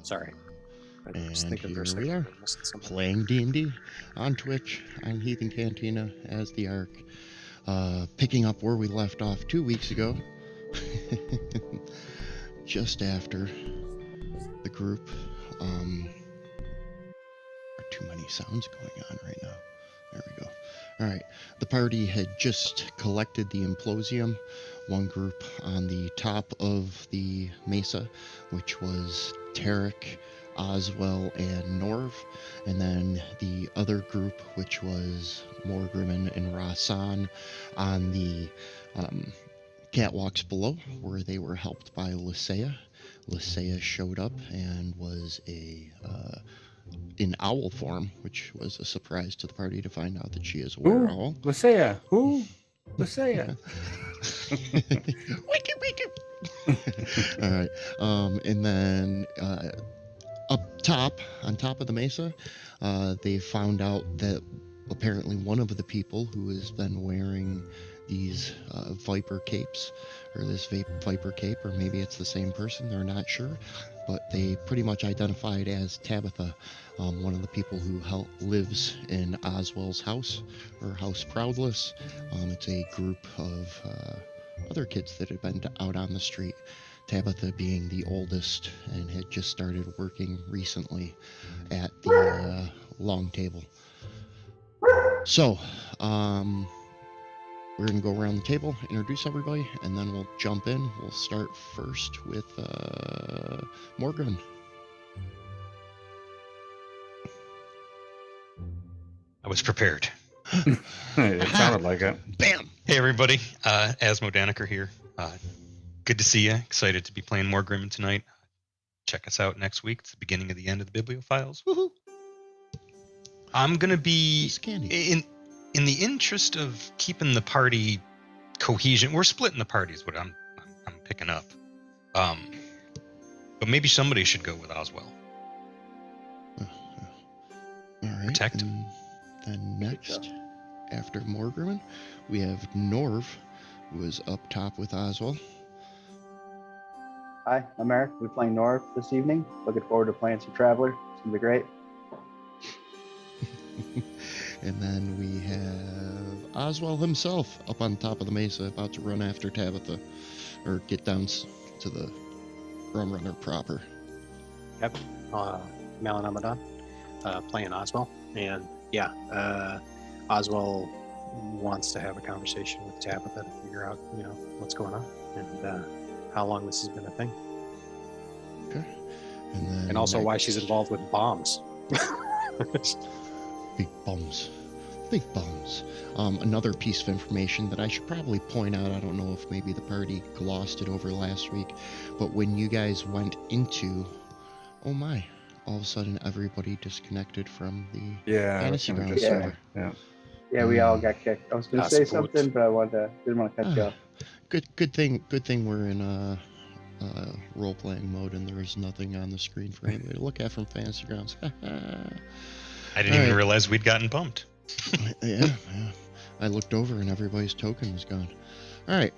Sorry. And here we are, playing D&D on Twitch, on Heathen Cantina as the Ark, picking up where we left off 2 weeks ago, just after the group. There are too many sounds going on right now. There we go. All right, the party had just collected the Implosium, one group on the top of the mesa, which was Tarek, Oswell, and Norv, and then the other group, which was Morgrimmon and Rasan, on the catwalks below, where they were helped by Lysaea. Lysaea showed up and was in owl form, which was a surprise to the party to find out that she is a were-owl. Lysaea? Who? Lysaea. Wiki, wiki. All right. And then up top, on top of the mesa, they found out that apparently one of the people who has been wearing these viper capes, or this viper cape, or maybe it's the same person, they're not sure, but they pretty much identified as Tabitha, one of the people who lives in Oswell's house, or House Proudless. It's a group of other kids that had been out on the street, Tabitha being the oldest and had just started working recently at the long table. So, we're going to go around the table, introduce everybody, and then we'll jump in. We'll start first with Morgan. I was prepared. It sounded like it. Bam! Hey, everybody. Asmo Daniker here. Good to see you. Excited to be playing Morgrimmon tonight. Check us out next week. It's the beginning of the end of the Bibliophiles. Woohoo! I'm going to be... In the interest of keeping the party cohesion, we're splitting the parties, what I'm picking up. But maybe somebody should go with Oswell. All right. Protect. And then next, after Morgrimmon, we have Norv, who is up top with Oswell. Hi, I'm Eric. We're playing Norv this evening. Looking forward to playing some Traveler. It's going to be great. And then we have Oswell himself up on top of the mesa, about to run after Tabitha, or get down to the Rum Runner proper. Yep. Malin Amadon, playing Oswell. And yeah, Oswell wants to have a conversation with Tabitha to figure out, what's going on and how long this has been a thing. Okay. And also why she's involved with bombs. Big bums. Big bums. Another piece of information that I should probably point out, I don't know if maybe the party glossed it over last week, but when you guys went into... Oh my. All of a sudden everybody disconnected from the fantasy ground server. Yeah, we all got kicked. I was going to say something, but didn't want to cut you off. Good thing we're in role-playing mode and there is nothing on the screen for anybody to look at from Fantasy Grounds. I didn't even realize we'd gotten bumped. yeah. I looked over and everybody's token was gone. All right,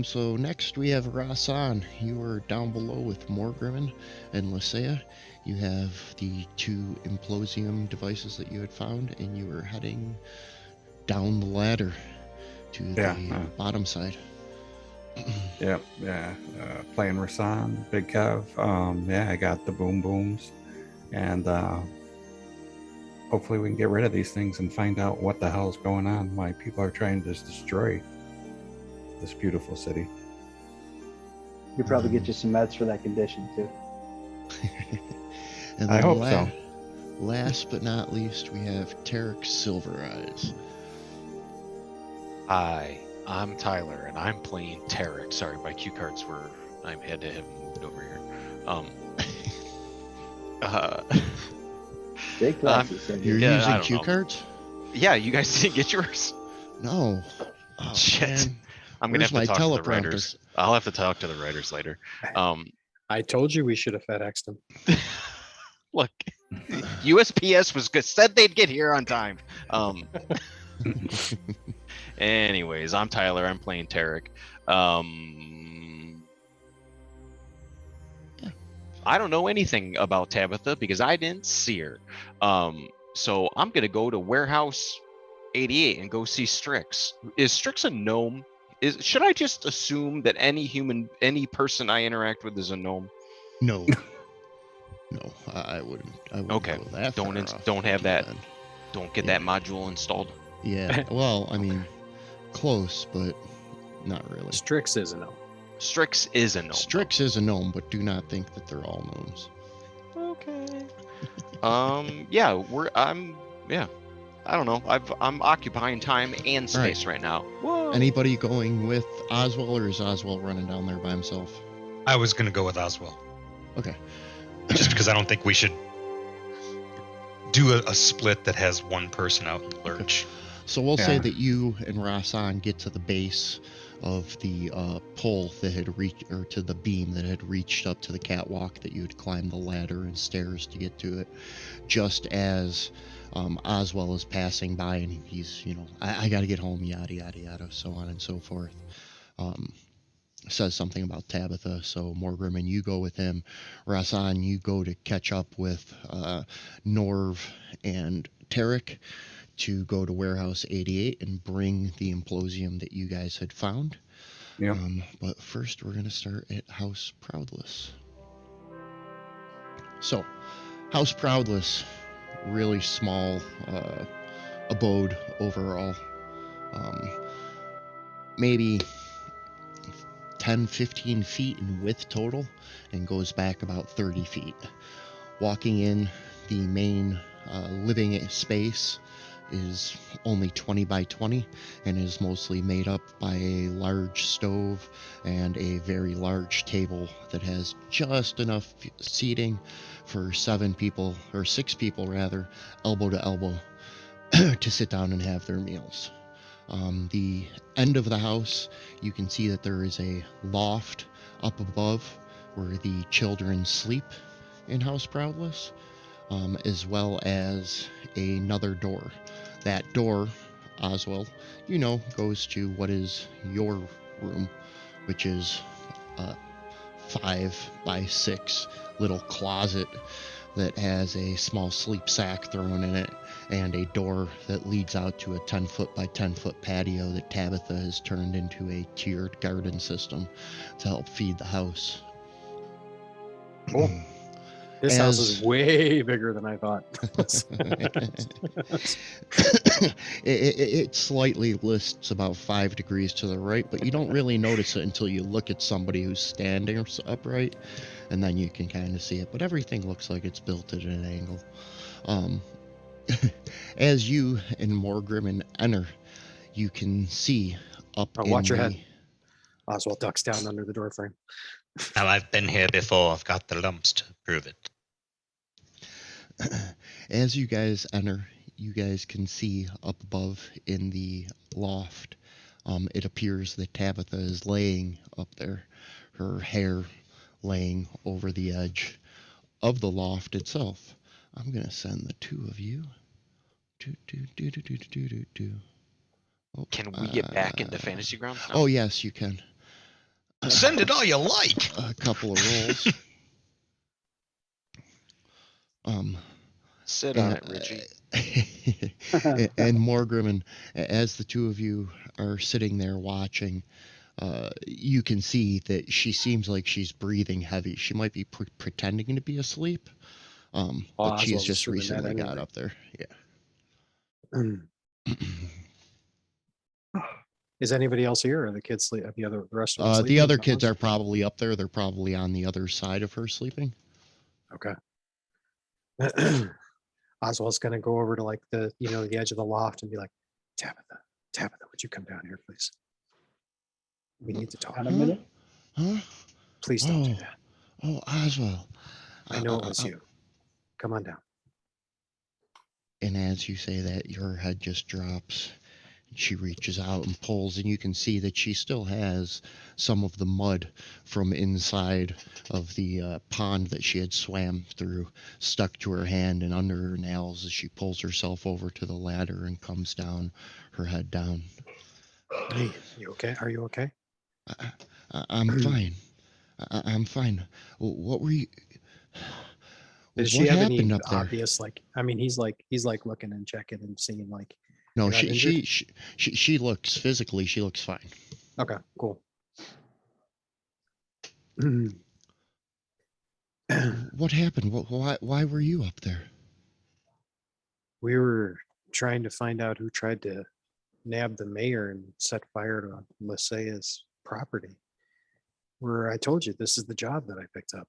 so next we have Rasan. You are down below with Morgrimmon and Lysaea. You have the 2 Implosium devices that you had found, and you were heading down the ladder to the bottom side. Playing Rasan, Big Kev. I got the boom booms, and hopefully we can get rid of these things and find out what the hell's going on. Why people are trying to destroy this beautiful city. You could probably get you some meds for that condition too. And I then hope so. Last but not least, we have Tarek Silver Eyes. Hi, I'm Tyler, and I'm playing Tarek. Sorry, my cue cards were. I had to have moved over here. Stay classy, Cindy. You're Yeah, I using don't cue know. cards? Yeah, you guys didn't get yours. No. Oh, Shit. man. I'm gonna Where's have to my talk to the teleprompter? writers. I'll have to talk to the writers later. I told you we should have FedExed him. Look, USPS was good. Said they'd get here on time. Anyways, I'm Tyler. I'm playing Tarek. I don't know anything about Tabitha because I didn't see her. So I'm gonna go to Warehouse 88 and go see Strix. Is Strix a gnome? Should I just assume that any person I interact with is a gnome? No. No, I wouldn't. Okay. Go that Don't far off don't the have deep that. end. Don't get Yeah. that module installed. Yeah. Well, I mean, close, but not really. Strix is a no. Strix is a gnome. Strix is a gnome, but do not think that they're all gnomes. Okay. Yeah. I don't know. I'm occupying time and space right now. Whoa. Anybody going with Oswald, or is Oswald running down there by himself? I was gonna go with Oswald, Okay. just because I don't think we should do a split that has one person out in the lurch. So we'll say Yeah. that you and Rasan get to the base of the pole that had reached, or to the beam that had reached up to the catwalk that you had climbed the ladder and stairs to get to it, just as Oswald is passing by, and he's, I got to get home, yada, yada, yada, so on and so forth. Says something about Tabitha, so Morgrim, you go with him. Rasan, you go to catch up with Norv and Tarek to go to Warehouse 88 and bring the implosium that you guys had found. Yep. But first, we're going to start at House Proudless. So, House Proudless, really small abode overall. Maybe 10-15 feet in width total, and goes back about 30 feet. Walking in, the main living space is only 20 by 20 and is mostly made up by a large stove and a very large table that has just enough seating for 6 people rather, elbow to elbow, to sit down and have their meals. The end of the house, you can see that there is a loft up above where the children sleep in House Proudless, as well as another door. That door, Oswald, goes to what is your room, which is a 5 by 6 little closet that has a small sleep sack thrown in it, and a door that leads out to a 10-foot by 10-foot patio that Tabitha has turned into a tiered garden system to help feed the house. Cool. This house is way bigger than I thought. It slightly lists about 5 degrees to the right, but you don't really notice it until you look at somebody who's standing upright, and then you can kind of see it. But everything looks like it's built at an angle. As you and Morgrim enter, you can see up Watch your the head. Oswald ducks down under the door frame. Now, I've been here before. I've got the lumps to prove it. As you guys enter, you guys can see up above in the loft. It appears that Tabitha is laying up there, her hair laying over the edge of the loft itself. I'm going to send the two of you. Oh, Can we get back into Fantasy Grounds now? Oh, yes, you can. Send it all you like. A couple of rolls. Sit on it, Richie. And Morgrim, as the two of you are sitting there watching, you can see that she seems like she's breathing heavy. She might be pretending to be asleep, but she's Oswald's just assuming that recently got anyway. up there. Yeah. Is anybody else here? Or are the kids sleep? The rest of them sleeping? The other in the kids house? are probably up there. They're probably on the other side of her sleeping. Okay. Oswald's gonna go over to like the edge of the loft and be like, Tabitha, would you come down here, please? We need to talk. On a minute. Huh? Please don't do that. Oh, Oswald. I know it was you. Come on down. And as you say that, your head just drops. She reaches out and pulls, and you can see that she still has some of the mud from inside of the pond that she had swam through stuck to her hand and under her nails as she pulls herself over to the ladder and comes down, her head down. Hey, you okay? Are you okay? I'm fine. I'm fine. What were you? Does What she have happened any up there? obvious he's like looking and checking and seeing like. No, you're not injured? she looks physically. She looks fine. Okay, cool. What happened? Why were you up there? We were trying to find out who tried to nab the mayor and set fire to Lysea's property. I told you this is the job that I picked up.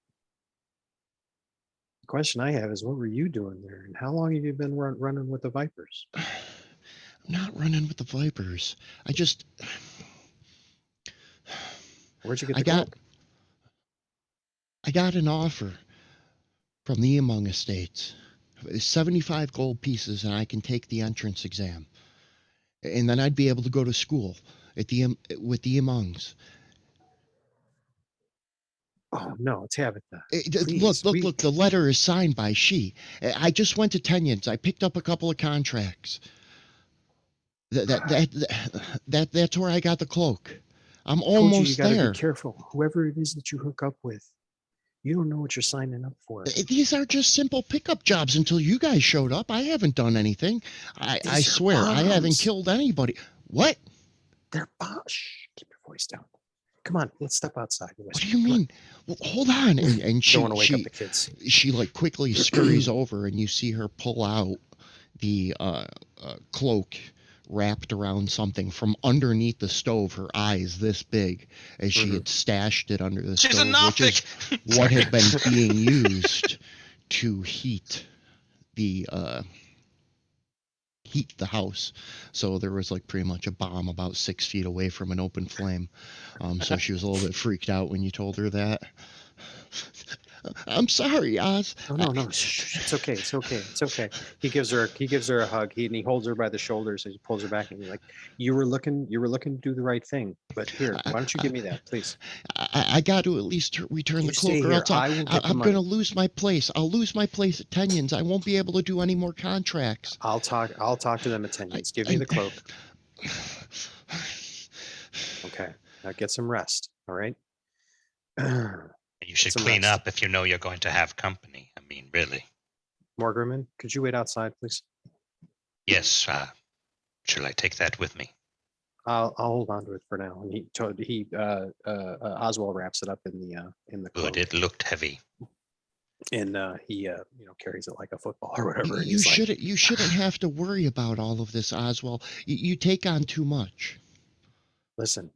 The question I have is, what were you doing there, and how long have you been running with the Vipers? I'm not running with the Vipers. Where'd you get I the got cloak? I got an offer from the Among Estates. 75 gold pieces, and I can take the entrance exam. And then I'd be able to go to school with the Amongs. Oh no, Tabitha. Look, the letter is signed by she. I just went to Tenyon's. I picked up a couple of contracts. That's where I got the cloak. I'm almost you gotta there. be careful. Whoever it is that you hook up with, you don't know what you're signing up for. These are just simple pickup jobs until you guys showed up. I haven't done anything. I swear, I haven't killed anybody. What? They're bombs. Shh, keep your voice down. Come on, let's step outside. What do you mean? Well, hold on. And she, don't want to wake up the kids. She like quickly scurries over, and you see her pull out the cloak wrapped around something from underneath the stove, her eyes this big, as she had stashed it under the She's a stove, which is Nothic! what had been being used to heat the house. So there was like pretty much a bomb about 6 feet away from an open flame. So she was a little bit freaked out when you told her that. I'm sorry, Oz. Oh, no. Shh, it's okay. It's okay. He gives her a hug. He holds her by the shoulders and he pulls her back and he's like, you were looking to do the right thing. But here, why don't you give me that, please? I got to at least return the cloak, or else I'm going to lose my place. I'll lose my place at Tenyon's. I won't be able to do any more contracts. I'll talk to them at Tenyon's. Give me the cloak. Okay, now get some rest. All right. You should clean up if you know you're going to have company. I mean, really. Morgriman, could you wait outside, please? Yes. Shall I take that with me? I'll hold on to it for now. And Oswald wraps it up in the cloak. Good. It looked heavy. And he carries it like a football or whatever. You shouldn't have to worry about all of this, Oswald. You take on too much. Listen,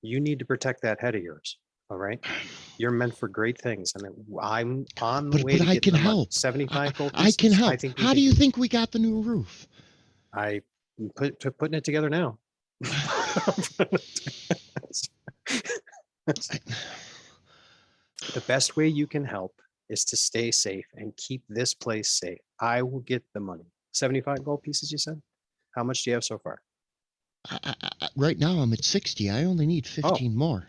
you need to protect that head of yours. All right, you're meant for great things, and I'm on the way to I get can help. 75 gold I can help. How do you think think we got the new roof? I putting it together now. The best way you can help is to stay safe and keep this place safe. I will get the money. 75 gold pieces, you said? How much do you have so far? Right now, I'm at 60. I only need 15 more.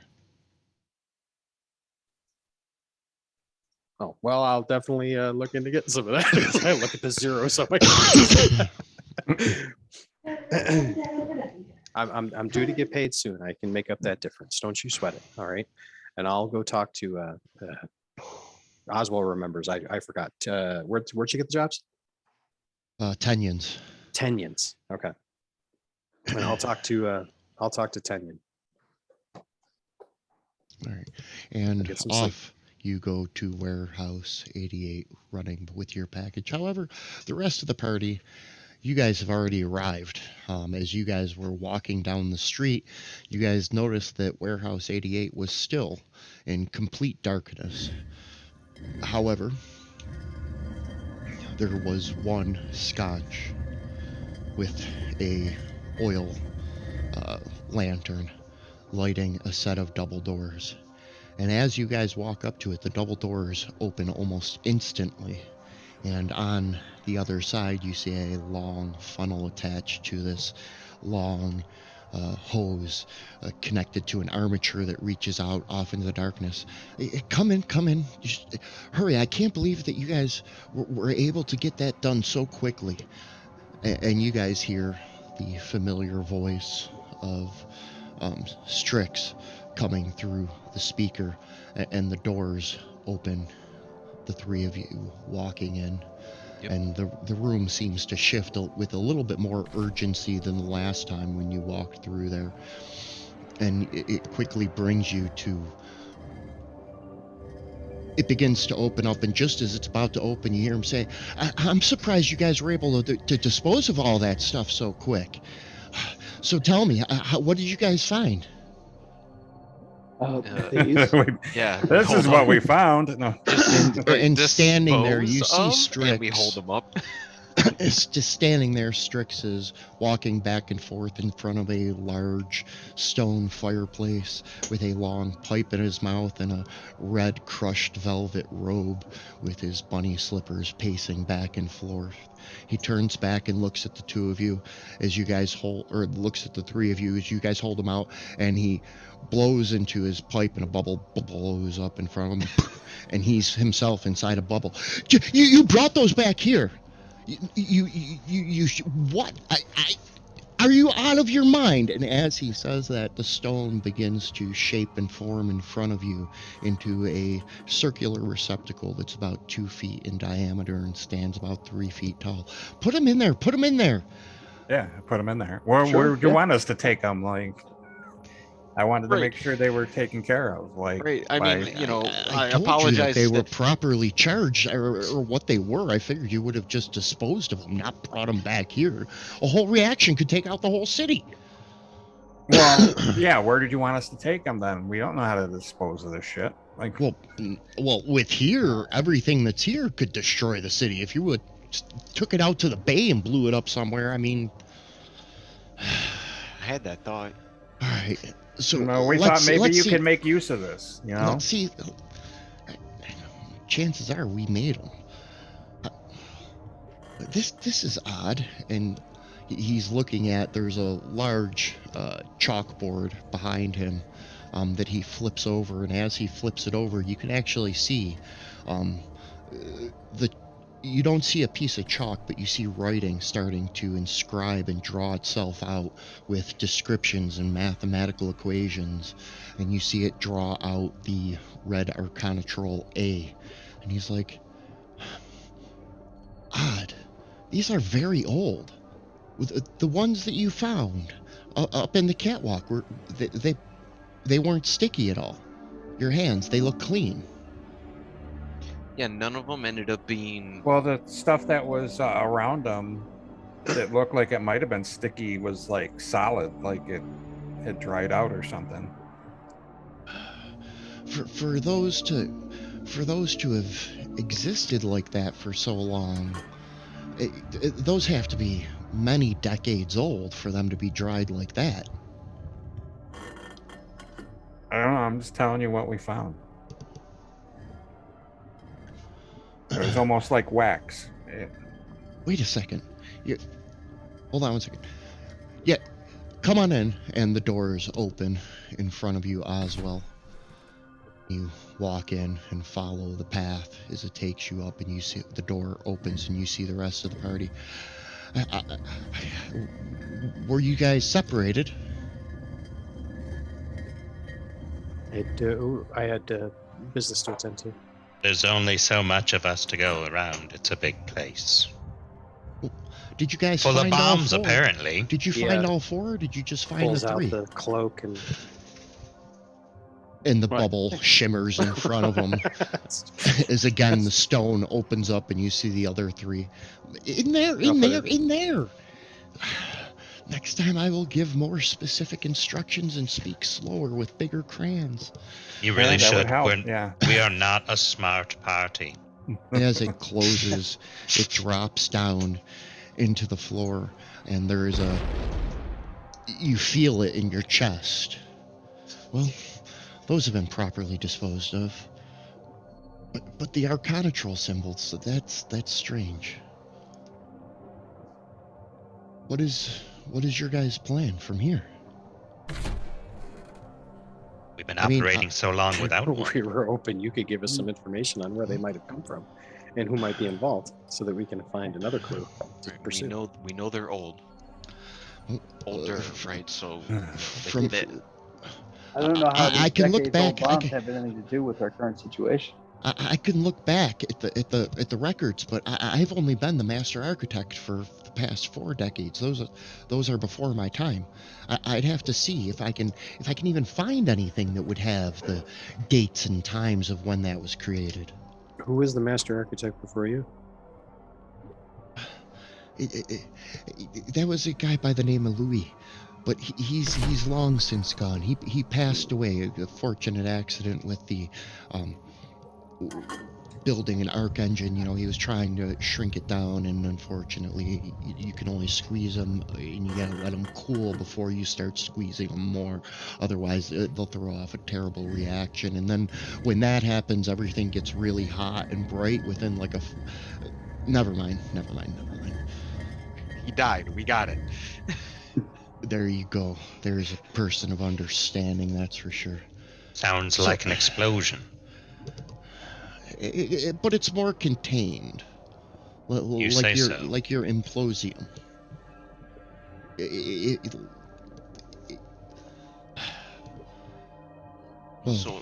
Oh, well, I'll definitely look into getting some of that. I look at the zero, so I'm due to get paid soon. I can make up that difference. Don't you sweat it. All right. And I'll go talk to Oswald remembers. I forgot. Where'd you get the jobs? Tenyon's. Tenyon's. Okay. And I'll talk to Tenyon. All right. And off you go to warehouse 88 running with your package. However, the rest of the party, you guys have already arrived. As you guys were walking down the street, you guys noticed that Warehouse 88 was still in complete darkness. However, there was one scotch with a oil lantern lighting a set of double doors. And as you guys walk up to it, the double doors open almost instantly. And on the other side, you see a long funnel attached to this long hose connected to an armature that reaches out off into the darkness. Come in. Hurry, I can't believe that you guys were able to get that done so quickly. And you guys hear the familiar voice of Strix coming through the speaker, and the doors open, the three of you walking in. Yep. And the room seems to shift with a little bit more urgency than the last time when you walked through there. And it quickly brings you to... It begins to open up, and just as it's about to open, you hear him say, I'm surprised you guys were able to dispose of all that stuff so quick. So tell me, what did you guys find? These. Yeah. This hold is on. what we found. No. And standing there, you Dispose see of, Strix. and we hold them up. It's just standing there. Strix is walking back and forth in front of a large stone fireplace with a long pipe in his mouth and a red crushed velvet robe, with his bunny slippers pacing back and forth. He turns back and looks at the two of you as you guys looks at the three of you as you guys hold him out, and he blows into his pipe and a bubble blows up in front of him, and he's himself inside a bubble. You brought those back here. What? Are you out of your mind? And as he says that, the stone begins to shape and form in front of you into a circular receptacle that's about 2 feet in diameter and stands about 3 feet tall. Put them in there. Put them in there. Yeah, put them in there. Where do you want us to take them? Like, I wanted to make sure they were taken care of. Like, Right. I mean, you know, I told apologize. You that they were properly charged, or what they were. I figured you would have just disposed of them, not brought them back here. A whole reaction could take out the whole city. Well, yeah. Where did you want us to take them then? We don't know how to dispose of this shit. Like, well, with here, everything that's here could destroy the city. If you would took it out to the bay and blew it up somewhere, I mean, I had that thought. All right. So no, we thought maybe you could make use of this. You know. Let's see. Chances are we made them. This is odd, and he's looking at. There's a large chalkboard behind him that he flips over, and as he flips it over, you can actually see you don't see a piece of chalk, but you see writing starting to inscribe and draw itself out with descriptions and mathematical equations. And you see it draw out the red Arcanatrol A. And he's like, odd. These are very old. The ones that you found up in the catwalk, they weren't sticky at all. Your hands, they look clean. Yeah, none of them ended up being... Well, the stuff that was around them that looked like it might have been sticky was like solid, like it had dried out or something. For those to have existed like that for so long, those have to be many decades old for them to be dried like that. I don't know. I'm just telling you what we found. It was almost like wax. Wait a second. Hold on one second. Yeah, come on in. And the doors open in front of you, Oswell. You walk in and follow the path as it takes you up, and you see the door opens and you see the rest of the party. Were you guys separated? I had business to attend to. There's only so much of us to go around. It's a big place. Did you guys full find of bombs, all four? apparently? Did you find all four, or did you just find Pulls the three? out the cloak and And the What? bubble shimmers in front of them as again the stone opens up and you see the other three. In there, I'll in put there, it- in there. Next time I will give more specific instructions and speak slower with bigger crayons. You really that would should. help. We're- Yeah. We are not a smart party. As it closes, it drops down into the floor, and there is you feel it in your chest. Well, those have been properly disposed of. But the Arcana Troll symbols, that's strange. What is your guys' plan from here? We've been I mean, operating so long without one. we were hoping you could give us some information on where they might have come from and who might be involved, so that we can find another clue to Right, pursue. we know they're old. Older, right? So From they- I don't know how I these can look decades-old back, I bombs can- have anything to do with our current situation. I can look back at the records, but I've only been the master architect for the past 4 decades. Those are before my time. I'd have to see if I can even find anything that would have the dates and times of when that was created. Who was the master architect before you? That was a guy by the name of Louis, but he's long since gone. He passed away, a fortunate accident with the building an arc engine. You know, he was trying to shrink it down, and unfortunately you can only squeeze them, and you gotta let them cool before you start squeezing them more, otherwise they'll throw off a terrible reaction. And then when that happens, everything gets really hot and bright within like never mind. he died. We got it. There you go. There's a person of understanding, that's for sure. Sounds So- like an explosion. But it's more contained. You like say your so. like your implosium. Well, So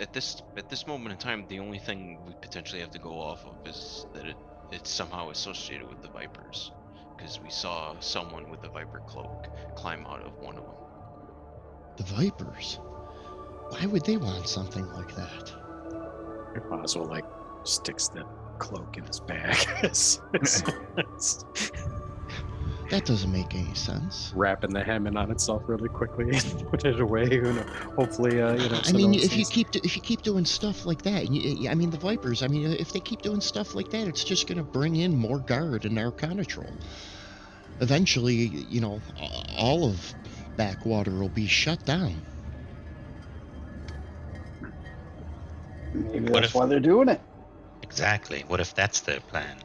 at this moment in time, the only thing we potentially have to go off of is that it's somehow associated with the Vipers, because we saw someone with a Viper cloak climb out of one of them. the Vipers. Why would they want something like that? Oswald like sticks the cloak in his bag. That doesn't make any sense. Wrapping the Hammond on itself really quickly and put it away. Hopefully, I so mean, no one if you sees. keep doing stuff like that, I mean, the Vipers. I mean, if they keep doing stuff like that, it's just gonna bring in more guard and Arcana Troll. Eventually, you know, all of Backwater will be shut down. Maybe What that's if- why they're doing it. Exactly. What if that's their plan?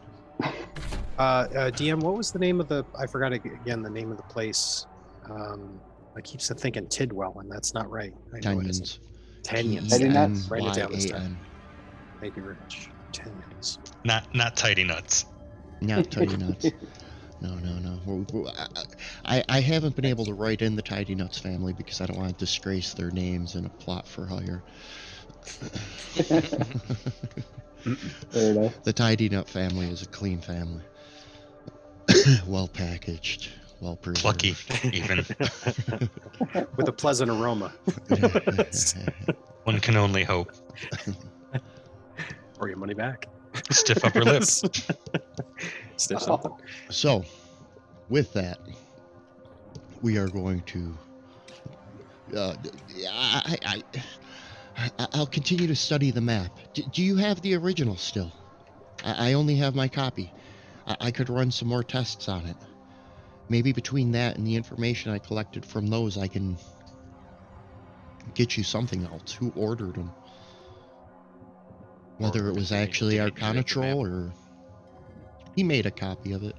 DM, what was the name of the? I forgot again the name of the place. I keep thinking Tidwell, and that's not right. I know it isn't. Tenyans. Tenyans. Tidy nuts. Write it down this time. T-E-N-Y-A-N. Thank you very much. Tenyans. Not tidy nuts. Not Tidy Nuts. No. I haven't been able to write in the Tidy Nuts family because I don't want to disgrace their names in a plot for hire. Fair enough. The Tidy Nut family is a clean family. Well packaged, well preserved. Plucky, even. With a pleasant aroma. One can only hope. Or your money back. Stiff upper lip. Stiff something. So, with that, we are going to. I'll continue to study the map. Do you have the original still? I only have my copy. I could run some more tests on it. Maybe between that and the information I collected from those, I can get you something else. Who ordered them? Whether it was actually Did he Arcana make the map? Troll or he made a copy of it.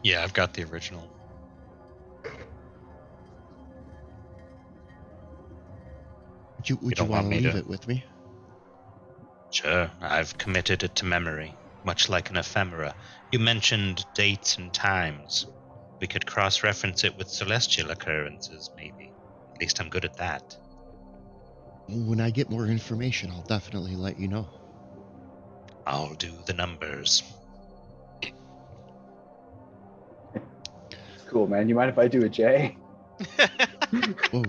Yeah, I've got the original. Would you don't want want to me leave to- it with me? Sure, I've committed it to memory, much like an ephemera. You mentioned dates and times. We could cross-reference it with celestial occurrences, maybe. At least I'm good at that. When I get more information, I'll definitely let you know. I'll do the numbers. It's cool, man. You mind if I do a J? Whoa,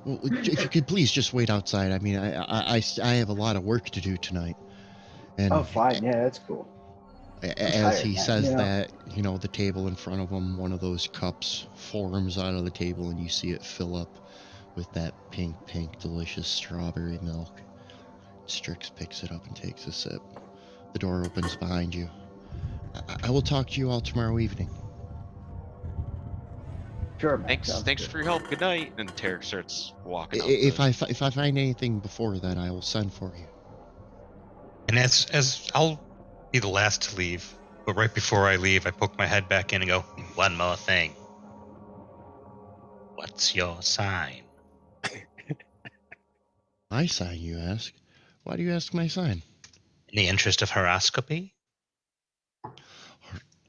Well, if you could please just wait outside. I mean, I have a lot of work to do tonight. And Oh, fine. Yeah, that's cool. as he tired, man, says you know? that, the table in front of him, one of those cups forms out of the table, and you see it fill up with that pink, delicious strawberry milk. Strix picks it up and takes a sip. The door opens behind you. I will talk to you all tomorrow evening. Sure, man. Thanks sounds good. for your help. Good night. And Tarek starts walking out. If I find anything before that, I will send for you. And as I'll be the last to leave, but right before I leave, I poke my head back in and go, one more thing. What's your sign? My sign, you ask? Why do you ask my sign? In the interest of horoscopy?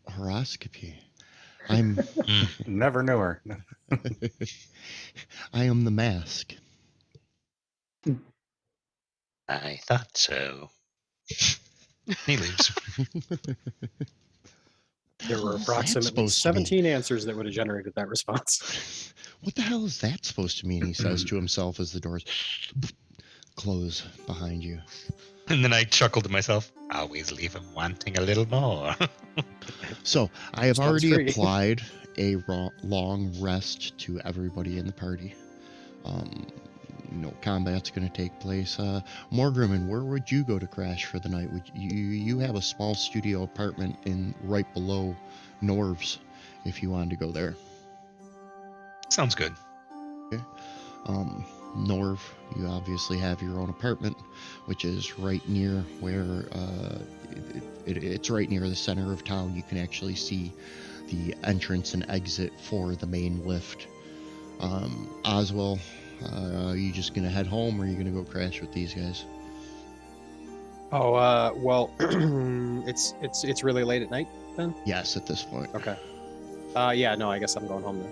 Horoscopy. I'm... Never knew her. I am the mask. I thought so. He leaves. There were What's that approximately supposed to mean? 17 answers that would have generated that response. What the hell is that supposed to mean? He says to himself as the doors close behind you. And then I chuckled to myself, always leave him wanting a little more. So I have Sounds already free. applied a long rest to everybody in the party. Combat's going to take place. Morgrimmon, where would you go to crash for the night? Would you have a small studio apartment in right below Norv's if you wanted to go there. Sounds good. Norv, you obviously have your own apartment, which is right near where it's right near the center of town. You can actually see the entrance and exit for the main lift. Oswell, are you just gonna head home, or are you gonna go crash with these guys? Oh, well, it's really late at night then? Yes, at this point. Okay. Yeah, no, I guess I'm going home then.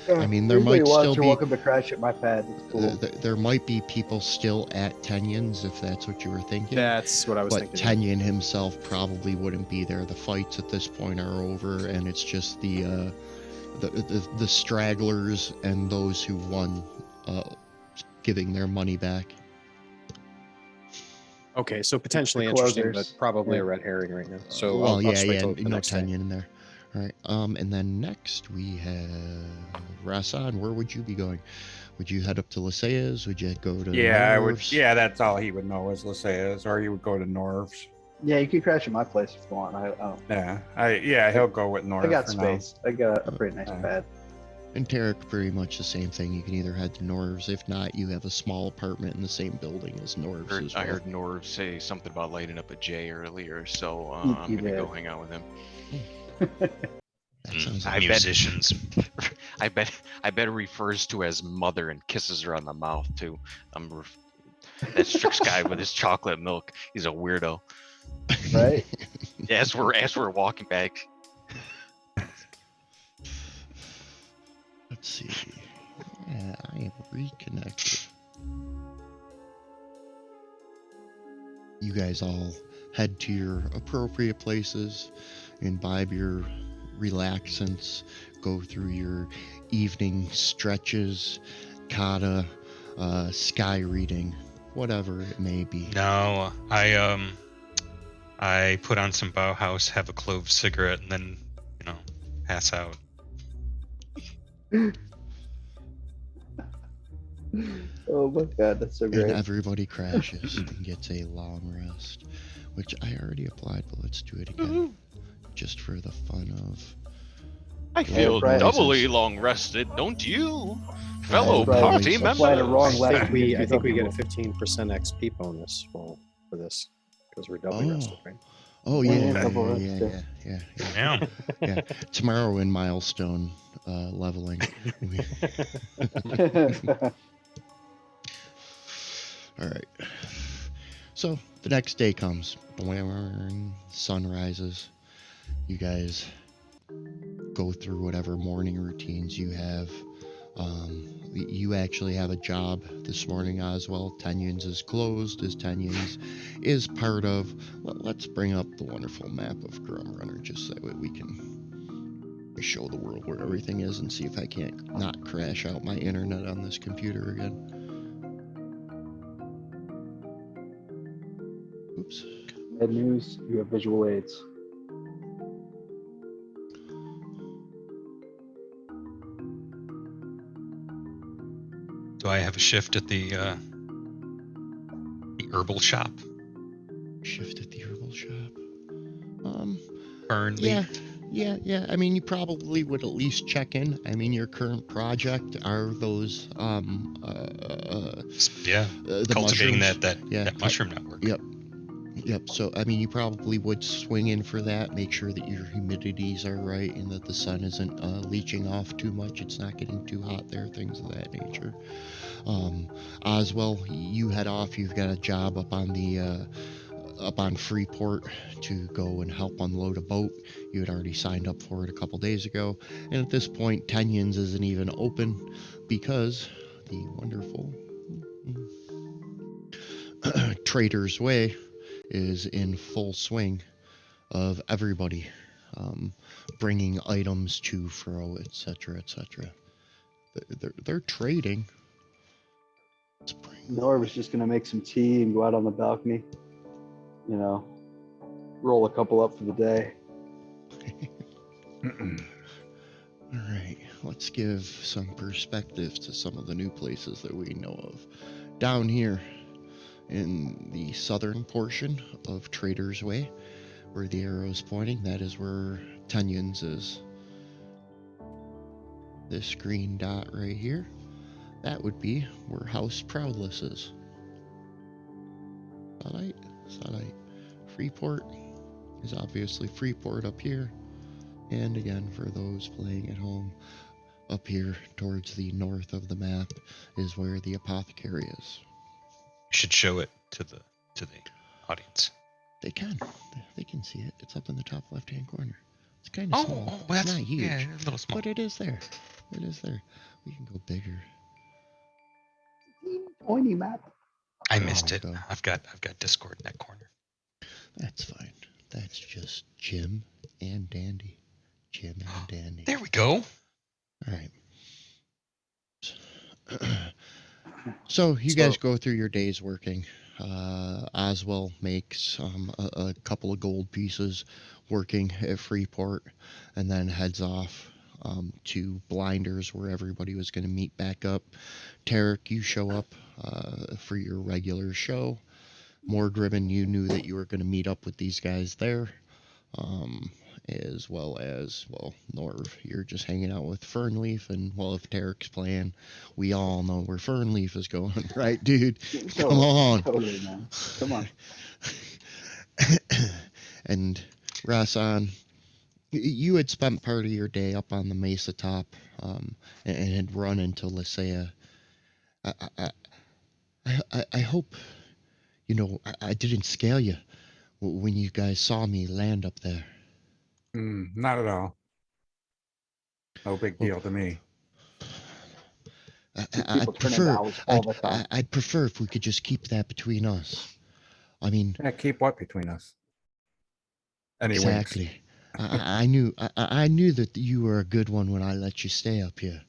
I mean, there Anybody might wants, still you're be welcome to crash at my pad. It's cool. there might be people still at Tenyon's if that's what you were thinking. That's what I was But thinking. Tenyon himself probably wouldn't be there. The fights at this point are over, and it's just the stragglers and those who won giving their money back. Okay, so potentially The interesting, closers. but probably Yeah. a red herring right now. So well, I'll yeah, just wait till the no next day. Tenyon in there. All right. And then next we have Rasan. Where would you be going? Would you head up to Lysaea's? Would you go to Yeah, I would. Norv's? Yeah, that's all he would know is Lysaea's, or he would go to Norv's. Yeah, you can crash at my place if you want. He'll go with Norv. I got for now. space. I got a pretty nice pad. And Tarek, pretty much the same thing. You can either head to Norv's. If not, you have a small apartment in the same building as Norv's as well. I heard Norv say something about lighting up a J earlier, so He I'm gonna go did. hang out with him. That sounds I like bet- Musicians. I bet it refers to as mother and kisses her on the mouth too. That Strix guy with his chocolate milk. He's a weirdo. Right? As we're walking back, Let's see. Yeah, I am reconnected. You guys all head to your appropriate places, imbibe your relaxants, go through your evening stretches, kata, sky reading, whatever it may be. No, I put on some Bauhaus, have a clove cigarette, and then, pass out. Oh my god, that's so And great. everybody crashes and gets a long rest, which I already applied, but let's do it again, just for the fun of. I feel Brian. doubly long rested, don't you, fellow Brian, party you members? applied a wrong I letter. think we get a 15% XP bonus for this because we're doubly Oh. rested, right? Oh Yeah, yeah, double yeah. Yeah. Tomorrow in milestone leveling. All right. So the next day comes. Sun rises. You guys go through whatever morning routines you have. You actually have a job this morning, Oswald. Tenyon's is closed, as Tenyon's is part of. Let's bring up the wonderful map of Grum Runner just so that we can show the world where everything is and see if I can't not crash out my internet on this computer again. Oops. Bad news, you have visual aids. Do I have a shift at the herbal shop? Shift at the herbal shop. Burn Yeah. leaf? Yeah. I mean, you probably would at least check in. I mean, your current project are those Yeah. the Cultivating mushrooms. that mushroom network. Yep. So, I mean, you probably would swing in for that. Make sure that your humidities are right and that the sun isn't leaching off too much. It's not getting too hot there. Things of that nature. Oswell, you head off. You've got a job up on Freeport to go and help unload a boat. You had already signed up for it a couple days ago, and at this point, Tenyon's isn't even open because the wonderful Trader's Way is in full swing of everybody bringing items to, fro, etc., etc. They're trading. Norv is just gonna make some tea and go out on the balcony. You know, roll a couple up for the day. All right, let's give some perspective to some of the new places that we know of. Down here in the southern portion of Trader's Way, where the arrow is pointing, that is where Tenyon's is. This green dot right here, that would be where House Proudless is. Satellite. Freeport is obviously Freeport up here. And again, for those playing at home, up here towards the north of the map is where the apothecary is. You should show it to the audience. They can see it. It's up in the top left-hand corner. It's kind of small. Well, It's that's not huge, yeah, a little small. but it is there. It is there. We can go bigger. Pointy map. I There missed we it. go. I've got Discord in that corner. That's fine. That's just Jim and Dandy. Jim and Dandy. There we go. All right. So you guys go through your days working. Oswell makes a couple of gold pieces working at Freeport, and then heads off to Blinders, where everybody was going to meet back up. Tarek, you show up for your regular show. Morgrimmon, you knew that you were going to meet up with these guys there. As well as, well, Norv, you're just hanging out with Fernleaf, and, well, if Tarek's playing, we all know where Fernleaf is going, right, dude? Come on. Totally, man. Come on. And Rasan, you had spent part of your day up on the mesa top and had run into Lysaea. I hope, you know, I didn't scare you when you guys saw me land up there. Not at all. No big deal to me. People turn into owls all the time. I'd prefer if we could just keep that between us. I mean, Yeah, keep what between us? Any winks? exactly. I knew that you were a good one when I let you stay up here.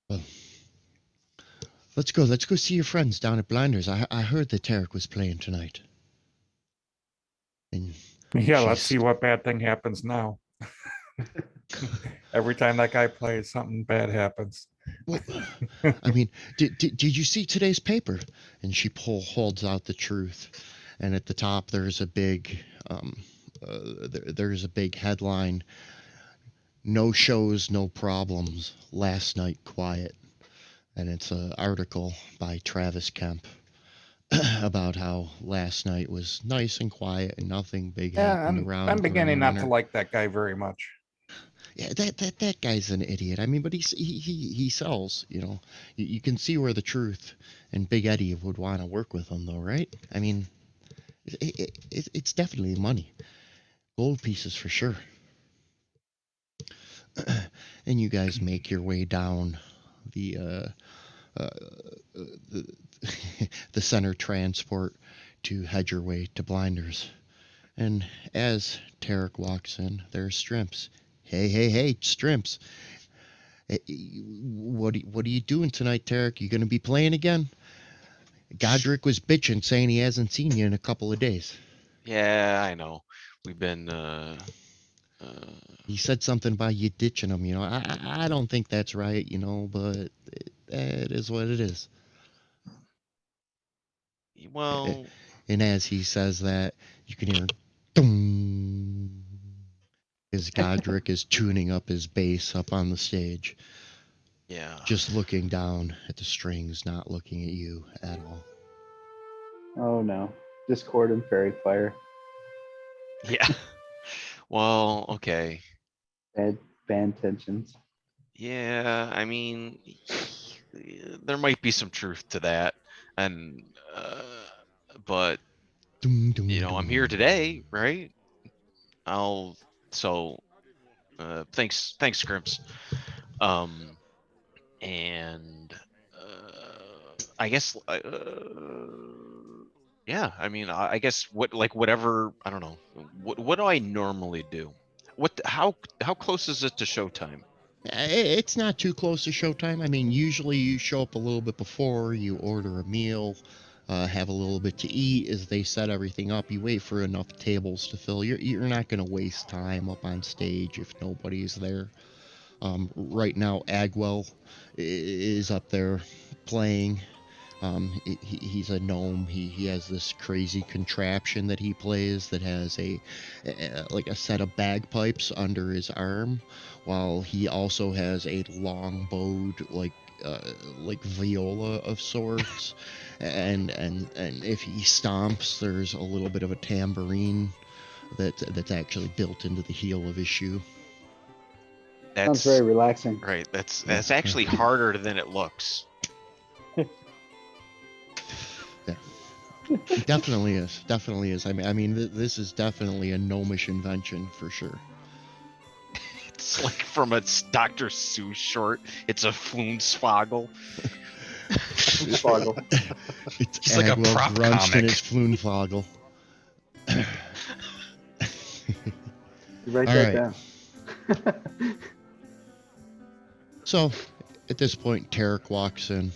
Well, let's go see your friends down at Blinders. I heard that Tarek was playing tonight. And Yeah, let's she's- see what bad thing happens now. Every time that guy plays, something bad happens. Well, I mean, did you see today's paper? And she holds out the Truth, and at the top there's a big there's a big headline: "No shows, no problems. Last night quiet." And it's an article by Travis Kemp about how last night was nice and quiet and nothing big Yeah, happened around. I'm beginning not to Winter. like that guy very much. Yeah, that guy's an idiot. I mean, but he sells. You know, you can see where the Truth and Big Eddie would want to work with him, though, right? I mean, it's definitely money, gold pieces for sure. And you guys make your way down the the center transport to head your way to Blinders. And as Tarek walks in, there's Strimps. Hey, Strimps. What are you doing tonight, Tarek? You gonna be playing again? Godric was bitching, saying he hasn't seen you in a couple of days. Yeah, I know. We've been He said something about you ditching him. I don't think that's right. But it is what it is. well, And as he says that, you can hear, dong, as Godric is tuning up his bass up on the stage, yeah. just looking down at the strings, not looking at you at all. Oh no. Discord and fairy fire. Yeah. Well, okay. Bad tensions. Yeah, I mean, there might be some truth to that, and but Dum, dum, I'm here dum. today, right? I'll so thanks, Scrimps. Um, and I guess yeah. I mean, I guess whatever. I don't know. What do I normally do? How close is it to showtime? It's not too close to showtime. I mean, usually you show up a little bit before, you order a meal, have a little bit to eat as they set everything up. You wait for enough tables to fill. You're not going to waste time up on stage if nobody's there. Right now, Agwell is up there playing. He's a gnome. He has this crazy contraption that he plays that has like a set of bagpipes under his arm, while he also has a long bowed like viola of sorts, and if he stomps, there's a little bit of a tambourine that's actually built into the heel of his shoe. Sounds That's very relaxing. right. That's actually harder than it looks. Definitely is. I mean, this is definitely a gnomish invention for sure. It's like from a Dr. Seuss short. It's a Floonsfoggle. Fluggle. It's like a Agwell's prop Grunched and comic. his Floonfoggle. You write All that right. down. So, at this point, Tarek walks in.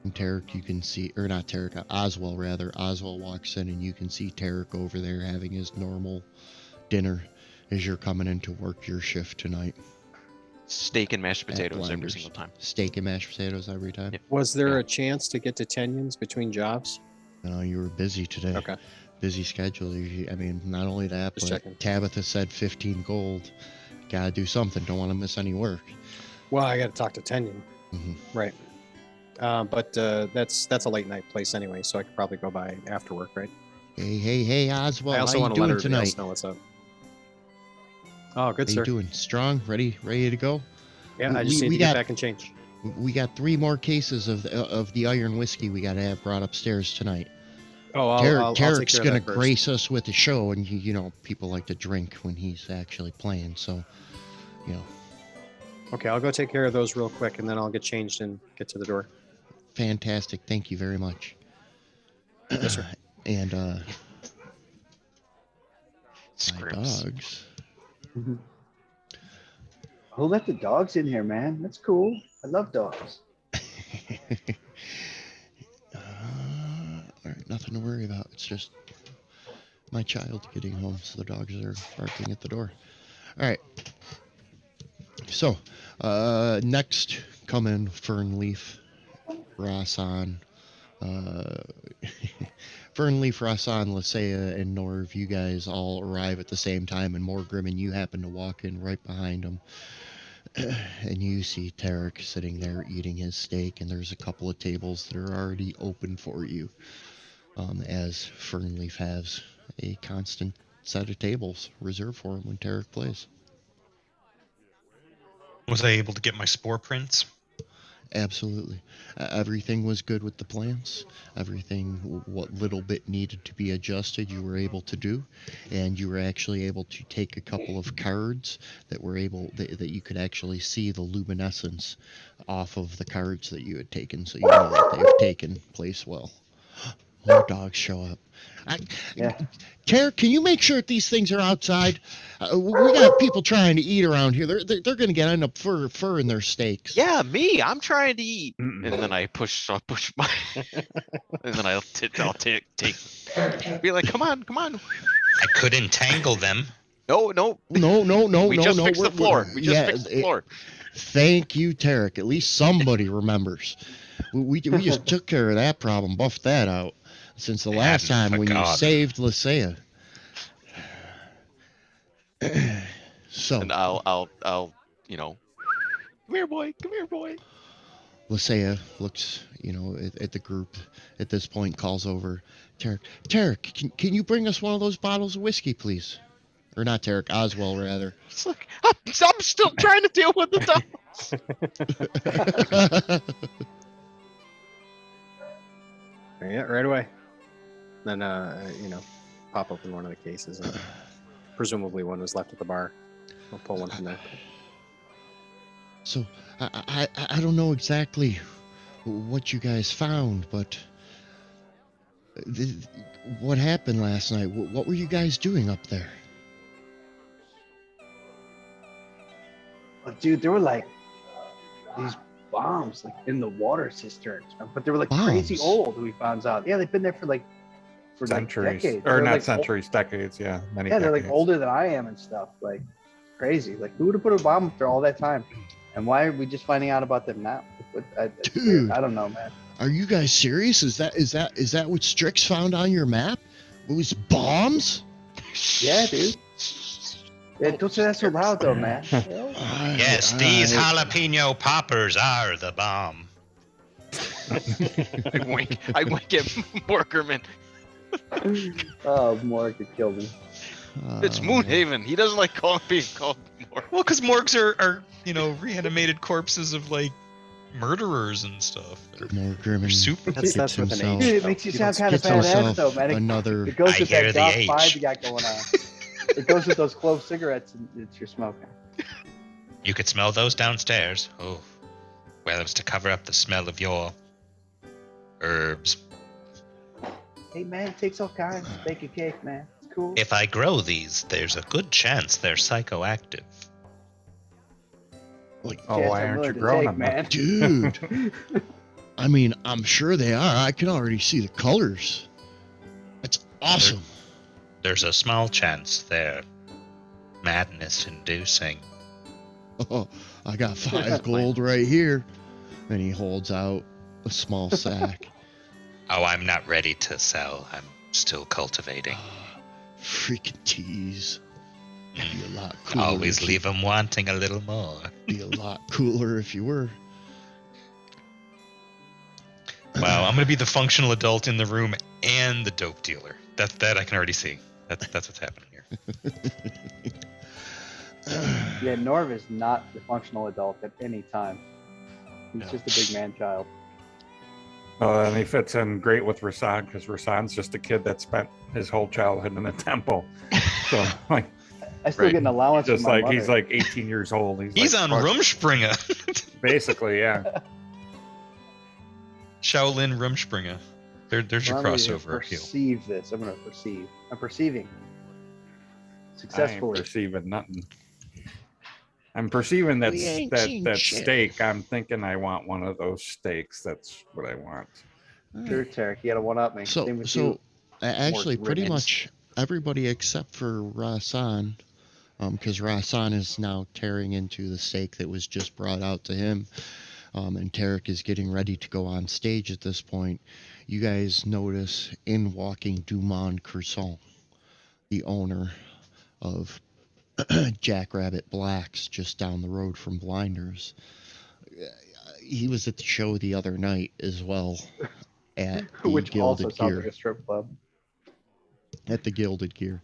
And Tarek, you can see, or not Tarek, Oswell rather. Oswell walks in, and you can see Tarek over there having his normal dinner as you're coming in to work your shift tonight. Steak and mashed at potatoes every Blinders. single time. Steak and mashed potatoes every time. Yep. Was there Yeah. a chance to get to Tenyons between jobs? No, you were busy today. Okay. Busy schedule. I mean, not only that, Just but checking. Tabitha said 15 gold. Gotta do something. Don't want to miss any work. Well, I got to talk to Tenyon. Mhm. Right. But that's a late night place anyway, so I could probably go by after work, right? Hey, Oswald. I also how want you to let doing everybody tonight? else know what's up. Oh, good, How sir. you doing? Strong? Ready to go? Yeah, I just need to get back and change. We got 3 more cases of the iron whiskey we got to have brought upstairs tonight. Oh, I'll take Tarek's care of gonna that first. grace us with a show, and people like to drink when he's actually playing. So, Okay, I'll go take care of those real quick, and then I'll get changed and get to the door. fantastic. Thank you very much. Yes, sir. And my Scrimps. dogs. Who let the dogs in here, man? That's cool. I love dogs. All right, nothing to worry about. It's just my child getting home, so the dogs are barking at the door. All right. So, next come in Fernleaf, Rasan, Fernleaf, Rasan, Lysaea, and Norv. You guys all arrive at the same time, and Morgrim and you happen to walk in right behind them. And you see Tarek sitting there eating his steak, and there's a couple of tables that are already open for you, as Fernleaf has a constant set of tables reserved for him when Tarek plays. Was I able to get my spore prints? Absolutely. Everything was good with the plants. Everything, what little bit needed to be adjusted, you were able to do. And you were actually able to take a couple of cards that you could actually see the luminescence off of the cards that you had taken. So you know that they've taken place well. More dogs show up. Yeah. Tarek, can you make sure that these things are outside? We got people trying to eat around here. They're going to end up fur in their steaks. Yeah, me. I'm trying to eat. Mm-mm. And then I'll push my, and then I'll take, be like, come on. I could entangle them. No. No. We just fixed the floor. We just fixed the floor. Thank you, Tarek. At least somebody remembers. We just took care of that problem, buffed that out since the last time when you forgotten. saved Lysaea. So And I'll, come here, boy. Lysaea looks, at the group at this point, calls over Tarek. Tarek, can you bring us one of those bottles of whiskey, please? Or not Tarek, Oswald, rather. It's like, I'm still trying to deal with the dog. Yeah, right away. Then, pop open one of the cases. And presumably one was left at the bar. I'll pull one from there. So, I don't know exactly what you guys found, but what happened last night? What were you guys doing up there? Oh, dude, there were like these bombs like in the water cisterns, but they were like crazy Bombs? old. We found out. Yeah, they've been there for Centuries. like decades. Or They're not like centuries, decades. Yeah, many Yeah, they're decades. like older than I am and stuff. Like crazy. Like who would have put a bomb up there all that time? And why are we just finding out about them now? Dude. I don't know, man. Are you guys serious? Is that what Strix found on your map? It was bombs? Yeah, dude. Yeah, don't say that so loud though, man. Yes, these jalapeno poppers are the bomb. I wink at Morgerman. Oh, Morg could kill me. It's Moonhaven. He doesn't like being called Morg. Well, because morgues are reanimated corpses of like murderers and stuff. Morgerman super. That's with an H. Dude, it makes you sound kind of gets himself badass though, man. another. It goes I with hear that the Goth H. vibe you got going on. It goes with those clove cigarettes that you're smoking. You could smell those downstairs. Oh, well, it was to cover up the smell of your herbs. Hey, man, it takes all kinds. Bake a cake, man. It's cool. If I grow these, there's a good chance they're psychoactive. Like, Oh, Chance why I'm aren't you willing to growing take, them? man? dude. I mean, I'm sure they are. I can already see the colors. That's awesome. There's a small chance they're madness-inducing. Oh, I got 5 gold right here. And he holds out a small sack. Oh, I'm not ready to sell. I'm still cultivating. Freaking tease. Be a lot cooler. Always if you- leave them wanting a little more. Be a lot cooler if you were. Wow, I'm gonna be the functional adult in the room and the dope dealer. That I can already see. That's what's happening here. Yeah, Norv is not the functional adult at any time. He's No. just a big man child. Oh, and he fits in great with Rasan because Rasan's just a kid that spent his whole childhood in a temple. So like, I still Right. get an allowance just from my like mother. he's like 18 years old. He's like, on fuck- Rumspringa. Basically, yeah. Shaolin Rumspringa. There's your I'm gonna crossover appeal. perceive this. I'm gonna perceive. I'm perceiving. I ain't Successfully. perceiving nothing. I'm perceiving that We ain't that seen that shit. steak. I'm thinking I want one of those steaks. That's what I want. Sure, Tarek, you gotta one up me. Same with you. Actually, pretty ribbons. much everybody except for Rasan, because Rasan is now tearing into the steak that was just brought out to him, and Tarek is getting ready to go on stage at this point. You guys notice in walking Dumont Croissant, the owner of Jackrabbit Blacks just down the road from Blinders. He was at the show the other night as well at the Which also Gilded sounds Gear. like a strip club. At the Gilded Gear.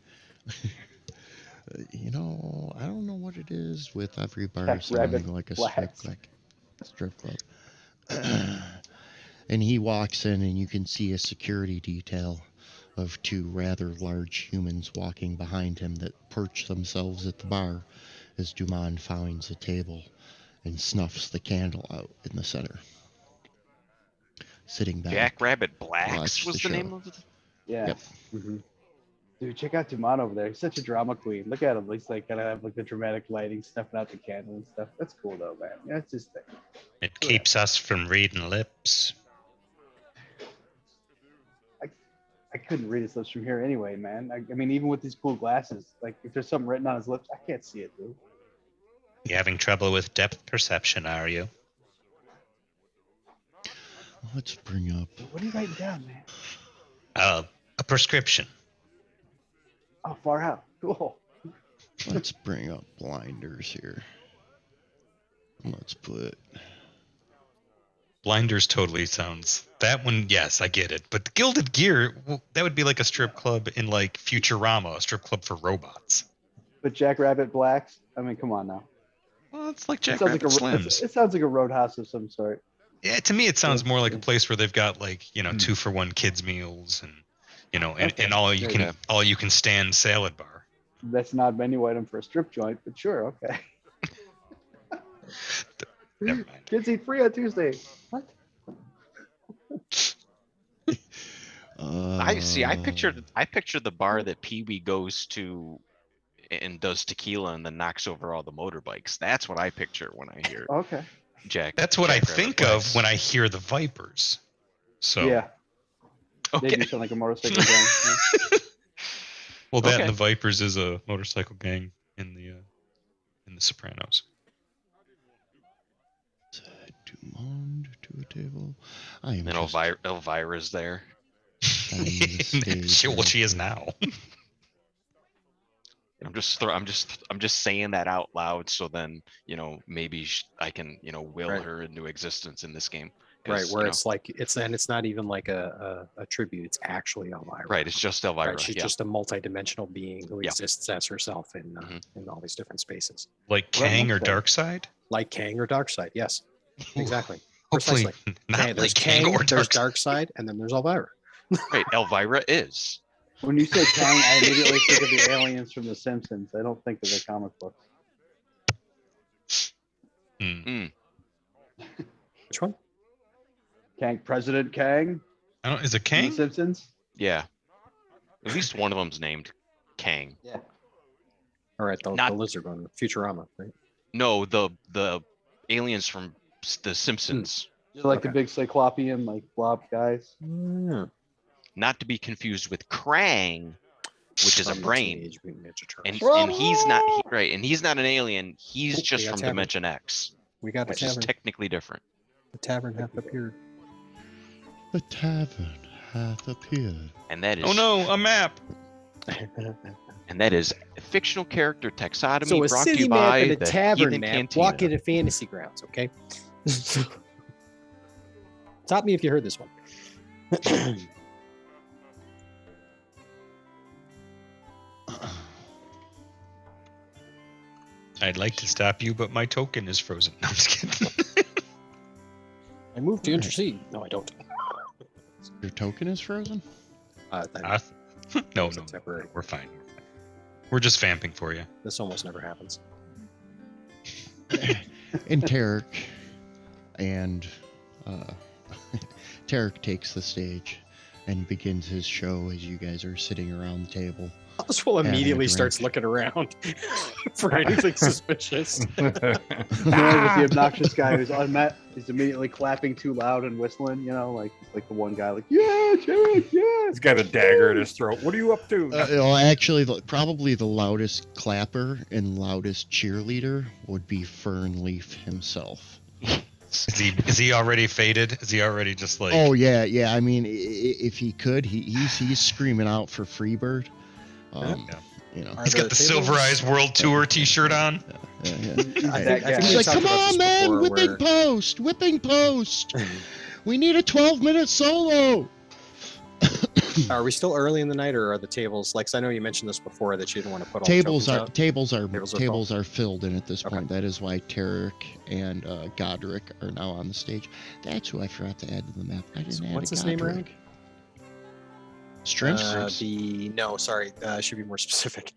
I don't know what it is with every bar Jackrabbit sounding like a Blacks. strip club. And he walks in and you can see a security detail of 2 rather large humans walking behind him that perch themselves at the bar as Dumont finds a table and snuffs the candle out in the center. Sitting back. Jackrabbit Blacks Watch was the the name show. of it. Yeah. Yep. Mhm. Dude, check out Dumont over there. He's such a drama queen. Look at him. He's like gonna have like the dramatic lighting, snuffing out the candle and stuff. That's cool though, man. Yeah, that's his thing. It keeps us from reading lips. I couldn't read his lips from here anyway, man. I mean, even with these cool glasses, like if there's something written on his lips, I can't see it, dude. You having trouble with depth perception, are you? Let's bring up. What are you writing down, man? A prescription. Oh, far out. Cool. Let's bring up blinders here. Let's put. Blinders totally sounds. That one, yes, I get it. But the Gilded Gear, well, that would be like a strip club in like Futurama, a strip club for robots. But Jackrabbit Blacks. I mean, come on now. Well, it's like It Jack sounds Rabbit like Slims. it sounds like a roadhouse of some sort. Yeah, to me, it sounds Yeah, more like yeah. a place where they've got like 2-for-1 kids meals and Okay, and all you there can you all you can stand salad bar. That's not a menu item for a strip joint, but sure, okay. Never mind. Kids eat free on Tuesday. What? I see. I pictured the bar that Pee Wee goes to and does tequila and then knocks over all the motorbikes. That's what I picture when I hear Okay. Jack. That's what I Jackrabbit think Blacks. of when I hear the Vipers. So Yeah, they Okay. do sound like a motorcycle gang. Yeah. well, that Okay. and the Vipers is a motorcycle gang in the Sopranos. Dumont to a table. I am And just Elvira's there. setting the stage Well, here. she is now. I'm just saying that out loud. So then, maybe I can, will Right. her into existence in this game. Right, 'Cause, where it's like it's not even like a tribute. It's actually Elvira. right. It's just Elvira. Right, she's yeah. just a multi-dimensional being who Yeah. exists as herself in Mhm. in all these different spaces, Like Well, Kang or okay. Darkseid? like Kang or Darkseid. Yes, exactly. Hopefully Precisely. not Okay, like there's Kang or there's Darkseid. Darkseid, and then there's Elvira. Right. Elvira is. When you say Kang, I immediately think of the aliens from The Simpsons. I don't think of the comic books. Hmm. Which one? Kang, President Kang I don't. Is it from The Kang? Simpsons. Yeah. At least one of them's named Kang. Yeah. All right, the Not- lizard one, Futurama, right? No, the aliens from The Simpsons. They're like Okay. the big cyclopean, like blob guys. Yeah. Not to be confused with Krang, which is a From the brain. Teenage Mutant Ninja And, Turtles. and he's not right, and he's not an alien. He's Oh, just we got from Tavern. Dimension X, We got the which is tavern. technically different. The tavern hath appeared. The tavern hath appeared. And that is Oh no, a map. and that is a fictional character taxonomy So a brought to city you map by and a the tavern Heathen map Cantina. walk into fantasy grounds, okay? Stop me if you heard this one. I'd like to stop you, but my token is frozen. No, I'm just kidding. I move to intercede. No, I don't. Your token is frozen? No, It's no, temporary. we're fine. We're just vamping for you. This almost never happens. And Tarek and Tarek takes the stage and begins his show as you guys are sitting around the table. Oswald Having a immediately drink. starts looking around for anything suspicious. With the obnoxious guy who's unmet, he's immediately clapping too loud and whistling. Like the one guy, like yeah, Jared, yeah. He's got a dagger at his throat. What are you up to? Well, actually, probably the loudest clapper and loudest cheerleader would be Fernleaf himself. Is he already faded? Is he already just like? Oh yeah. I mean, if he could, he's screaming out for Freebird. Yeah. Are He's the got the tables- Silver Eyes World Tour T-shirt on. Yeah. I That think, I guy. think He's we like, talked come about on, this man, before, whipping where- post. We need a 12-minute solo. Are we still early in the night, or are the tables like? 'Cause I know you mentioned this before that you didn't want to put all Tables the are tokens out. tables are filled in at this Okay. point. That is why Tarek and Godric are now on the stage. That's who I forgot to add to the map. I didn't add What's a his name, Godric. Rank? Strength. Should be more specific.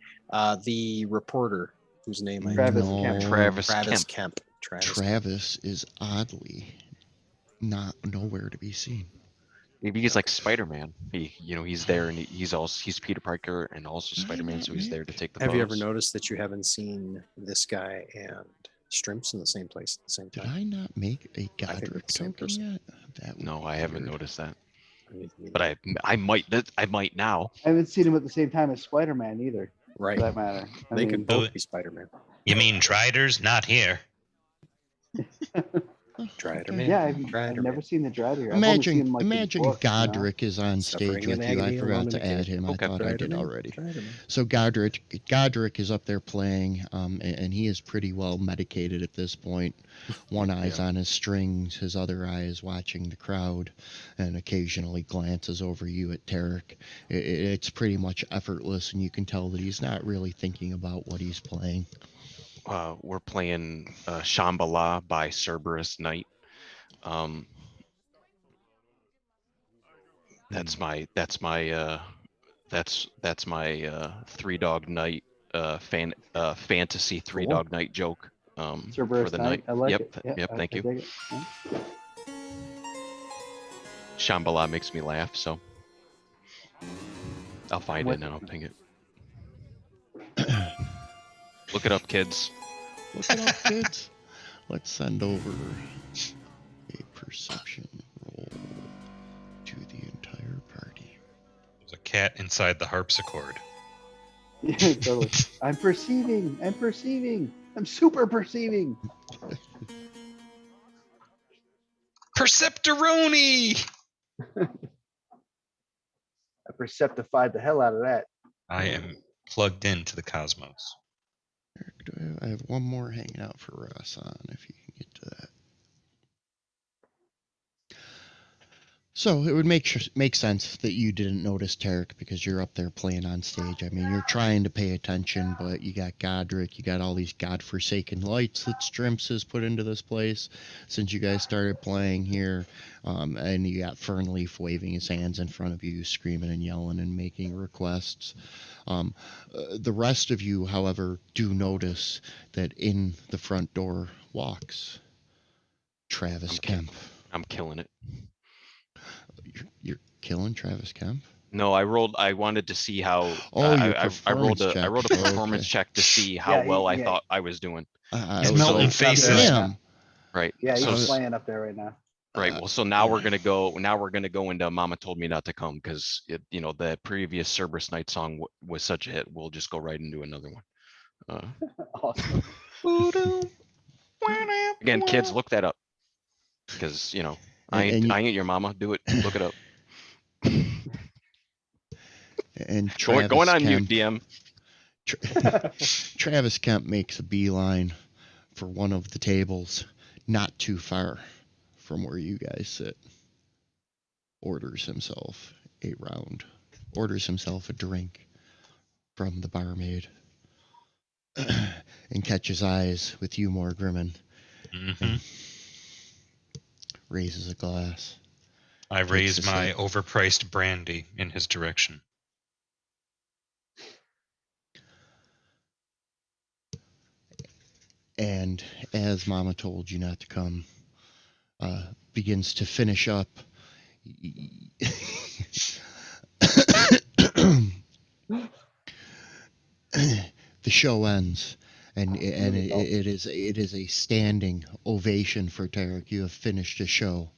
The reporter whose name I Travis No. Kemp. Travis Travis Kemp. Kemp. Travis. Travis is oddly not nowhere to be seen. Maybe he's like Spider-Man. He's there and he's Peter Parker and also Why Spider-Man, not so he's there to take the Have you ever photos. noticed that you haven't seen this guy and Strimps in the same place at the same Did time? I not make a I think they're Godric the same token person. yet? That would No, be I haven't weird. noticed that, Me but neither. I might now. I haven't seen him at the same time as Spider-Man either, Right. for that matter. I They mean, could both be Spider-Man. You mean Driders? Not here. Oh, Drider okay. man. yeah, I've Drider never man. seen the Dread here. I've only seen him like in Imagine books, you know? Godric is on Suffering stage in with you. I agony, alone forgot in to a cave. add him. I Okay. thought I Drider did man. already. Drider man. So Godric is up there playing, and he is pretty well medicated at this point. One eye's on his strings, his other eye is watching the crowd, and occasionally glances over you at Tarek. It's pretty much effortless, and you can tell that he's not really thinking about what he's playing. We're playing Shambhala by Cerberus Knight. That's my three dog night fantasy three Cool. dog night joke for Cerberus the Knight. night. I like Yep, it. Yeah, yep, thank I you. dig it. Yeah. Shambhala makes me laugh, so I'll find it With- and I'll ping it. Look it up, kids. Look it up, kids. Let's send over a perception roll to the entire party. There's a cat inside the harpsichord. Yeah, totally. I'm perceiving. I'm super perceiving. Perceptoroni! I perceptified the hell out of that. I am plugged into the cosmos. Eric, I have one more hanging out for Ross on, if you can get to that. So it would make sense that you didn't notice Tarek because you're up there playing on stage. I mean, you're trying to pay attention, but you got Godric, you got all these godforsaken lights that Strimps has put into this place since you guys started playing here, and you got Fernleaf waving his hands in front of you, screaming and yelling and making requests. The rest of you, however, do notice that in the front door walks Travis Kemp. I'm killing it. You're killing Travis Kemp? No, I wanted to see how. Oh, your I rolled performance a check. rolled a performance Okay. check to see how Yeah, well I yeah. thought I was doing. He's was melting like, faces. Damn. Right. Yeah, he's So was- playing up there right now. right. Well, so now we're gonna go. Now we're gonna go into Mama Told Me Not to Come because the previous Cerberus Night song was such a hit. We'll just go right into another one. Awesome. Again, kids, look that up because I And you- ain't your mama. Do it. Look it up. And Travis Going on Kemp, mute, DM. Travis Kemp makes a beeline for one of the tables, not too far from where you guys sit. Orders himself a round. Orders himself a drink from the barmaid. And catches eyes with you, more Grimmin. hmm Raises a glass. I Takes raise a my sip. overpriced brandy in his direction. And as Mama told you not to come, begins to finish up. The show ends, and it is a standing ovation for Tarek. You have finished a show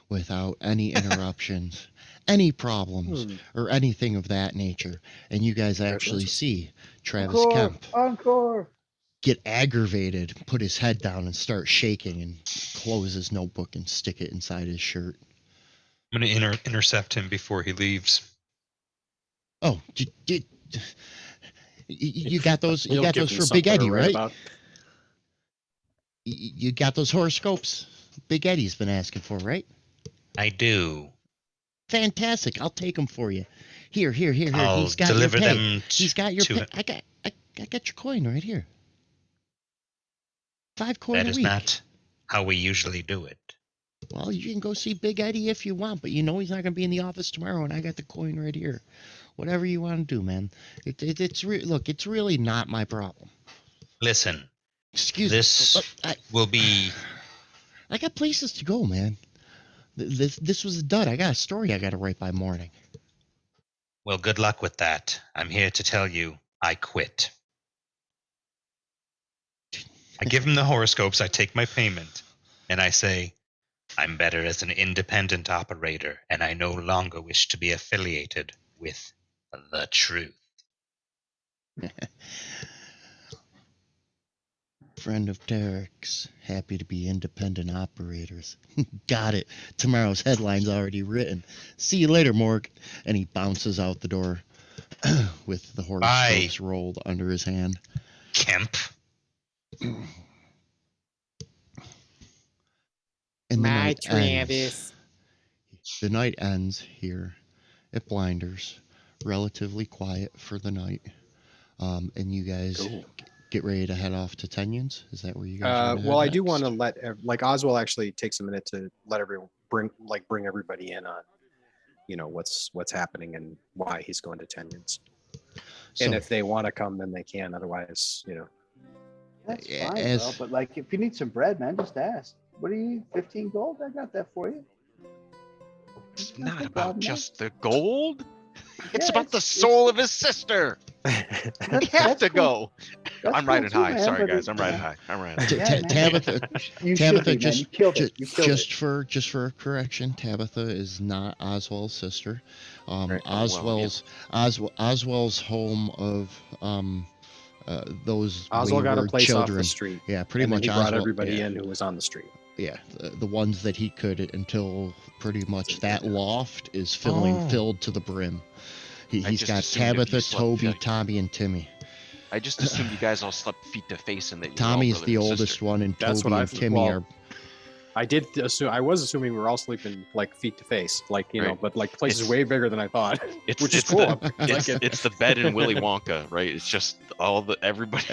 without any interruptions, any problems, or anything of that nature. And you guys actually Congratulations. see Travis Encore! Kemp Encore! get aggravated, put his head down, and start shaking, and close his notebook and stick it inside his shirt. I'm going to intercept him before he leaves. Oh, you got those? You You'll got give those him for something Big to Eddie, write right? about. You got those horoscopes Big Eddie's been asking for, right? I do. Fantastic. I'll take them for you. Here. I'll He's got deliver your pay. them He's got your to pay. him. I got your coin right here. 5 coin That a is week. not how we usually do it. Well, you can go see Big Eddie if you want, but you know he's not going to be in the office tomorrow, and I got the coin right here. Whatever you want to do, man. Look, it's really not my problem. Listen, Excuse this me. will be... I got places to go, man. This was a dud. I got a story I got to write by morning. Well, good luck with that. I'm here to tell you I quit. I give him the horoscopes, I take my payment, and I say, I'm better as an independent operator, and I no longer wish to be affiliated with the truth. Friend of Derek's, happy to be independent operators. Got it. Tomorrow's headline's already written. See you later, Morg. And he bounces out the door with the horoscopes rolled under his hand. Kemp. And the night ends. The night ends here at Blinders. Relatively quiet for the night. And you guys get ready to head off to Tenyon's? Is that where you guys are Well, I do want to let like Oswald actually takes a minute to let everyone bring everybody in on, what's happening and why he's going to Tenyon's. And if they want to come, then they can. Otherwise, That's fine, bro. But like, if you need some bread, man, just ask. What do you? 15 gold? I got that for you. It's not about just the gold. It's about the soul of his sister. We have to go. I'm riding high. Sorry, guys. I'm riding high. Tabitha, you Tabitha, be, you killed it. just for a correction, Tabitha is not Oswald's sister. Oswald's home of those Oswald got a place children. off the street. Yeah, pretty much. He Oswald, brought everybody in who was on the street. Yeah, the ones that he could until pretty much that loft is filled to the brim. He's got Tabitha, Toby, Tommy, and Timmy. I just assumed you guys all slept feet to face and that Tommy's the oldest one, and Toby and Timmy are. I did assume. I was assuming we were all sleeping like feet to face, like but like the place is way bigger than I thought. Which is cool. It's the bed in Willy Wonka, right? It's just everybody.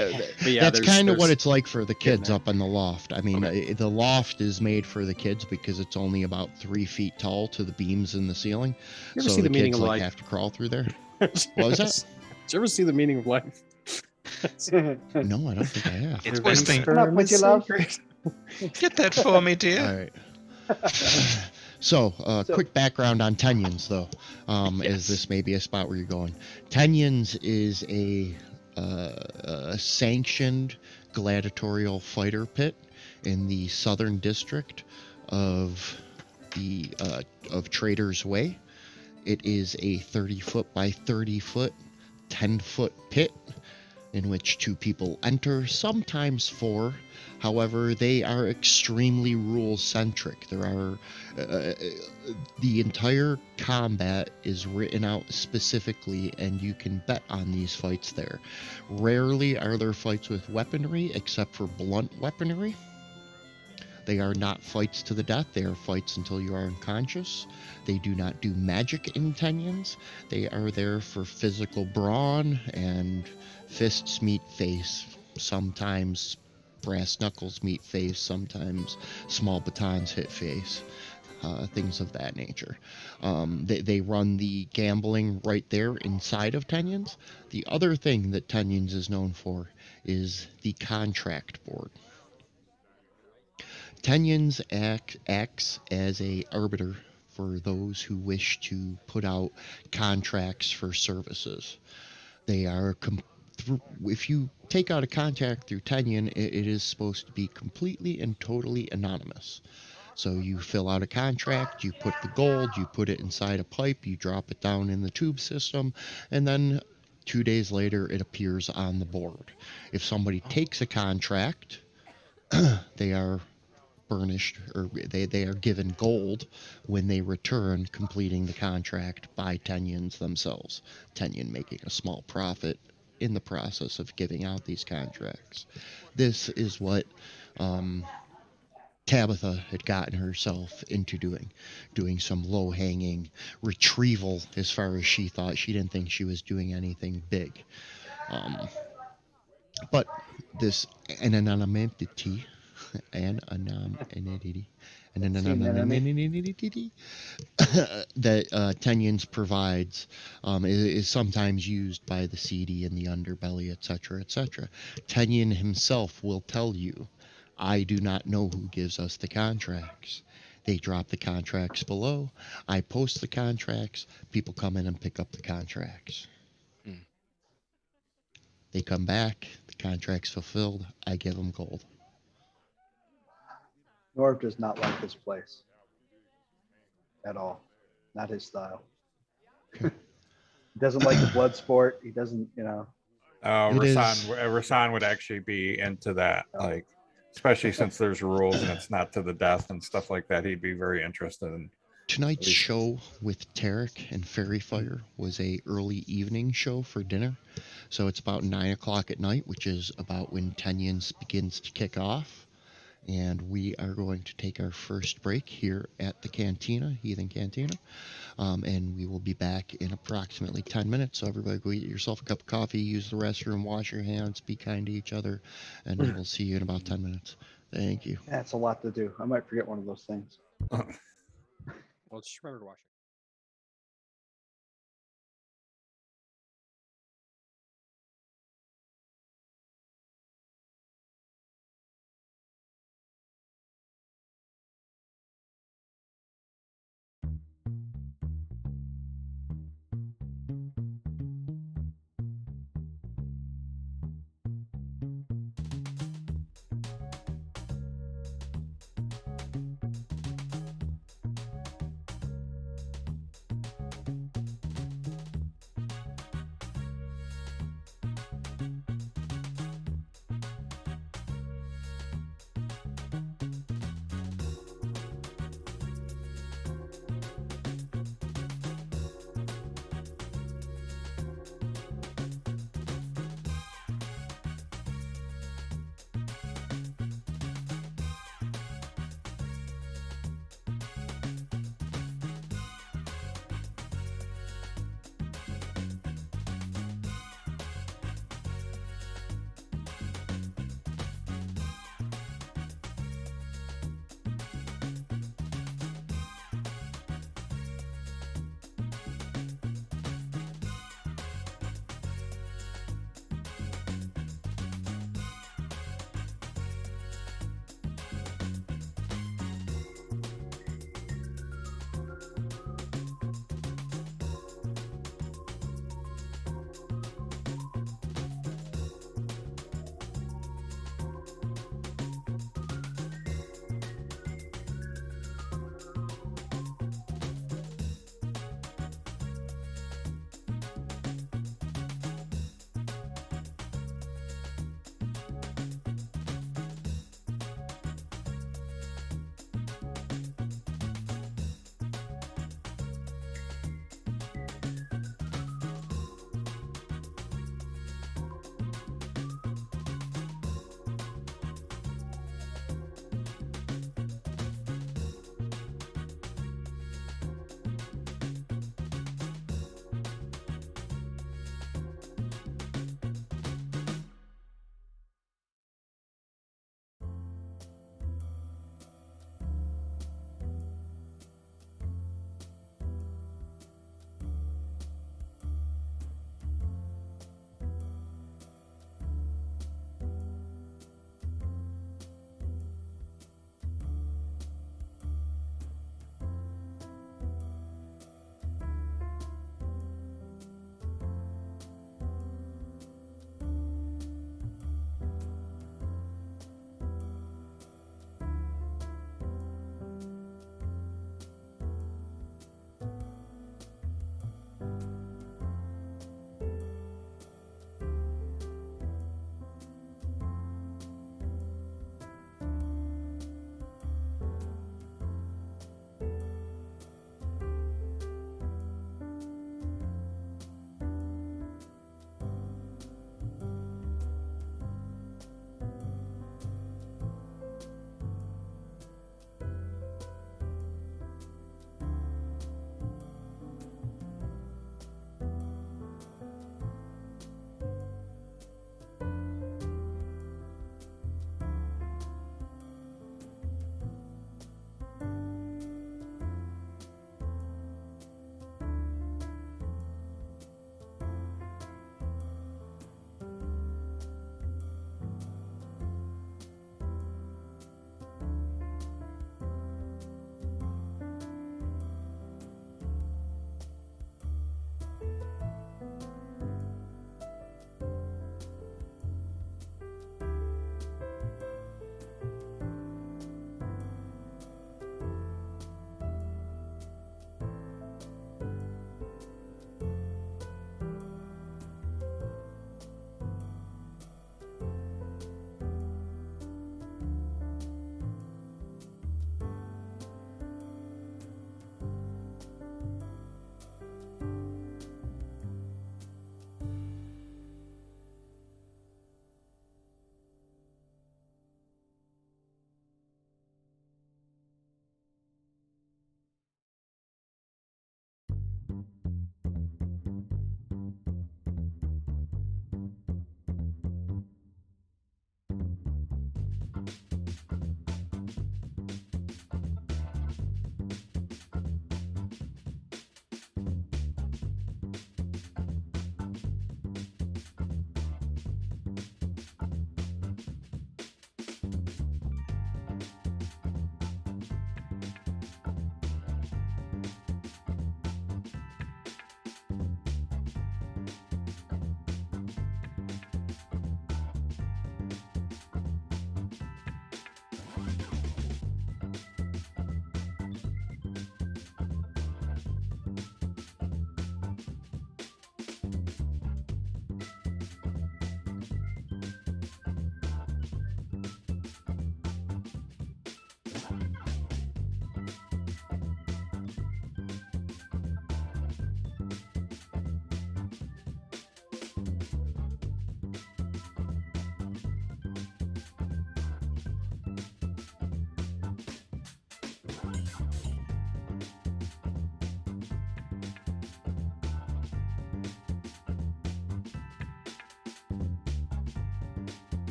That's kind of what it's like for the kids up in the loft. I mean, the loft is made for the kids because it's only about 3 feet tall to the beams in the ceiling. You ever see the meaning of life? Have to crawl through there. What was that? Did you ever see The Meaning of Life? No, I don't think I have. It's Westing. Get that for me, dear. All right. So, quick background on Tenyon's, though, as this may be a spot where you're going. Tenyon's is a sanctioned gladiatorial fighter pit in the southern district of Trader's Way. It is a 30-foot by 30-foot, 10-foot pit in which 2 people enter, sometimes 4. However, they are extremely rule-centric. There are the entire combat is written out specifically, and you can bet on these fights there. Rarely are there fights with weaponry, except for blunt weaponry. They are not fights to the death. They are fights until you are unconscious. They do not do magic in Tenyons. They are there for physical brawn, and fists meet face. Sometimes brass knuckles meet face. Sometimes small batons hit face. Things of that nature. They run the gambling right there inside of Tenyons. The other thing that Tenyons is known for is the contract board. Tenyons acts as a arbiter for those who wish to put out contracts for services. They are, if you take out a contract through Tenyon, it is supposed to be completely and totally anonymous. So you fill out a contract, you put the gold, you put it inside a pipe, you drop it down in the tube system, and then 2 days later it appears on the board. If somebody takes a contract, they are burnished, or they are given gold when they return, completing the contract by Tenyons themselves. Tenyon making a small profit in the process of giving out these contracts. This is what Tabitha had gotten herself into doing some low-hanging retrieval as far as she thought. She didn't think she was doing anything big. But this anonymity that Tenyons provides is sometimes used by the seedy and the underbelly, etc., etc. Tenyon himself will tell you, I do not know who gives us the contracts. They drop the contracts below. I post the contracts. People come in and pick up the contracts. Hmm. They come back. The contract's fulfilled. I give them gold. Norv does not like this place at all. Not his style. He doesn't like the blood sport. He doesn't, you know. It is- Rasan would actually be into that, like, especially since there's rules and it's not to the death and stuff like that. He'd be very interested in. Tonight's At least- show with Tarek and Fairy Fire was a early evening show for dinner. So it's about 9 o'clock at night, which is about when Tenyans begins to kick off. And we are going to take our first break here at the Cantina, Heathen Cantina. And we will be back in approximately 10 minutes. So everybody go get yourself a cup of coffee, use the restroom, wash your hands, be kind to each other, and we'll see you in about 10 minutes. Thank you. That's a lot to do. I might forget one of those things. Well, just remember to wash it.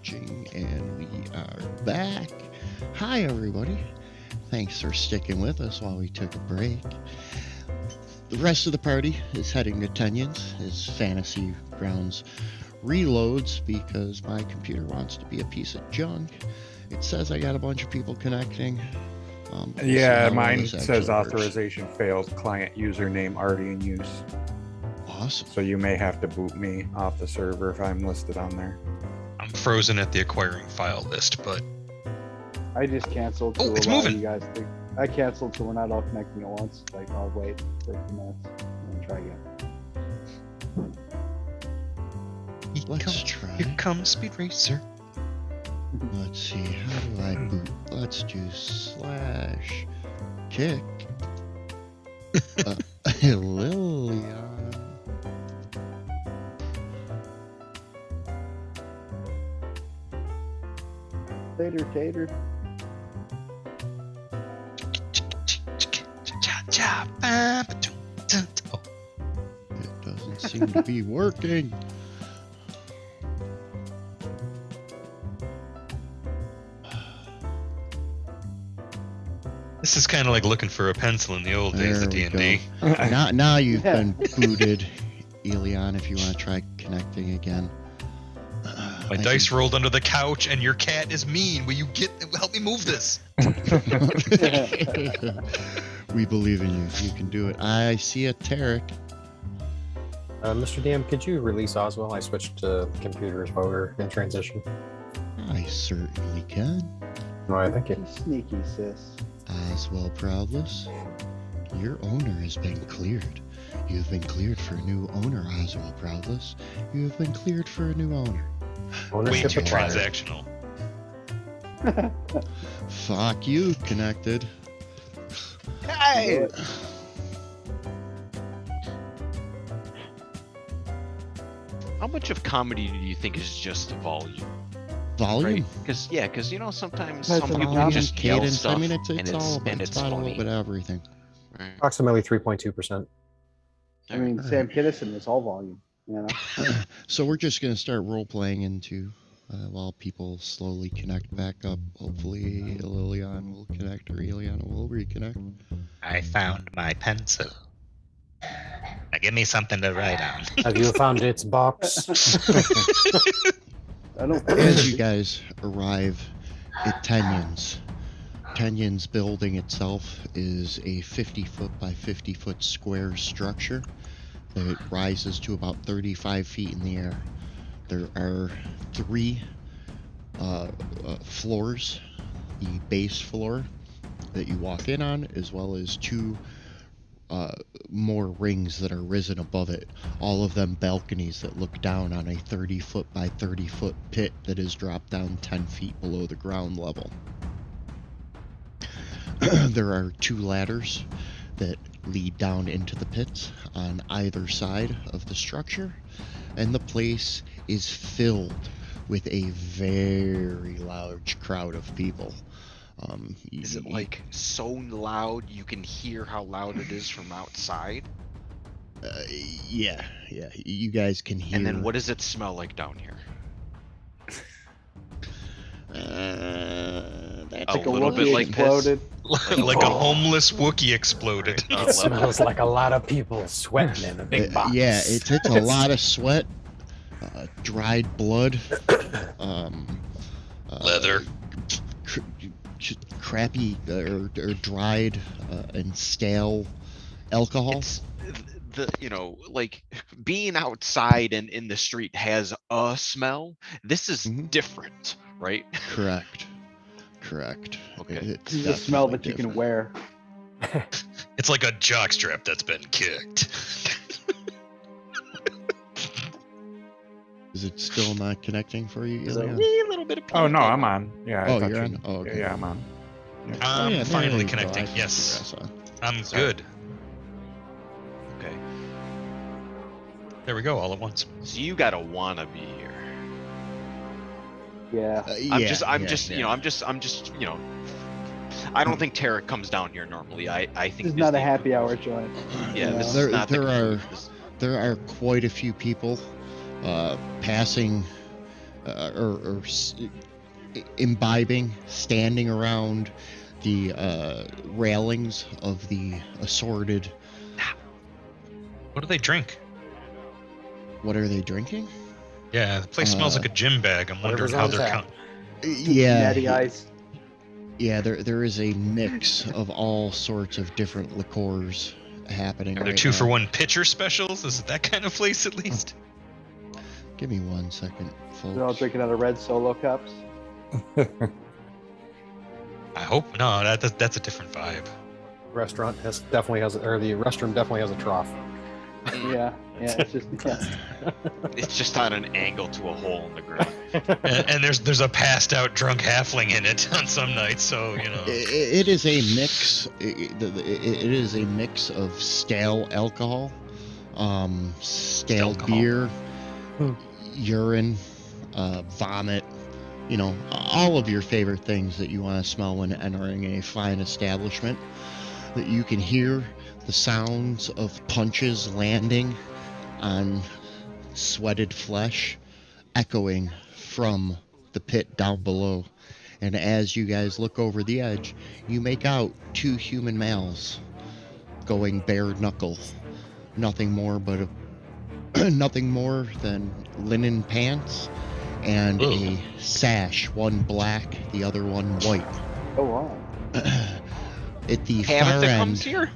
watching, and we are back. Hi, everybody. Thanks for sticking with us while we took a break. The rest of the party is heading to Tunyon's as Fantasy Grounds reloads because my computer wants to be a piece of junk. It says I got a bunch of people connecting. We'll see Yeah, how well mine this says actually works. authorization failed. Client username already in use. Awesome. So you may have to boot me off the server if I'm listed on there. I'm frozen at the acquiring file list, but I just canceled to Oh, it's allow moving. you guys to. I canceled so we're not all connecting at once. Like I'll wait for a few minutes and then try again. Let's try. here comes Speed Racer. Let's see. How do I boot? Let's do /kick. Lilian. Tater. Oh, It doesn't seem to be working. this is kind of like looking for a pencil in the old days of There we D&D. Now you've Yeah. been booted, Elion. If you want to try connecting again. My dice rolled under the couch, and your cat is mean. Will you help me move this? We believe in you. You can do it. I see a Tarek. Mr. DM, could you release Oswell? I switched to computers while we were in transition. I certainly can. All right, thank you. Sneaky sis. Oswell Proudless, your owner has been cleared. You have been cleared for a new owner, Oswell Proudless. You have been cleared for a new owner. Way Ownership too acquired. transactional. Fuck you, connected. Hey! How much of comedy do you think is just volume? Volume. Because you know sometimes Depends some on people volume, just yell cadence. stuff I mean, it's and all it's and it's it's about a little funny. bit of everything. Right. Approximately 3.2%. I mean, Sam Kinnison is all volume. You know. So we're just gonna start role playing into while people slowly connect back up. Hopefully, Lilian will connect or Eliana will reconnect. I found my pencil. Now give me something to write on. Have you found its box? I don't. As you guys arrive at Tenyon's building itself is a 50-foot by 50-foot square structure that rises to about 35 feet in the air. There are 3 floors. The base floor that you walk in on, as well as 2 more rings that are risen above it, all of them balconies that look down on a 30-foot by 30-foot pit that is dropped down 10 feet below the ground level. There are 2 ladders that lead down into the pits on either side of the structure, and the place is filled with a very large crowd of people. Is it like so loud you can hear how loud it is from outside? Yeah, you guys can hear. And then what does it smell like down here? That's A Like a little bit Wookiee like piss? exploded. Like a homeless Wookiee exploded. It smells like a lot of people sweating in a big box. Yeah, it's a lot of sweat, dried blood, Leather. crappy or dried and stale alcohol. It's like being outside and in the street has a smell. This is Mhm. different, right? Correct. Okay. It's It's a smell definitely that you can different. wear. It's like a jockstrap that's been kicked. Is it still not connecting for you, Is it- Ilya? Wee little bit of Oh no, pee. I'm on. Yeah. I Oh, thought you're you- on? Oh, okay. Yeah, I'm on. I'm there finally you go. connecting. I can Yes, progress on. I'm Sorry. good. Okay. There we go, all at once. So you gotta wanna be here. Yeah. I'm Yeah, just yeah. I'm just I don't think Tarek comes down here normally. I think This is not a Misty- happy hour joint. Yeah, this There- is not the there are- this- There are quite a few people passing imbibing, standing around the railings of the assorted. What do they drink? What are they drinking? Yeah, the place smells like a gym bag. I'm wondering whatever's how on they're tap. counting. Yeah, Natty Ice. yeah. There is a mix of all sorts of different liqueurs happening Are there right 2 for now. 1 pitcher specials? Is it that kind of place at least? Give me 1 second, folks. They're all drinking out of red Solo cups. I hope no. That's a different vibe. Restaurant definitely has, or the restroom definitely has a trough. Yeah, it's just It's just on an angle to a hole in the ground. And there's a passed out drunk halfling in it on some nights, so you know. It is a mix. It is a mix of stale alcohol, stale Alcohol. beer, Hmm. urine, vomit. You know, all of your favorite things that you want to smell when entering a fine establishment. That you can hear the sounds of punches landing on sweated flesh, echoing from the pit down below. And as you guys look over the edge, you make out 2 human males going bare knuckle. Nothing more but nothing more than linen pants and Ooh. a sash, one black, the other one white. oh wow. At the far Tabitha end, comes here.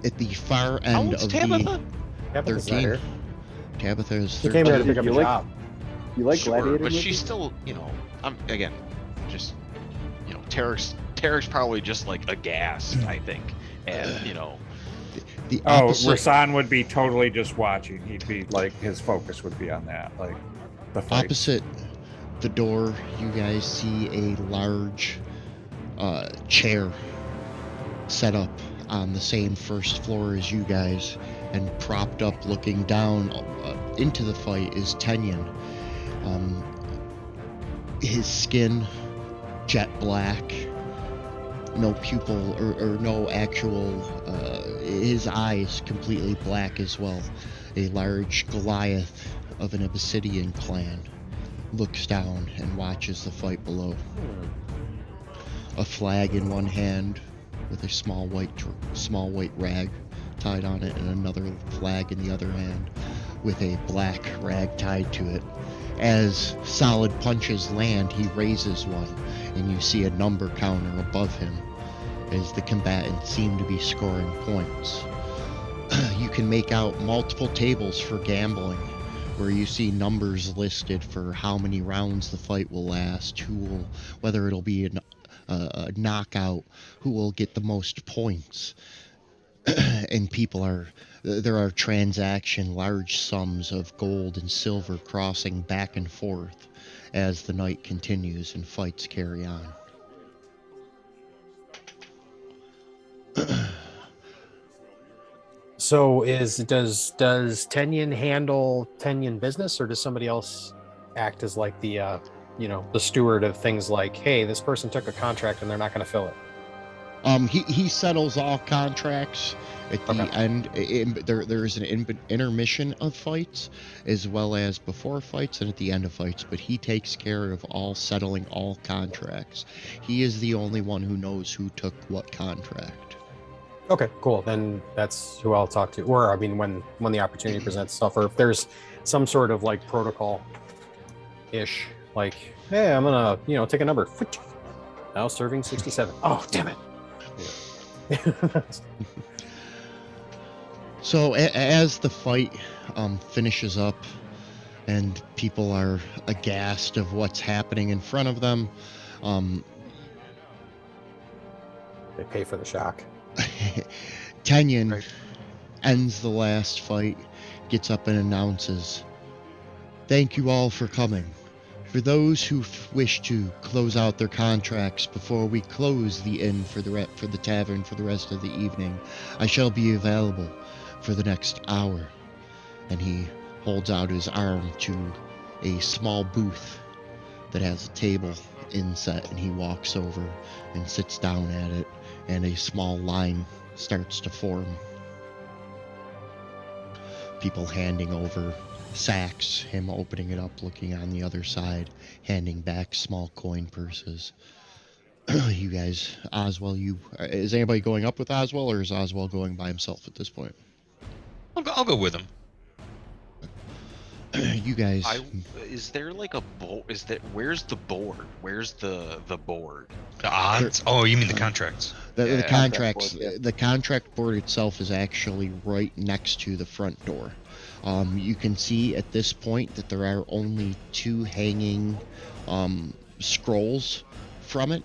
at the far How end old's of Tabitha? Tabitha's not 13. here. Tabitha is She came here to 13. pick up You a like- job. You like Sure, gladiator but movies? she's still, I'm again, just, Tarek's probably just like aghast, I think, and The Oh, opposite, Rasan would be totally just watching. He'd be like, his focus would be on that, like the fight. opposite the door, you guys see a large chair set up on the same first floor as you guys, and propped up looking down into the fight is Tenyon. His skin jet black, no pupil or no actual, his eyes completely black as well. A large Goliath of an Obsidian clan looks down and watches the fight below. A flag in one hand with a small white rag tied on it, and another flag in the other hand with a black rag tied to it. As solid punches land, he raises one, and you see a number counter above him as the combatants seem to be scoring points. You can make out multiple tables for gambling, where you see numbers listed for how many rounds the fight will last, whether it'll be a knockout, who will get the most points. And there are large sums of gold and silver crossing back and forth as the night continues and fights carry on. So does Tenyon handle Tenyon business, or does somebody else act as like the the steward of things like, hey, this person took a contract and they're not going to fill it? He settles all contracts at the end. There is an intermission of fights, as well as before fights and at the end of fights, but he takes care of settling all contracts. He is the only one who knows who took what contract. Okay, cool. Then that's who I'll talk to. Or I mean, when the opportunity presents itself, or if there's some sort of like protocol-ish, like, hey, I'm gonna take a number. Now serving 67. Oh, damn it. So as the fight finishes up and people are aghast of what's happening in front of them, They pay for the shock. Tenyon Right. ends the last fight, gets up and announces, "Thank you all for coming. For those who wish to close out their contracts before we close the inn for the tavern for the rest of the evening, I shall be available for the next hour." And he holds out his arm to a small booth that has a table inset, and he walks over and sits down at it, and a small line starts to form. People handing over sacks, him opening it up, looking on the other side, handing back small coin purses. You guys, Oswell, is anybody going up with Oswell, or is Oswell going by himself at this point? I'll go with him. You guys, Is there like a board? Where's the board? Where's the board? The odds? Oh, you mean the contracts? the Yeah. contracts, Contract board, yeah. the contract board itself is actually right next to the front door. You can see at this point that there are only 2 hanging scrolls from it.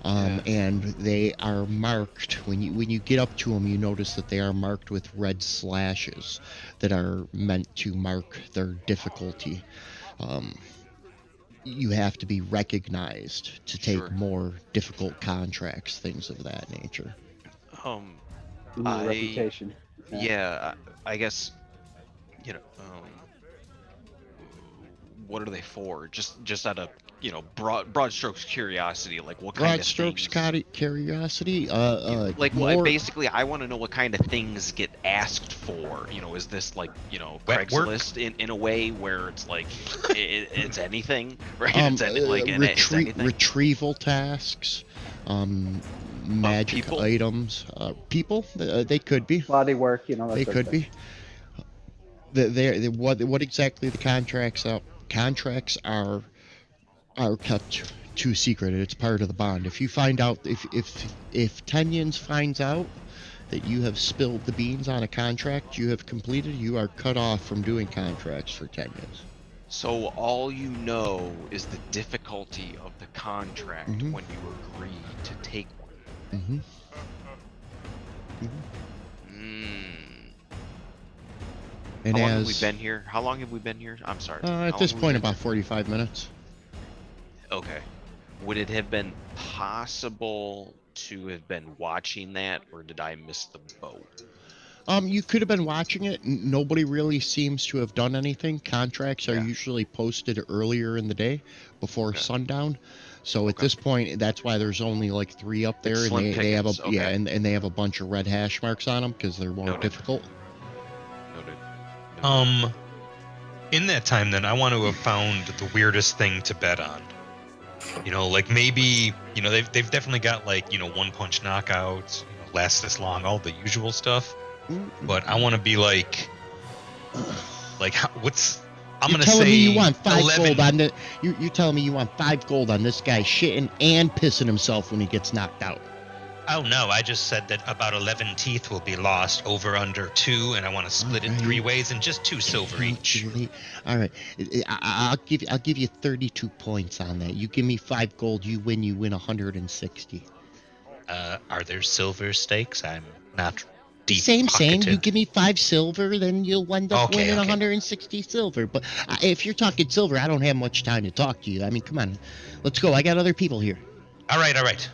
And they are marked. When you get up to them, you notice that they are marked with red slashes that are meant to mark their difficulty. You have to be recognized to take Sure. more difficult contracts, things of that nature. Ooh, I- reputation. Yeah, I guess, what are they for? Just out of, broad strokes curiosity, like what kind Broad of strokes, things, curiosity. well, more, basically, I want to know what kind of things get asked for. Is this like, Wet work? Craigslist in a way where it's like, it's anything, right? It's anything. retrieval tasks, magic people? items, people. They could be. Body work, that They sort of could thing. be. What exactly the contracts are? Contracts are kept too secret. It's part of the bond. If you find out, if Tenyans finds out that you have spilled the beans on a contract you have completed, you are cut off from doing contracts for Tenyans. So all you know is the difficulty of the contract Mhm. when you agree to take one. Mm-hmm. And How long have as we been here? How long have we been here? I'm sorry. How at this long have we point, been about 45 minutes. here? Okay. Would it have been possible to have been watching that, or did I miss the boat? You could have been watching it. Nobody really seems to have done anything. Contracts are Yeah. usually posted earlier in the day, before Okay. sundown. So at Okay. this point, that's why there's only like 3 up there, and slim they have a pickings, yeah, okay. and they have a bunch of red hash marks on them because they're more Noted. difficult. Noted. In that time, then I want to have found the weirdest thing to bet on. Like maybe they've definitely got like one punch knockouts, last this long, all the usual stuff. But I want to be like what's I'm You're gonna telling say me you want 5 11. gold on the you're telling me you want 5 gold on this guy shitting and pissing himself when he gets knocked out. Oh no, I just said that about 11 teeth will be lost, over under 2, and I want to split it Alright. 3 ways and just 2 silver each. All right, I'll give you 32 points on that. You give me 5 gold, you win 160. Are there silver stakes? I'm not deep Same. You pocketed. give me 5 silver, then you'll end up Okay, winning okay. 160 silver. But if you're talking silver, I don't have much time to talk to you. I mean, come on, let's go. I got other people here. All right.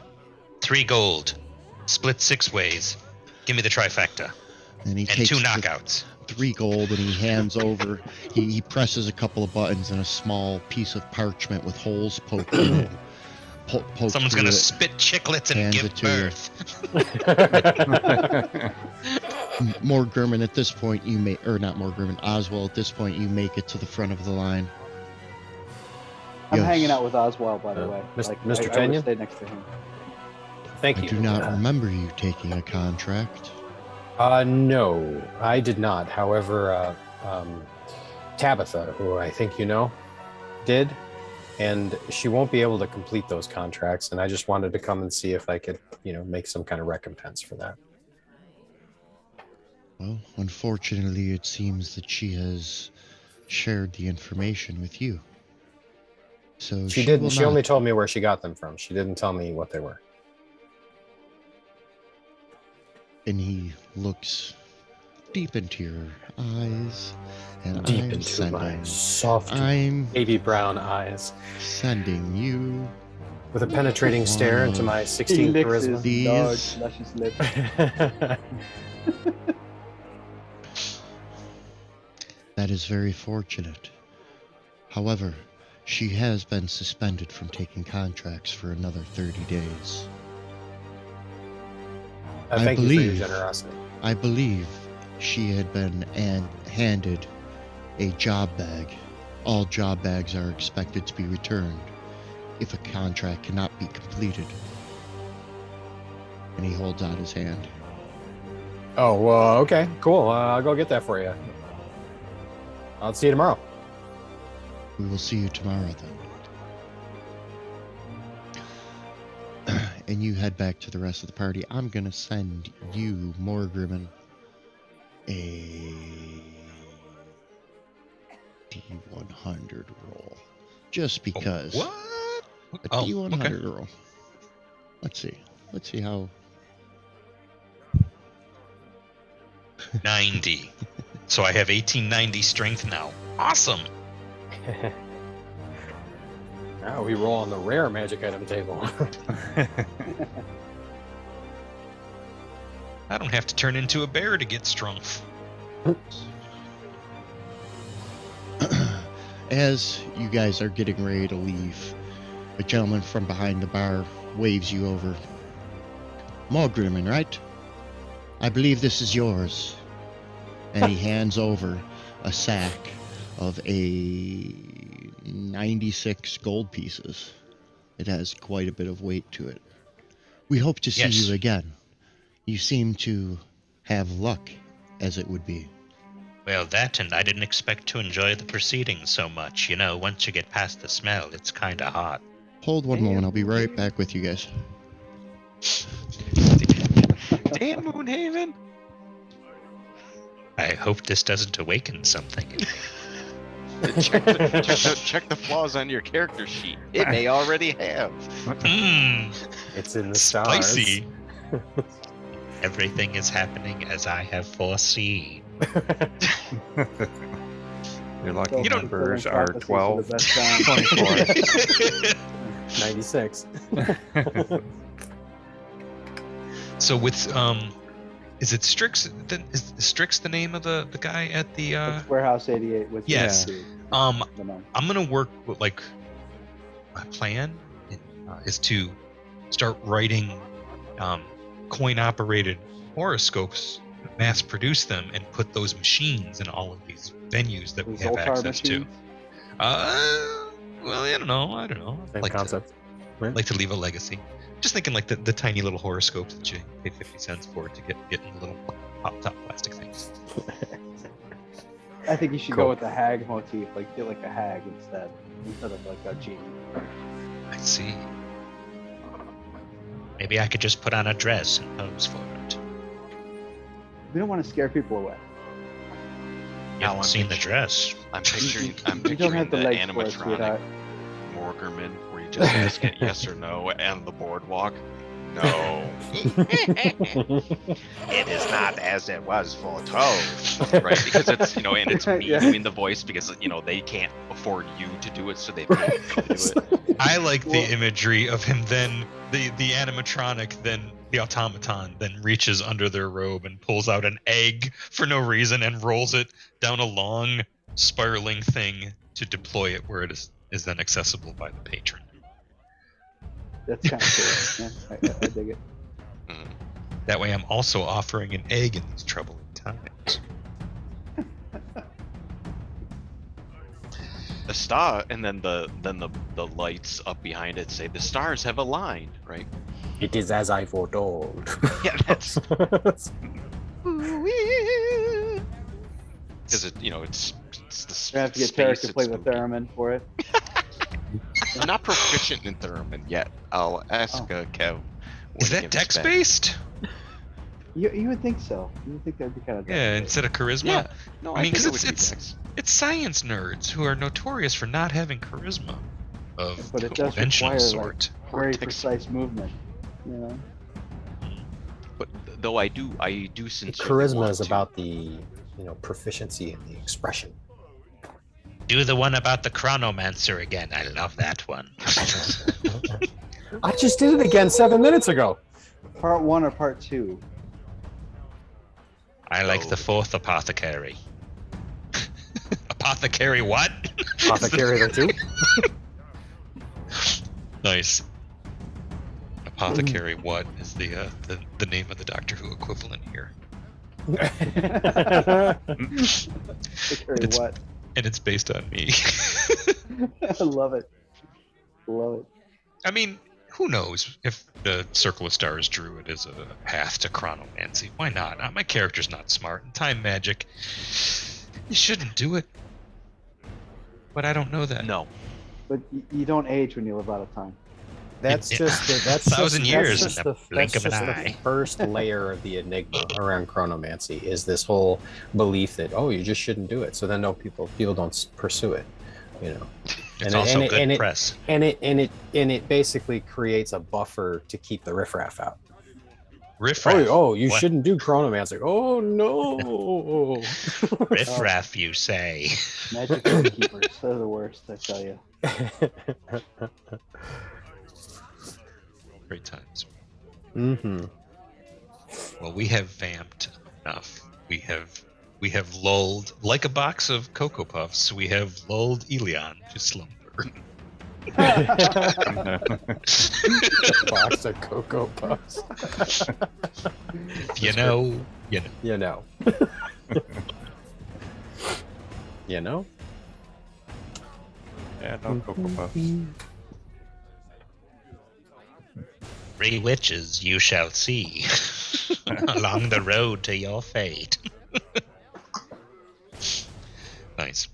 3 gold, split 6 ways. Give me the trifecta And he and takes 2 the knockouts. 3 gold, and he hands over. He presses a couple of buttons, and a small piece of parchment with holes poked through it. Poked Someone's through gonna it. spit chiclets and Hands give it to you. birth. Morgurman, at this point, not Morgurman, Oswald, at this point, you make it to the front of the line. I'm Yes. hanging out with Oswald, by the way. Mr. I would Tenyon? stay next to him. Thank I you. do not remember you taking a contract. No, I did not. However, Tabitha, who I think you know, did, and she won't be able to complete those contracts. And I just wanted to come and see if I could, make some kind of recompense for that. Well, unfortunately, it seems that she has shared the information with you. So She will didn't. She not- only told me where she got them from. She didn't tell me what they were. And he looks deep into your eyes, and Deep I'm into my sending, soft, I'm baby brown eyes, sending you with a penetrating stare into my He 16 licks charisma. his These- dog, luscious lips. That is very fortunate. However, she has been suspended from taking contracts for another 30 days. Thank you for your believe- generosity. I believe she had been handed a job bag. All job bags are expected to be returned if a contract cannot be completed. And he holds out his hand. Oh, well, okay, cool. I'll go get that for you. I'll see you tomorrow. We will see you tomorrow then. And you head back to the rest of the party. I'm gonna send you, Morgrimmon, a D100 roll. Just because. What? A Oh, D100 okay. roll. Let's see. Let's see how. 90. So I have 1890 strength now. Awesome. Now we roll on the rare magic item table. I don't have to turn into a bear to get strong. As you guys are getting ready to leave, a gentleman from behind the bar waves you over. Morgrimmon, right? I believe this is yours. And he hands over a sack of a 96 gold pieces. It has quite a bit of weight to it. We hope to see Yes. you again. You seem to have luck, as it would be. Well, that and I didn't expect to enjoy the proceedings so much. You know, once you get past the smell, it's kind of hot. Hold one moment. I'll be right back with you guys. Damn, Moonhaven. I hope this doesn't awaken something. check the flaws on your character sheet. It may already have. Mmm, It's in the stars. spicy. Everything is happening as I have foreseen. Your lucky You don't- numbers Those are prophecies 12, the best time. 24. 96. So with is it Strix? Is Strix the name of the guy at the? It's Warehouse 88 with Yes. the- I'm the- gonna work with my plan is to start writing coin-operated horoscopes, mass produce them, and put those machines in all of these venues that we the have Zoltar access machines. Well, I don't know. Same Like concept. Right? like to leave a legacy. Just thinking like the tiny little horoscopes that you pay 50 cents for to get in the little pop-top plastic things. I think you should Cool. go with the hag motif, like get like a hag instead of like a genie. I see. Maybe I could just put on a dress and pose for it. We don't want to scare people away. You Now haven't I'm seen the picturing- dress. I'm picturing You don't have the the legs for it, animatronic sweetheart. Morgerman where you just ask it yes or no and the boardwalk. No. It is not as it was foretold. Right, because it's and it's me Yeah. doing the voice because they can't afford you to do it, so they pay me to do it. I like the Well- imagery of him then the animatronic then the automaton then reaches under their robe and pulls out an egg for no reason and rolls it down a long spiraling thing to deploy it where it is then accessible by the patron. That's kind of cool. Yeah, I dig it. Mm. That way I'm also offering an egg in these troubling times. The star, and then the lights up behind it say the stars have aligned, right? It is as I foretold. Yeah, that's because it's the I have to get Tarek space, to play it's the spooky. theremin for it. I'm not proficient in theremin yet. I'll ask Kev. when Is he that gets dex back. based? You would think so. You would think that'd be kind of Yeah, instead of charisma. Yeah. No, I mean, think 'cause it would be it's- dex. It's science nerds who are notorious for not having charisma of But it does conventional require, sort. very Cortex. precise movement. You know. But though I do sincerely Charisma want is to. about the proficiency in the expression. Do the one about the chronomancer again. I love that one. I just did it again 7 minutes ago. Part 1 or part 2? I like the fourth apothecary. Apothecary what? Apothecary there too. Nice. Apothecary what is the name of the Doctor Who equivalent here? Carry It's- what? and it's based on me. I love it. Love it. I mean, who knows if the Circle of Stars Druid is a path to chronomancy? Why not? My character's not smart. And time magic, you shouldn't do it. But I don't know that. No. But you don't age when you live out of time. That's Yeah. just that's 1,000 years That's in just the the, blink that's of an just eye. the first layer of the enigma around chronomancy is this whole belief that you just shouldn't do it. So then people don't pursue it, you know. It's also good press. And it basically creates a buffer to keep the riffraff out. Riffraff. You What? shouldn't do chronomancy. Oh no. Riffraff, you say? Magic gatekeepers, they're the worst, I tell you. Great times. Mm-hmm. Well, we have vamped enough. We have lulled, like a box of Cocoa Puffs, we have lulled Elion to slumber. Box of Cocoa Puffs. You know. You know. You know? Yeah, no Cocoa Puffs. 3 witches you shall see along the road to your fate. Nice.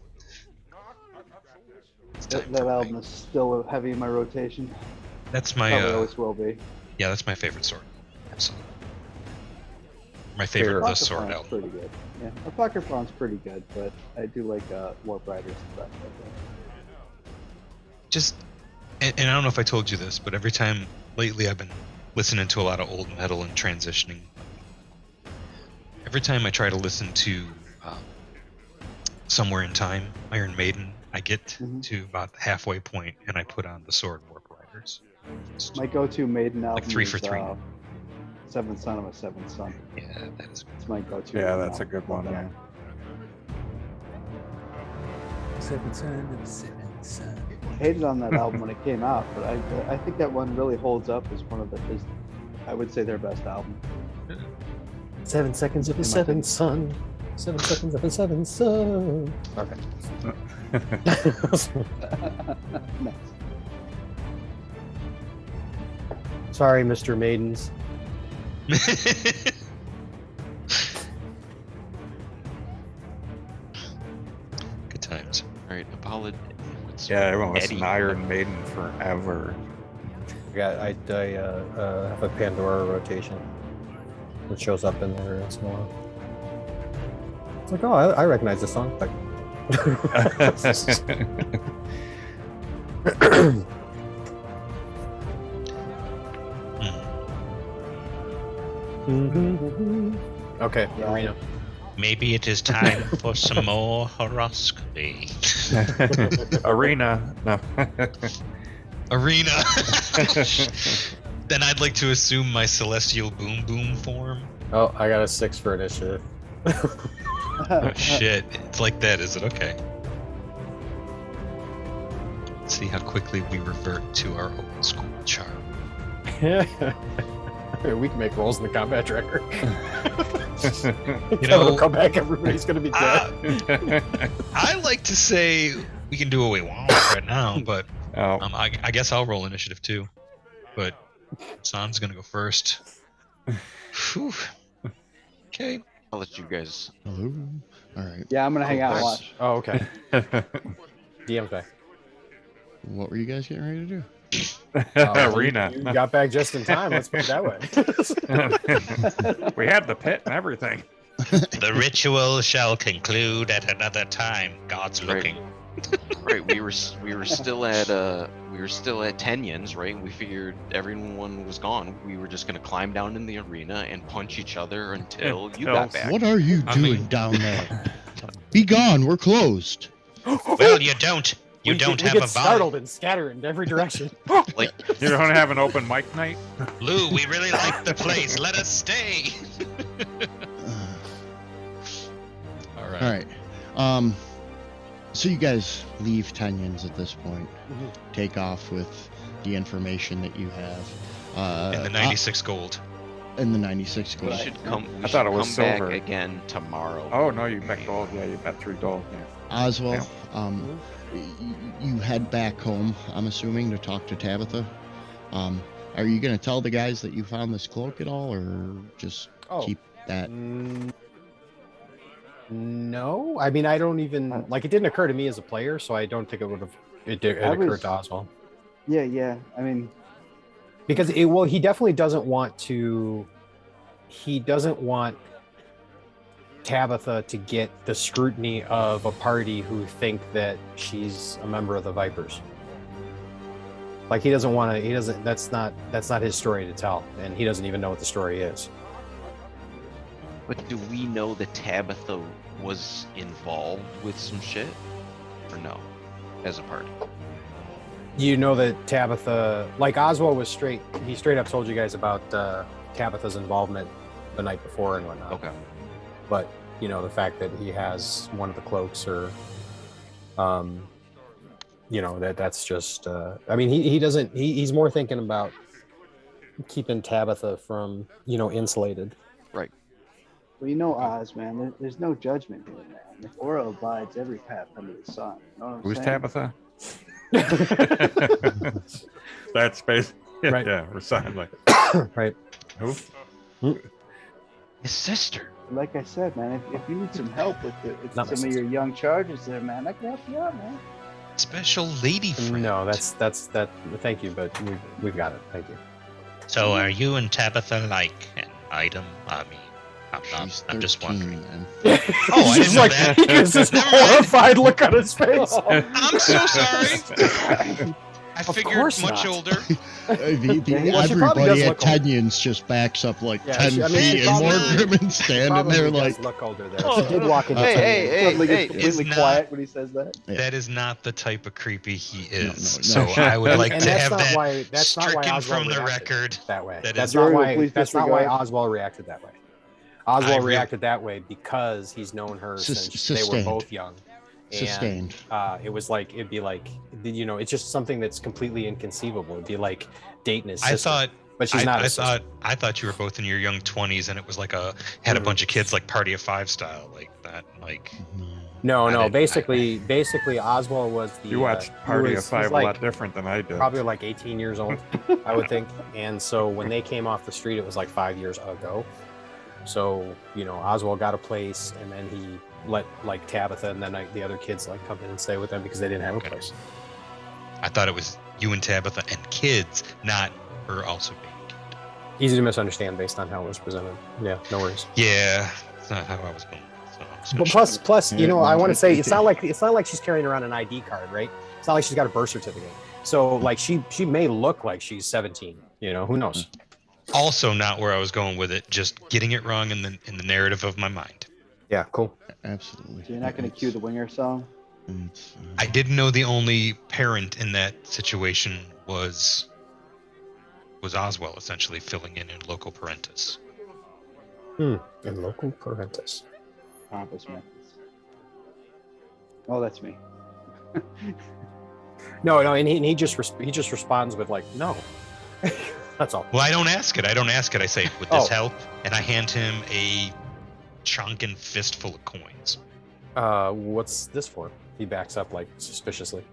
That album is still heavy in my rotation. That's Probably my always will be. yeah, that's my favorite sword. So, my favorite Apocryphon's sword album. pretty good. Yeah, Apocryphon's pretty good, but I do like Warp Riders the best. Just and I don't know if I told you this, but every time lately I've been listening to a lot of old metal and transitioning. Every time I try to listen to Somewhere in Time, Iron Maiden, I get to about the halfway point and I put on the Sword Warp Riders. My go-to Maiden album Like 3 is for 3. Seventh Son of a Seventh Son. Yeah, that is. It's my go-to. Yeah, Maiden that's a album. good one. Yeah. Hated on that album when it came out, but I think that one really holds up as one of I would say their best album. 7 seconds of the In my seventh sun. 7 seconds of the seventh sun. Okay. Nice. Sorry, Mr. Maidens. Good times. All right, apology. Yeah, everyone listened to Eddie. Iron Maiden forever. I have a Pandora rotation. It shows up in there once in a while. It's like, I recognize this song. Like, okay, Yeah. Arena. Maybe it is time for some more horoscopy. Arena. No. Arena. Then I'd like to assume my celestial boom boom form. Oh, I got a 6 for initiative. Oh shit! It's like that, is it? Okay. Let's see how quickly we revert to our old school charm. We can make rolls in the combat tracker. You know, It'll come back. Everybody's gonna be dead. I like to say we can do what we want right now, but Oh, I guess I'll roll initiative too. But San's gonna go first. Whew. Okay. I'll let you guys. Hello. All right. Yeah, I'm gonna hang out and watch. Oh, okay. DM's back. What were you guys getting ready to do? Arena. You got back just in time. Let's put it that way. We had the pit and everything. The ritual shall conclude at another time. God's Right. looking. Right, we were still at 10 yens, right? We figured everyone was gone. We were just gonna climb down in the arena and punch each other until you got back. What are you I doing mean- down there? Be gone. We're closed. Well, you don't We have get a vibe. startled and scatter in every direction. Like, You don't have an open mic night? Lou, we really like the place. Let us stay. All right. All right. So you guys leave Tenyans at this point. Mhm. Take off with the information that you have. And the 96 gold. in the 96 We gold. should come. We I thought should it was come back silver. again tomorrow. Oh no, you bet gold. Yeah, you bet 3 gold. Yeah. Oswald, you head back home, I'm assuming, to talk to Tabitha. Are you going to tell the guys that you found this cloak at all, or just keep that? No, I mean, I don't even like. It didn't occur to me as a player, so I don't think it would have. It occurred to Oswald. Yeah. I mean, because he definitely doesn't want to. He doesn't want Tabitha to get the scrutiny of a party who think that she's a member of the Vipers. Like he doesn't want to. He doesn't. That's not his story to tell, and he doesn't even know what the story is. But do we know that Tabitha was involved with some shit, or no, as a party? You know that Tabitha, like Oswald was he straight up told you guys about Tabitha's involvement the night before and whatnot. Okay. But you know the fact that he has one of the cloaks, or you know that's just. I mean, he doesn't. He's more thinking about keeping Tabitha from insulated. Right. well, you know, Oz, man, there's no judgment here, man. The Aura abides every path under the sun. You know what I'm Who's saying? Tabitha? That's space. Yeah, Right. yeah, we're signing like Right. who? His sister. Like I said, man, if you need some help with Not my some of your young charges there, man, I can help you out, man. Special lady friend. No, that's that. Thank you, but we've got it. Thank you. So are you and Tabitha like an item? I mean, I'm just 13, wondering. man. Oh, I didn't know that. He gives this Never mind. horrified look on his face. I'm so sorry. I figured course much not. older. Well, she probably does Everybody at look old. Tenyon's just backs up like Yeah, 10 she feet, and probably- Morgrimm's standing Probably there does like, look older there. Oh, She did walk into. Suddenly gets It's completely not- quiet when he says that. Yeah. That is not the type of creepy he is. No. So I would like and to that's have not that why. That's not why stricken Oswald from the reacted record. that way. That That's is- not Jerry will why. please That's not why disregard. Oswald reacted that way. I Oswald really- reacted that way because he's known her since they were sustained. both young. sustained. It was like it'd be like it's just something that's completely inconceivable. It'd be like dating his sister. But she's not. I thought you were both in your young 20s, and it was like had a bunch of kids like Party of Five style, like that, like. No. didn't- Basically, Oswald was the. You watched he Party of was Five like a lot different than I did. Probably like 18 years old, I would think. And so when they came off the street, it was like 5 years ago. So Oswald got a place, and then he let like Tabitha and then the other kids like come in and stay with them because they didn't have a place. I thought it was you and Tabitha and kids, not her also being a kid. Easy to misunderstand based on how it was presented. Yeah, no worries. Yeah, that's not how I was going. So But plus, Yeah, I want to say it- it's not like she's carrying around an ID card, right? It's not like she's got a birth certificate. So like she may look like she's 17. Who knows? also not where I was going with it. Just getting it wrong in the narrative of my mind. Yeah, cool. Absolutely. So you're not going to cue the Winger song? It's, I didn't know the only parent in that situation was Oswald, essentially filling in local parentis. In local parentis. Pompous Memphis. Oh, that's me. No, and he just responds with like, no. That's all. Well, I don't ask it. I say, would this Oh. help? And I hand him a chunkin' fistful of coins. What's this for? He backs up like suspiciously.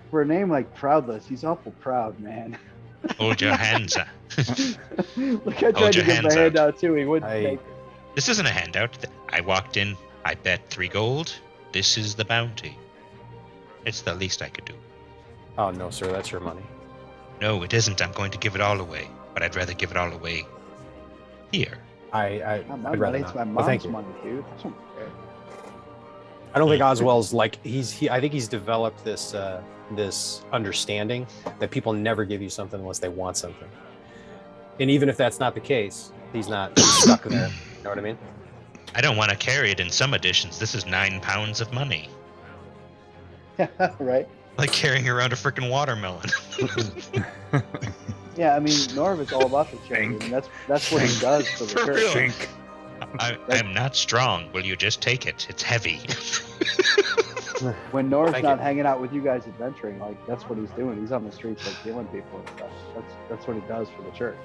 For a name like Proudless, he's awful proud, man. Hold your hands up. Look, I tried your to give him hands a out. handout too. He wouldn't I- take it. This isn't a handout. I walked in. I bet 3 gold. This is the bounty. It's the least I could do. Oh no, sir, that's your money. No, it isn't. I'm going to give it all away. But I'd rather give it all away here. I'd My rather money, it's not. my But thank mom's you. money, dude. I don't care. I don't think Oswald's like I think he's developed this this understanding that people never give you something unless they want something. And even if that's not the case, he's stuck there. You know what I mean? I don't want to carry it in some editions. This is 9 pounds of money. Right? Like charrying around a freaking watermelon. Yeah, I mean, Norv is all about the change. And that's what he does for the For church. real. I am not strong. Will you just take it? It's heavy. When Norv's Thank not you. hanging out with you guys adventuring, like that's what he's doing. He's on the streets like killing people and stuff. That's what he does for the church.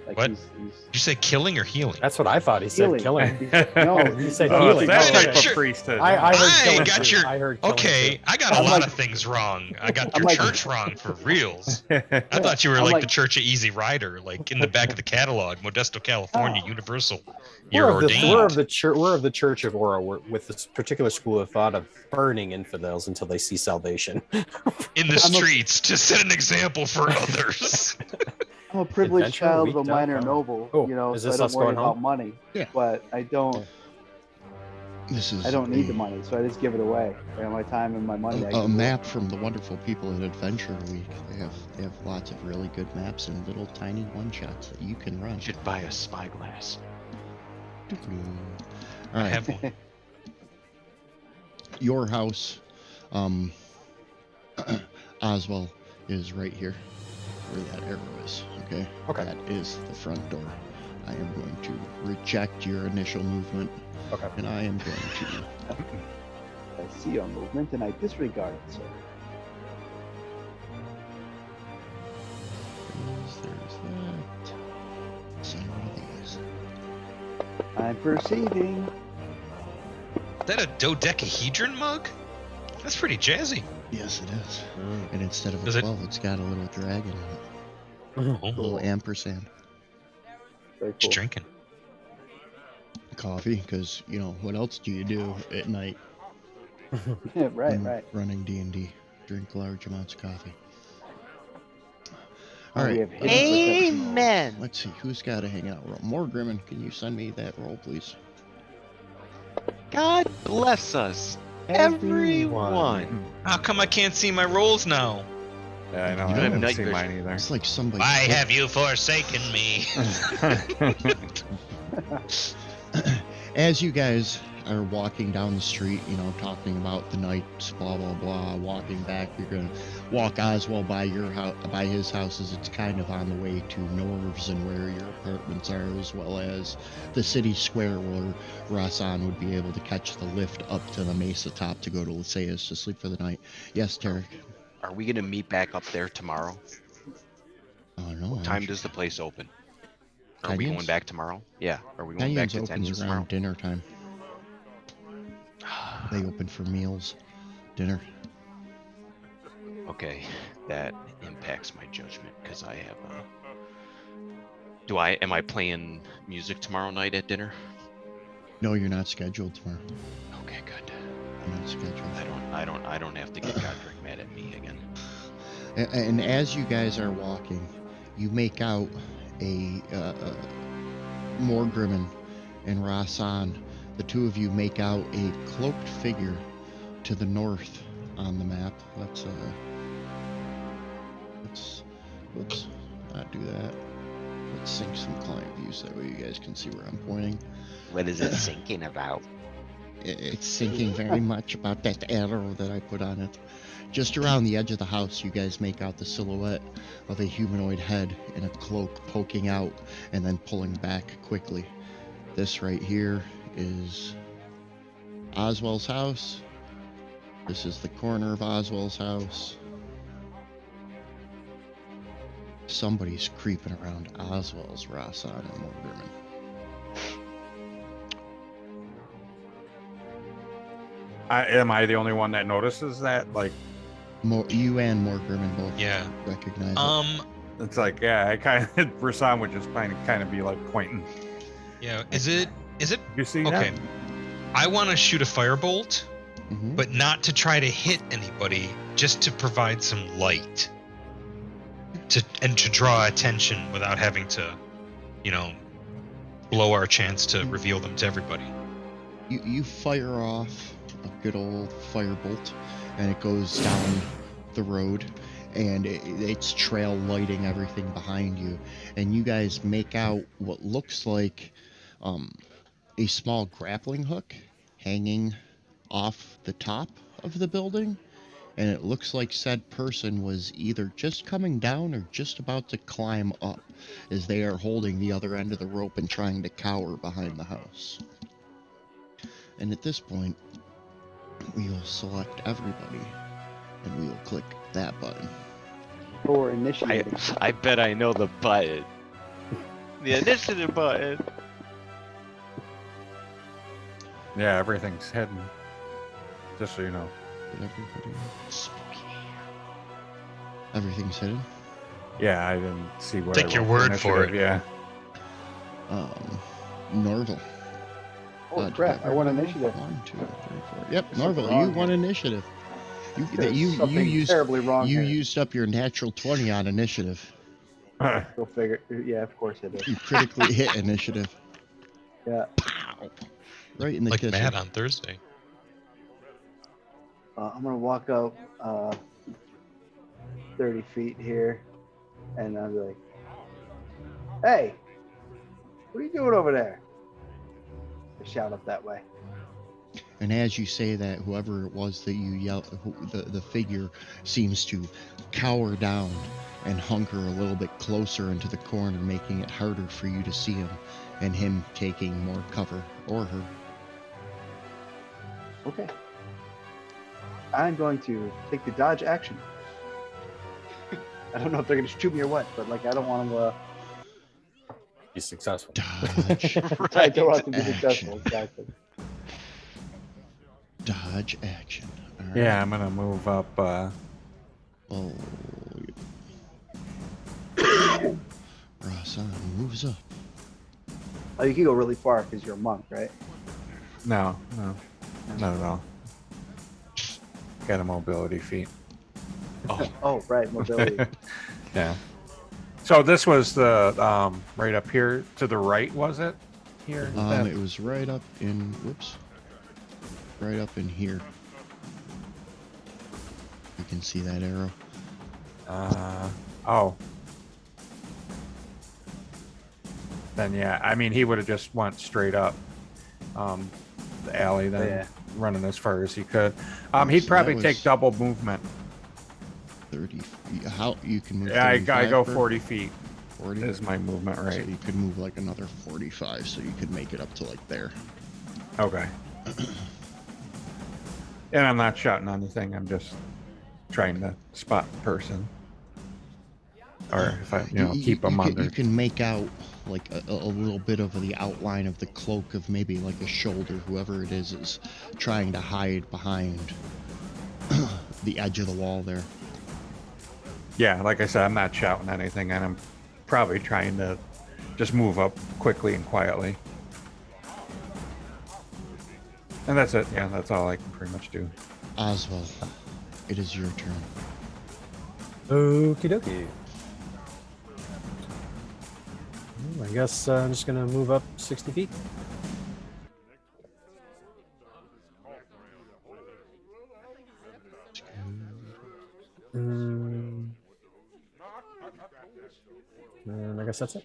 Like What? he's Did you say killing or healing? That's what I thought he said. Healing. Killing. no, He said Oh, healing. it's that Oh, type of sure. priesthood. I heard I killing got too. your- I heard killing Okay, too. I got a I'm lot like- of things wrong. I got I'm your like- church wrong for reals. Yeah. I thought you were I'm like like- the Church of Easy Rider, like in the back of the catalog, Modesto, California, Oh. Universal. We're You're of the ordained. we're of the Church of Ora, with this particular school of thought of burning infidels until they see salvation. in the I'm a- streets to set an example for others. I'm a privileged Adventure child of a Week minor dot com. noble, Oh, you know, is so I this don't us worry going about home? money. Yeah. But I don't This is I don't need a- the money, so I just give it away. You know, my time and my money. I A give it map from the wonderful people at Adventure Week. They have lots of really good maps and little tiny one shots that you can run. You should buy a spyglass. All I right, have one. your house, Oswald, is right here, where that arrow is. Okay. Okay. That is the front door. I am going to reject your initial movement, Okay. and I am going to. I see your movement and I disregard it, sir. There's that. See one of these. I'm perceiving. Is that a dodecahedron mug? That's pretty jazzy. Yes, it is. And instead of a Does it- 12, it's got a little dragon in it. A little ampersand. Very Just cool. drinking. Coffee, because you know what else do you do at night? Yeah, right, when right. Running D&D, drink large amounts of coffee. Oh, All we right. have hidden perception rolls. Amen. Let's see who's got a hangout roll. More Grimmin, can you send me that roll, please? God bless us, everyone. How come I can't see my rolls now? Yeah, I know. You I don't didn't have see night mine either. It's like somebody. Why have you forsaken me? As you guys are walking down the street, you know, talking about the nights, blah blah blah, walking back, you're gonna walk Oswald by your house, by his house, as it's kind of on the way to Norvs and where your apartments are, as well as the city square where Rasan would be able to catch the lift up to the mesa top to go to Lyceus to sleep for the night. Yes, Tarek. Are we gonna meet back up there tomorrow? Oh no. What time does the place open? Are we Kenyon's? going back tomorrow? Yeah. Are we going back Kenyon's to opens Kenyon's around tomorrow? dinner time. They open for meals, dinner. Okay, that impacts my judgment because I have am I playing music tomorrow night at dinner? No, you're not scheduled tomorrow. Okay, good. You're not scheduled. I don't have to get Godric mad at me again. And as you guys are walking, you make out a Morgrimmon and Rasan. The two of you make out a cloaked figure to the north on the map. Let's not do that. Let's sync some client views, that way you guys can see where I'm pointing. What is it thinking about? It's thinking very much about that arrow that I put on it. Just around the edge of the house, you guys make out the silhouette of a humanoid head in a cloak poking out and then pulling back quickly. This right here is Oswald's house. This is the corner of Oswald's house. Somebody's creeping around Oswald's, Rasan, and Morgrimmon. Am I the only one that notices that? Like, You and Morgrimmon both Yeah. recognize it. it's like, yeah, I kind of, Rasan would just kind of be like pointing. Yeah. Is it You see okay? that? I want to shoot a firebolt, Mhm. but not to try to hit anybody, just to provide some light. To draw attention without having to, blow our chance to reveal them to everybody. You fire off a good old firebolt, and it goes down the road, and it's trail lighting everything behind you, and you guys make out what looks like a small grappling hook hanging off the top of the building, and it looks like said person was either just coming down or just about to climb up, as they are holding the other end of the rope and trying to cower behind the house. And at this point, we will select everybody, and we will click that button. For initiating. I bet I know the button. The initiative button. Yeah, everything's hidden. Just so you know. Did everybody? Everything's hidden. Yeah, I didn't see what. Take I your wrote word for initiative, it. Yeah. Norval. Oh crap! I won initiative. 1, 2, 3, 4. Yep, There's Norval, something you wrong won here. initiative. There's You something used terribly wrong you here. used up your natural 20 on initiative. Go figure. Yeah, of course it is. You critically hit initiative. Yeah. Pow! Right in the Like kisser. Matt on Thursday. I'm gonna walk up 30 feet here, and I'll be like, "Hey, what are you doing over there?" I shout up that way. And as you say that, whoever it was that you yelled, the figure seems to cower down and hunker a little bit closer into the corner, making it harder for you to see him, and him taking more cover, or her. Okay. I'm going to take the dodge action. I don't know if they're going to shoot me or what, but like I don't want to. He's successful. Dodge. I don't want to be Action. successful. Exactly. Dodge action. All right. Yeah, I'm gonna move up. Oh. Rasan moves up. Oh, you can go really far because you're a monk, right? No, not at all. Got a mobility feat. Oh, right, mobility. Yeah. So this was the right up here to the right, was it? Here. It was right up in. Whoops. Right up in here. You can see that arrow. Oh. Then yeah, I mean he would have just went straight up the alley then, Yeah. running as far as he could. Oh, He'd so probably that take was- double movement. 30 feet. How you can move? Yeah, I 35 go per- 40 feet 40. is my movement, So right? you could move like another 45, so you could make it up to like there. Okay. And I'm not shouting anything. I'm just trying to spot the person, or if I, keep them under. You can make out like a little bit of the outline of the cloak of maybe like a shoulder. Whoever it is trying to hide behind the edge of the wall there. Yeah, like I said, I'm not shouting anything, and I'm probably trying to just move up quickly and quietly. And that's it. Yeah, that's all I can pretty much do. Oswald, it is your turn. Okie dokie. I guess I'm just gonna move up 60 feet. And I guess that's it.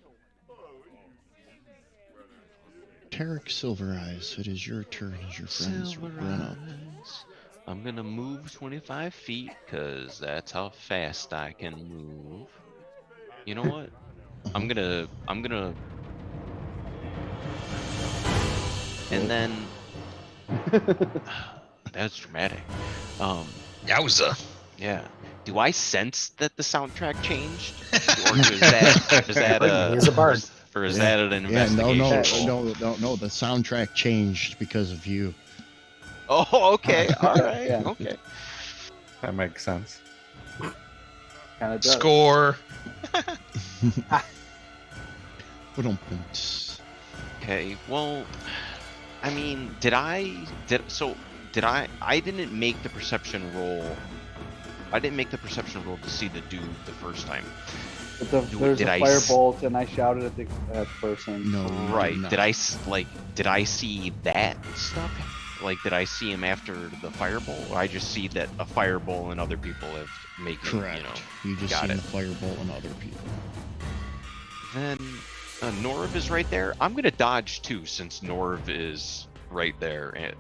Tarek Silver Eyes, it is your turn as your friends run up. I'm gonna move 25 feet because that's how fast I can move. You know what? I'm gonna, and then that's dramatic. Yowza. Yeah. Do I sense that the soundtrack changed, or is that He's a bard. or is that an Yeah, investigation? no. The soundtrack changed because of you. Oh, okay. All right. Yeah. Okay. That makes sense. Kind of does. Score. Okay. Well, I mean, I didn't make the perception roll. I didn't make the perception roll to see the dude the first time. But there's did a I firebolt, and I shouted at the person. No, Right. no. Did I see that stuff? Like, did I see him after the fireball? Or I just see that a fireball and other people have made Correct. You just got seen it. the fireball and other people. Then Norv is right there. I'm gonna dodge too, since Norv is right there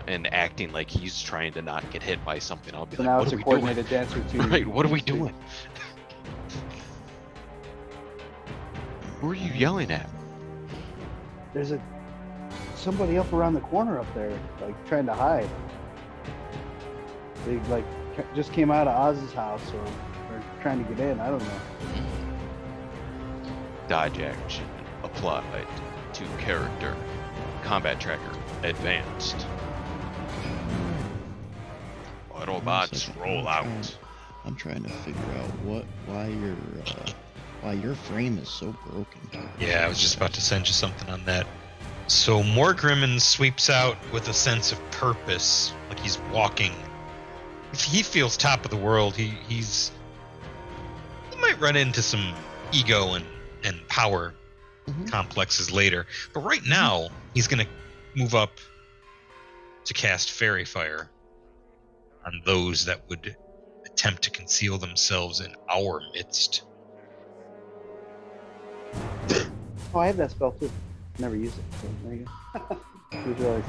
and acting like he's trying to not get hit by something. I'll be So like, now what it's are a we doing? coordinated dance routine. Right, what are we doing? Who are you yelling at? There's somebody up around the corner up there, like trying to hide. They like just came out of Oz's house or trying to get in. I don't know. Dodge action. applied to character. Combat tracker advanced. Autobots roll out. I'm trying to figure out why your frame is so broken. Yeah, I was just about to send you something on that. So Morgrimmon sweeps out with a sense of purpose, like he's walking. If he feels top of the world, he might run into some ego and power complexes later. But right now, he's gonna move up to cast Fairy Fire on those that would attempt to conceal themselves in our midst. Oh, I have that spell too. Never use it. So there you go. Just realized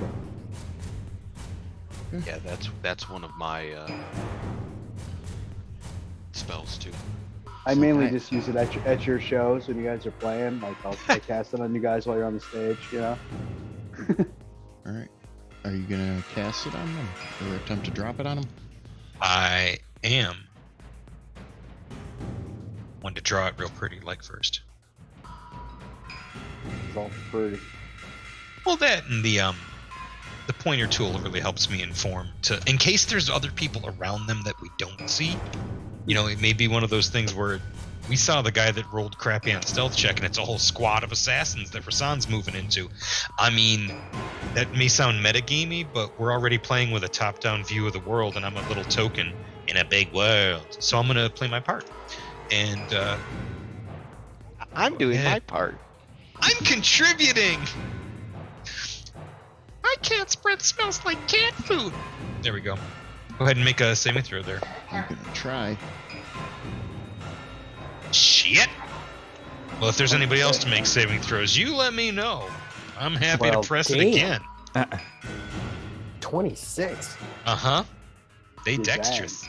that. Yeah, that's one of my spells too. I mainly just use it at your shows when you guys are playing. Like I cast it on you guys while you're on the stage. You know. All right. Are you gonna cast it on them or attempt to drop it on them? I am. Want to draw it real pretty, like first. It's all pretty. Well, that and the pointer tool really helps me inform in case there's other people around them that we don't see. You know, it may be one of those things where we saw the guy that rolled crappy on stealth check, and it's a whole squad of assassins that Rasan's moving into. I mean, that may sound metagamey, but we're already playing with a top-down view of the world, and I'm a little token in a big world. So I'm gonna play my part, and I'm doing my part. I'm contributing. My cat spread smells like cat food. There we go. Go ahead and make a saving throw there. I'm gonna try. Shit. Well, if there's anybody else to make saving throws, you let me know. I'm happy to press it again. 26. Uh-huh. They Good dexterous.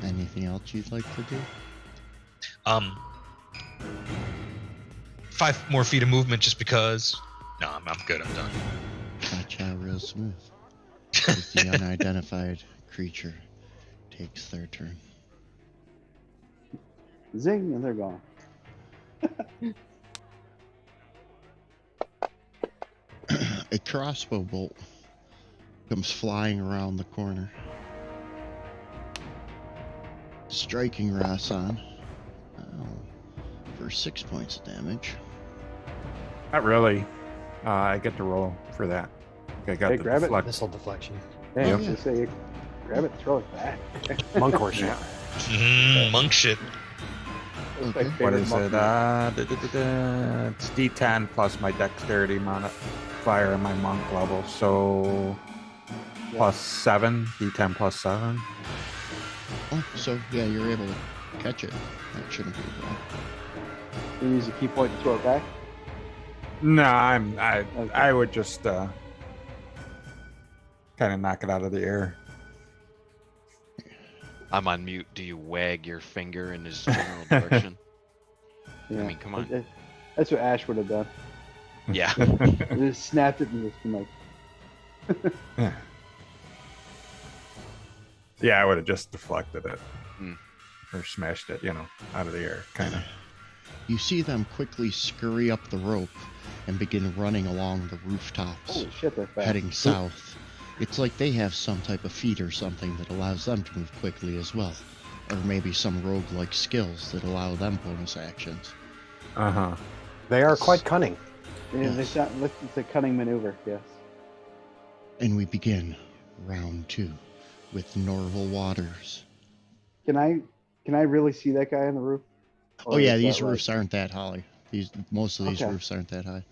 Anything else you'd like to do? 5 more feet of movement just because. No, I'm good. I'm done. Gotcha, real smooth. As the unidentified creature takes their turn. Zing, and they're gone. A crossbow bolt comes flying around the corner, striking Rasan for 6 points of damage. Not really. I get to roll for that. I got Hey, the grab it. deflect. Missile deflection. Hey, Yep. just say, grab it, throw it back. Monk horse shit. Monk shit. It's my Okay. What favorite is it? It's D10 plus my dexterity modifier and my monk level. So plus 7. D10 plus 7. Oh, so yeah, you're able to catch it. That shouldn't be a problem. You use a key point to throw it back. No, Okay. I would just kind of knock it out of the air. I'm on mute. Do you wag your finger in his general direction? Yeah. I mean, come on. That's what Ash would have done. Yeah. He just snapped it and just been like, Yeah, I would have just deflected it. Hmm. Or smashed it, out of the air, kind of. You see them quickly scurry up the rope and begin running along the rooftops, holy shit, they're fast. heading south. It's like they have some type of feat or something that allows them to move quickly as well. Or maybe some rogue-like skills that allow them bonus actions. Uh-huh. They are quite cunning. Yeah, Yes. it's a cunning maneuver, yes. And we begin round 2 with Norval Waters. Can I really see that guy on the roof? Oh Or yeah, is these that roofs aren't that high. Most of these Okay. roofs aren't that high.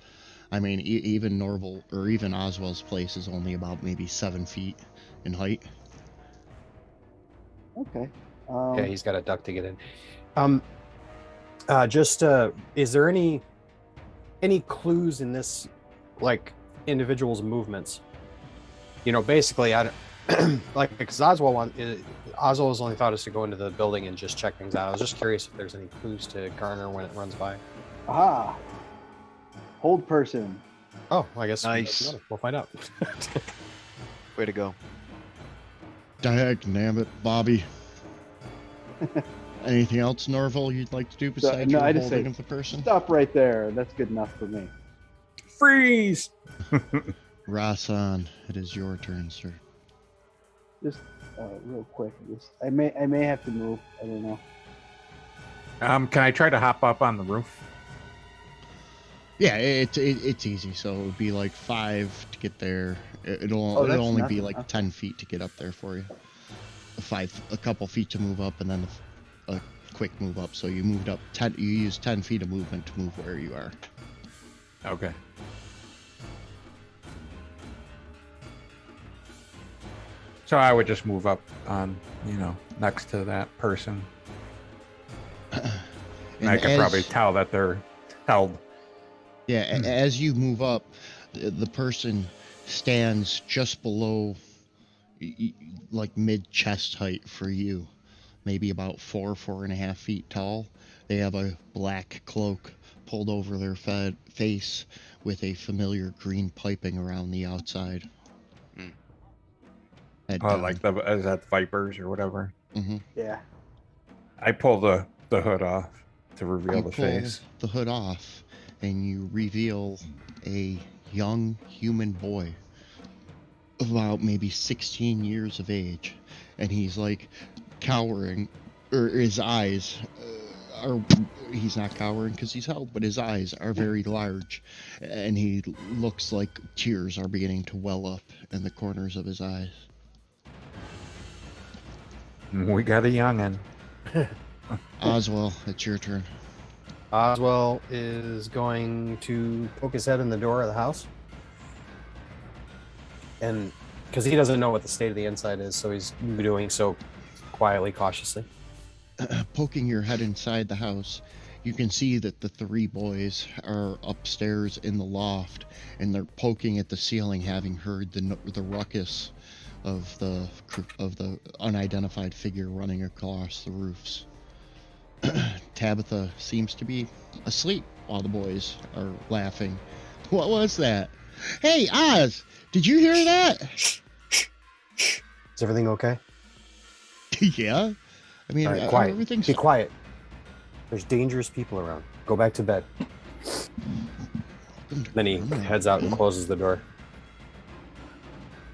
I mean, even Norval or even Oswald's place is only about maybe 7 feet in height. Okay. Yeah, he's got a duck to get in. Is there any clues in this, like, individual's movements? Basically, I don't, like, because Oswald has only thought us to go into the building and just check things out. I was just curious if there's any clues to garner when it runs by. Aha! Hold person. Oh, I guess Nice. we'll find out. Way to go. Dag nabbit, Bobby. Anything else, Norval, you'd like to do So, besides no, your I just holding say, of the person? stop right there. That's good enough for me. Freeze! Rasan, it is your turn, sir. Just real quick. I may have to move. I don't know. Can I try to hop up on the roof? Yeah, it's easy. So it would be like 5 to get there. It'll that's only be nothing, like huh? 10 feet to get up there for you. A couple feet to move up, and then a quick move up. So you moved up 10. You used 10 feet of movement to move where you are. Okay. So I would just move up on, next to that person. And I can probably tell that they're held. Yeah, as you move up, the person stands just below, like mid chest height for you, maybe about 4.5 feet tall. They have a black cloak pulled over their face with a familiar green piping around the outside. Head down. Like is that vipers or whatever? Mm-hmm. Yeah. I pull the hood off to reveal You the pull face. the hood off, and you reveal a young human boy, about maybe 16 years of age, and he's like cowering, or his eyes are. He's not cowering because he's held, but his eyes are very large, and he looks like tears are beginning to well up in the corners of his eyes. We got a youngin'. Oswell, it's your turn. Oswell is going to poke his head in the door of the house. And because he doesn't know what the state of the inside is, so he's doing so quietly, cautiously. Poking your head inside the house, you can see that the 3 boys are upstairs in the loft, and they're poking at the ceiling, having heard the ruckus of the unidentified figure running across the roofs. Tabitha seems to be asleep while the boys are laughing. What was that? Hey, Oz, did you hear that? Is everything okay? Yeah. I mean, All right, quiet. everything's Be quiet. There's dangerous people around. Go back to bed. Then he heads out and closes the door.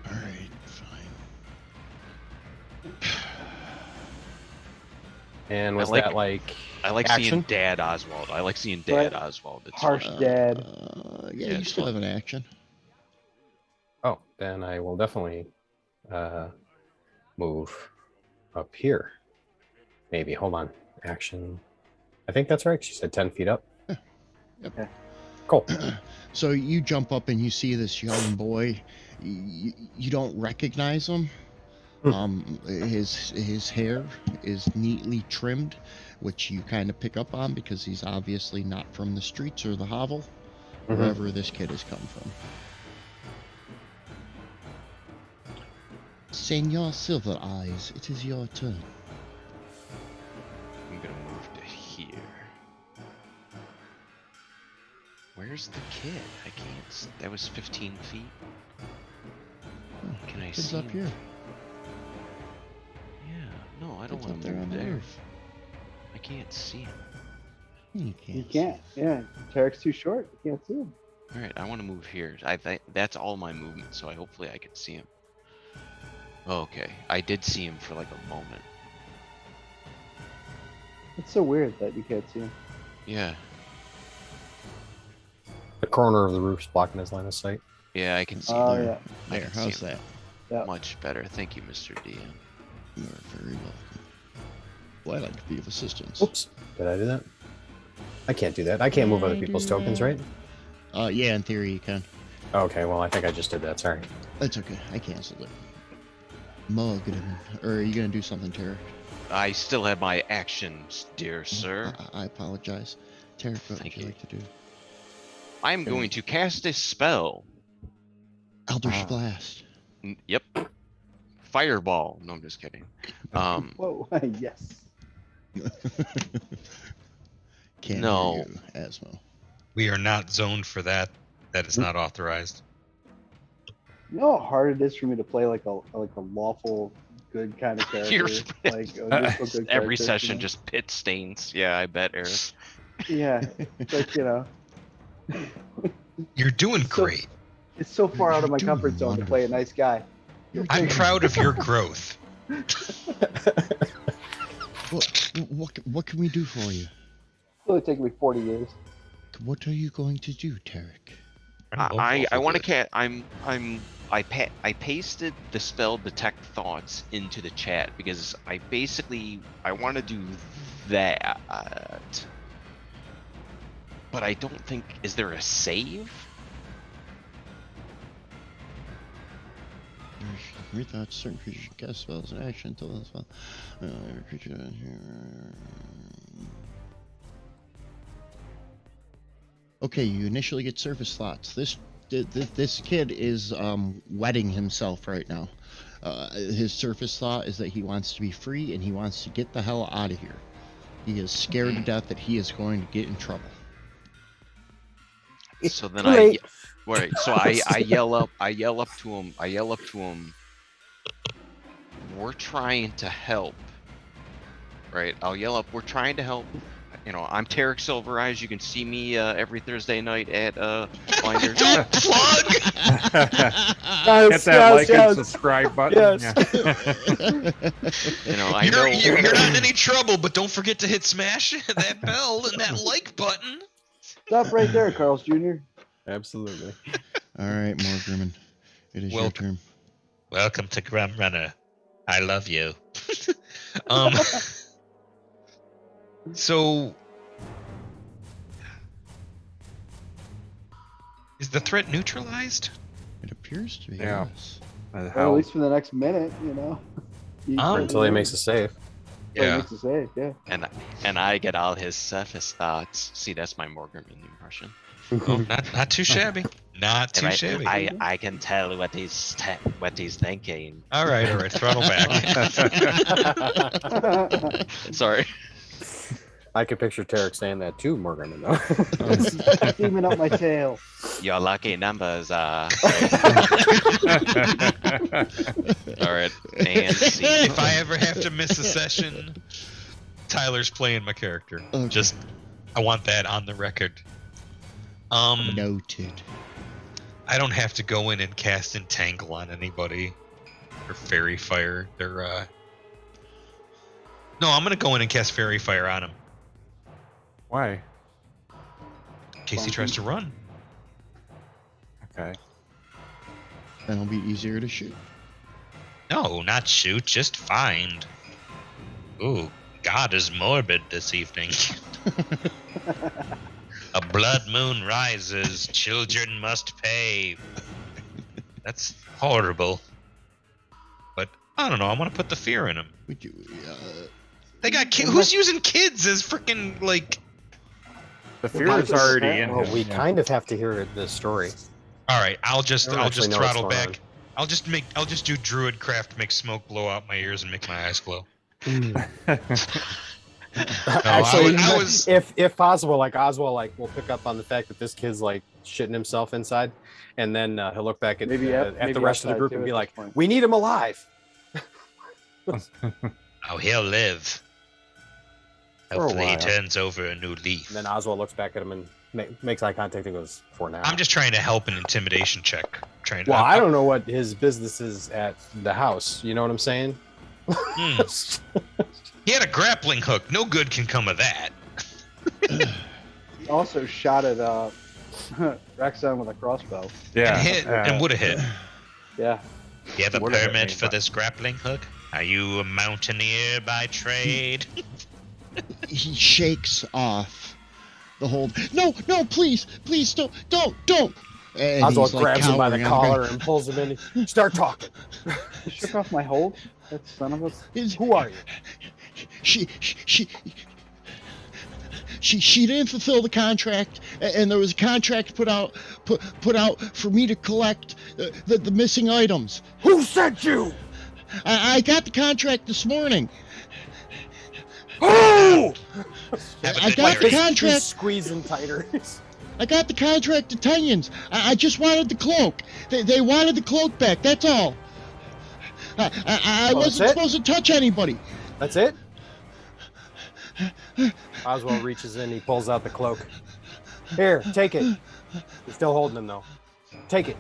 All right, fine. And was I that like action? seeing Dad Oswald. I like seeing Dad Right. Oswald. It's Harsh dad. Yeah, Yeah, you it's still fine. have an action. Oh, then I will definitely move up here. Maybe. Hold on. Action. I think that's right. She said 10 feet up. Yep. Okay. Cool. So you jump up and you see this young boy. You don't recognize him. His hair is neatly trimmed, which you kind of pick up on because he's obviously not from the streets or the hovel, wherever this kid has come from. Senor Silver Eyes, it is your turn. I'm gonna move to here. Where's the kid? I can't. That was 15 feet. Can I Kid's see up him? here. Yeah. No, I don't Kid's want up to there on move the there. roof. I can't see him. You can't. You can't. Yeah. Tarek's too short. You can't see him. All right, I want to move here. I think that's all my movement, so hopefully I can see him. Okay, I did see him for like a moment. It's so weird that you can't see him. Yeah, The corner of the roof's blocking his line of sight. yeah, I can see Oh him. yeah. I There, can see how's him. that? Yeah. Much better. Thank you, Mr. DM. You are very welcome. Well, I like to be of assistance. Oops. Did I do that? I can't do that. I can't move other people's tokens, right? Yeah, in theory you can. Okay, well, I think I just did that. Sorry. That's okay. I canceled it. Mug, or are you gonna do something, Tarek? I still have my actions, dear sir. I apologize. Tarek, what would Thank you you. like to do? I'm going to cast a spell. Eldritch Blast. Yep. Fireball. No, I'm just kidding. Whoa. Yes. Can't No. hear you, Asmo. We are not zoned for that. That is not authorized. You know how hard it is for me to play like a lawful good kind of character. You're- Like a neutral good Every character, session you know? just pit stains. Yeah, I bet, Eric. Yeah, like You're doing So- great. it's so far out of my You're comfort doing zone to play a nice guy. I'm proud of your growth. What can we do for you? It's only taken me 40 years. What are you going to do, Tarek? I want to I pasted the spell detect thoughts into the chat because I want to do that, but I don't think, is there a save? Your thoughts, certain creatures can cast spells and action until the spell. Every creature down here. Okay, you initially get surface slots. This kid is wetting himself right now. His surface thought is that he wants to be free and he wants to get the hell out of here. He is scared to death that he is going to get in trouble. So then Too late. right. So I yell up to him. We're trying to help. Right. I'll yell up. We're trying to help. You know, I'm Tarek Silver Eyes. You can see me every Thursday night at Blinders. Don't plug. Hit that like and subscribe button. Yes. You know, I know You're not in any trouble, but don't forget to hit smash that bell and that like button. Stop right there, Carl's Jr. Absolutely. All right, Morgrimmon. It is your Welcome. turn. Welcome to Grim Runner. I love you. So is the threat neutralized? It appears to be. Yeah. Yes. Or at least for the next minute, you know. Until he makes a save. Until he makes a save, yeah. and I get all his surface thoughts. See, that's my Morgan impression. Oh, not too shabby. Not too shabby. I can tell what he's thinking. All right. Throttle back. Sorry. I could picture Tarek saying that too, Morgan. Though. Steaming up my tail. Your lucky numbers are. All right. And see. If I ever have to miss a session, Tyler's playing my character. Okay. I want that on the record. Noted. I don't have to go in and cast Entangle on anybody or Fairy Fire. They're No, I'm gonna go in and cast Fairy Fire on him Why? in case he tries to run. Okay. Then it'll be easier to shoot. No, not shoot, just find. Ooh, God is morbid this evening. A blood moon rises, children must pay. That's horrible. But I don't know, I want to put the fear in them. Would you, They got kids. Who's using kids as freaking like? The fear is already in Well, him. we yeah. kind of have to hear the story. All right, I'll just I don't actually know throttle what's going back. I'll just do Druidcraft, make smoke blow out my ears and make my eyes glow. Actually, I was- if Oswald will pick up on the fact that this kid's like shitting himself inside, and then he'll look back at Maybe the rest of the outside, group too, and be at like, this point. "We need him alive." Oh, he'll live. For a Hopefully he while. turns over a new leaf. And then Oswald looks back at him and makes eye contact and goes, "For now." I'm just trying to help an intimidation check. Well, I don't know what his business is at the house. You know what I'm saying? Hmm. He had a grappling hook. No good can come of that. He also shot at Rexon with a crossbow. Yeah. And hit and would have hit. Yeah. You have a What is it, permit man? for this grappling hook? Are you a mountaineer by trade? he shakes off the hold. No, please, don't. And Oswald he's, like, grabs him by the cowering on collar ground. and pulls him in. Start talking. You shook off my hold? That son of a... Is- Who are you? She didn't fulfill the contract, and there was a contract put out for me to collect the missing items. Who sent you? I got the contract this morning. Who? Have a I good got the journey. contract. He's squeezing tighter. I got the contract to Tenians. I just wanted the cloak. They wanted the cloak back. That's all. I Oh, wasn't that's it? supposed to touch anybody. That's it? Oswald reaches in, he pulls out the cloak. Here, take it. You're still holding him though. Take it.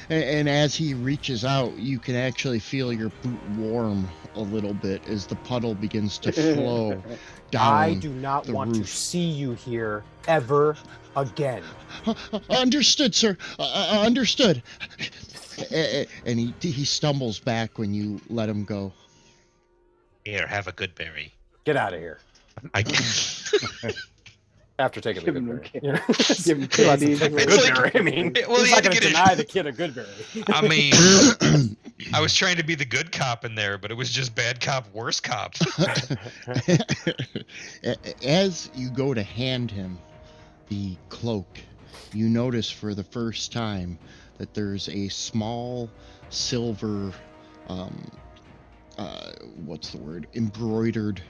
And as he reaches out, you can actually feel your boot warm a little bit as the puddle begins to flow down. I do not the want to roof. see you here ever again. Understood, sir. Understood. And he stumbles back when you let him go. Here, have a good berry. Get out of here. I After taking the Give good him berry. a- Yeah. give him He lets him candy. take the It's good like- berry. I mean, well, he's you not had going to to get deny the kid a good berry. I mean, I was trying to be the good cop in there, but it was just bad cop, worse cop. As you go to hand him the cloak, you notice for the first time that there's a small silver, what's the word? Embroidered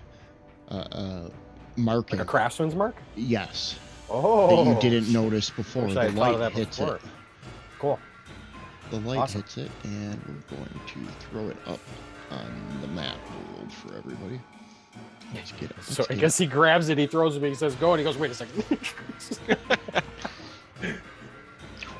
marking. Like a craftsman's mark? Yes. Oh. That you didn't notice before. Wish The I had thought of light that hits before. it. Cool. The light Awesome. hits it, and we're going to throw it up on the map world for everybody. Let's get it. So I guess he grabs it, he throws it, he says, go, and he goes, wait a second.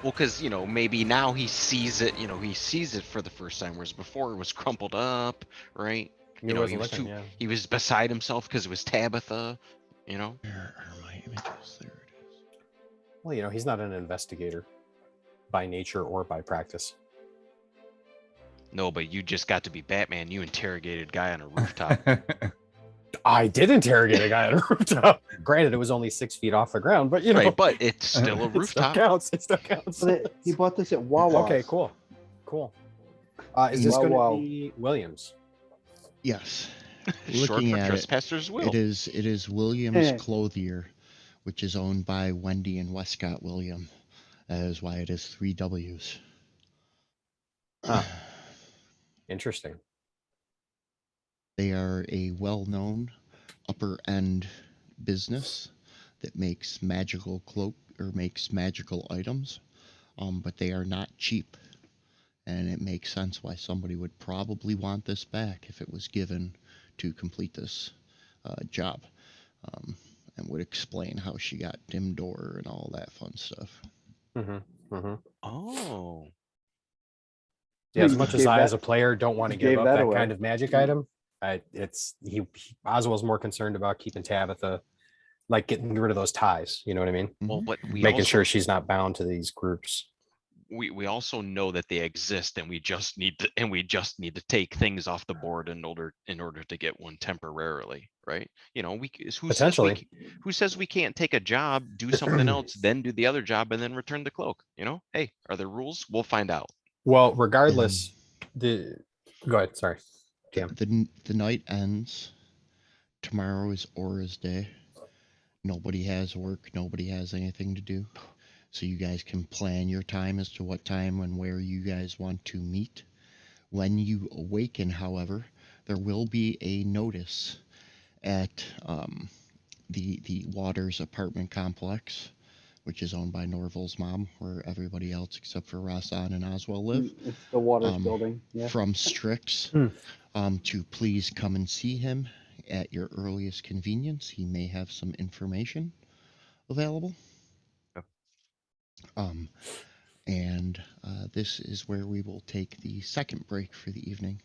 Well, because maybe now he sees it. He sees it for the first time, whereas before it was crumpled up, right? He wasn't looking, yeah. He was beside himself because it was Tabitha. Where are my images? There it is. Well, he's not an investigator by nature or by practice. No, but you just got to be Batman. You interrogated a guy on a rooftop. I did interrogate a guy on a rooftop. Granted, it was only 6 feet off the ground, but Right, but it's still a it still rooftop. counts. It still counts. But he bought this at Wawa. Okay, cool. Is this going to be Williams? Yes. Short Looking for at it, trespassers will. it is Williams Clothier, which is owned by Wendy and Westcott William. That is why it is 3 W's. Huh. Interesting. They are a well-known upper-end business that makes magical makes magical items, but they are not cheap. And it makes sense why somebody would probably want this back if it was given to complete this job, and would explain how she got dim door and all that fun stuff. Oh. Yeah, as You much as gave I, that- as a player, don't want to you give gave up that that away. kind of magic item, Oswald's more concerned about keeping Tabitha, like getting rid of those ties. You know what I mean? Well, but we Making also, sure she's not bound to these groups. we also know that they exist, and we just need to take things off the board in order to get one temporarily, right? Potentially. Who says we can't take a job, do something else, then do the other job, and then return the cloak? Hey, are there rules? We'll find out. Well, regardless, go ahead. Sorry, Cam. The night ends. Tomorrow is Aura's day. Nobody has work. Nobody has anything to do. So you guys can plan your time as to what time and where you guys want to meet. When you awaken, however, there will be a notice at the Waters apartment complex, which is owned by Norval's mom, where everybody else except for Rasan and Oswald live. It's the Waters building. Yeah. From Strix, to please come and see him at your earliest convenience. He may have some information available. And this is where we will take the second break for the evening,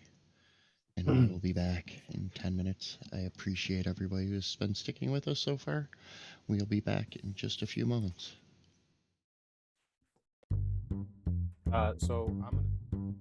and we will be back in 10 minutes. I appreciate everybody who's been sticking with us so far. We'll be back in just a few moments. So I'm gonna.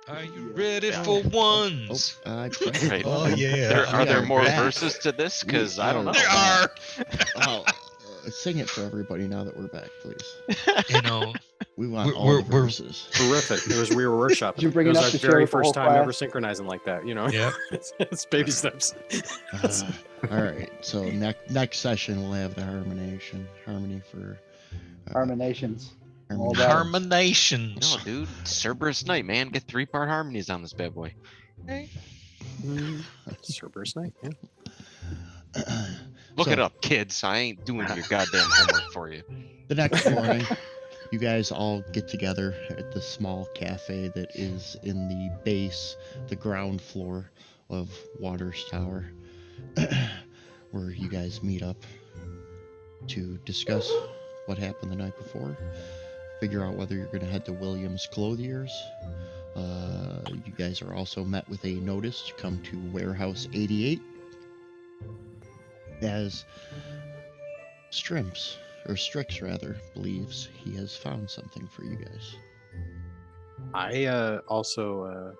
Are you Yeah. ready Yeah. for Oh, ones? I pressed the Right. Oh button. yeah. Are there are more back. verses to this? We Because I don't are know. There are. Oh, sing it for everybody now that we're back, please. You know, We want We're- all the we're- verses. Terrific. It was we were workshopping. Did you bring it it was up our to share very with the first whole time ever class? synchronizing like that. You know. Yep. it's baby steps. All right. So next session we'll have the harmony for Harmonations. All harmony. about it. Harmonations. No, dude. Cerberus Knight, man. Get 3-part harmonies on this bad boy. Cerberus Knight. Yeah. Look So, it up, kids. I ain't doing your goddamn homework for you. The next morning, you guys all get together at the small cafe that is in the ground floor of Waters Tower, where you guys meet up to discuss what happened the night before, figure out whether you're going to head to Williams Clothiers. You guys are also met with a notice to come to Warehouse 88 as Strix rather, believes he has found something for you guys. I also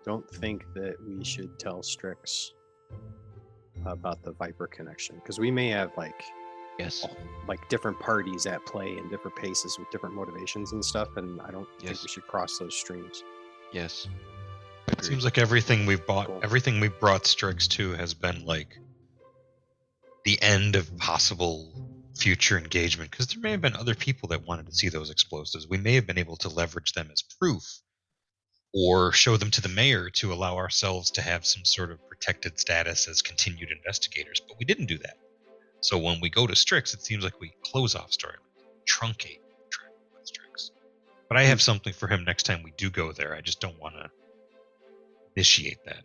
don't think that we should tell Strix about the Viper connection, because we may have Yes. like different parties at play and different paces with different motivations and stuff, and I don't think Yes. we should cross those streams. Yes. It Agreed. seems like everything we've bought, Cool. everything we've brought Strix to has been like the end of possible future engagement, because there may have been other people that wanted to see those explosives. We may have been able to leverage them as proof or show them to the mayor to allow ourselves to have some sort of protected status as continued investigators, but we didn't do that. So when we go to Strix, it seems like we close off story, truncate with Strix. But I have something for him next time we do go there. I just don't want to initiate that.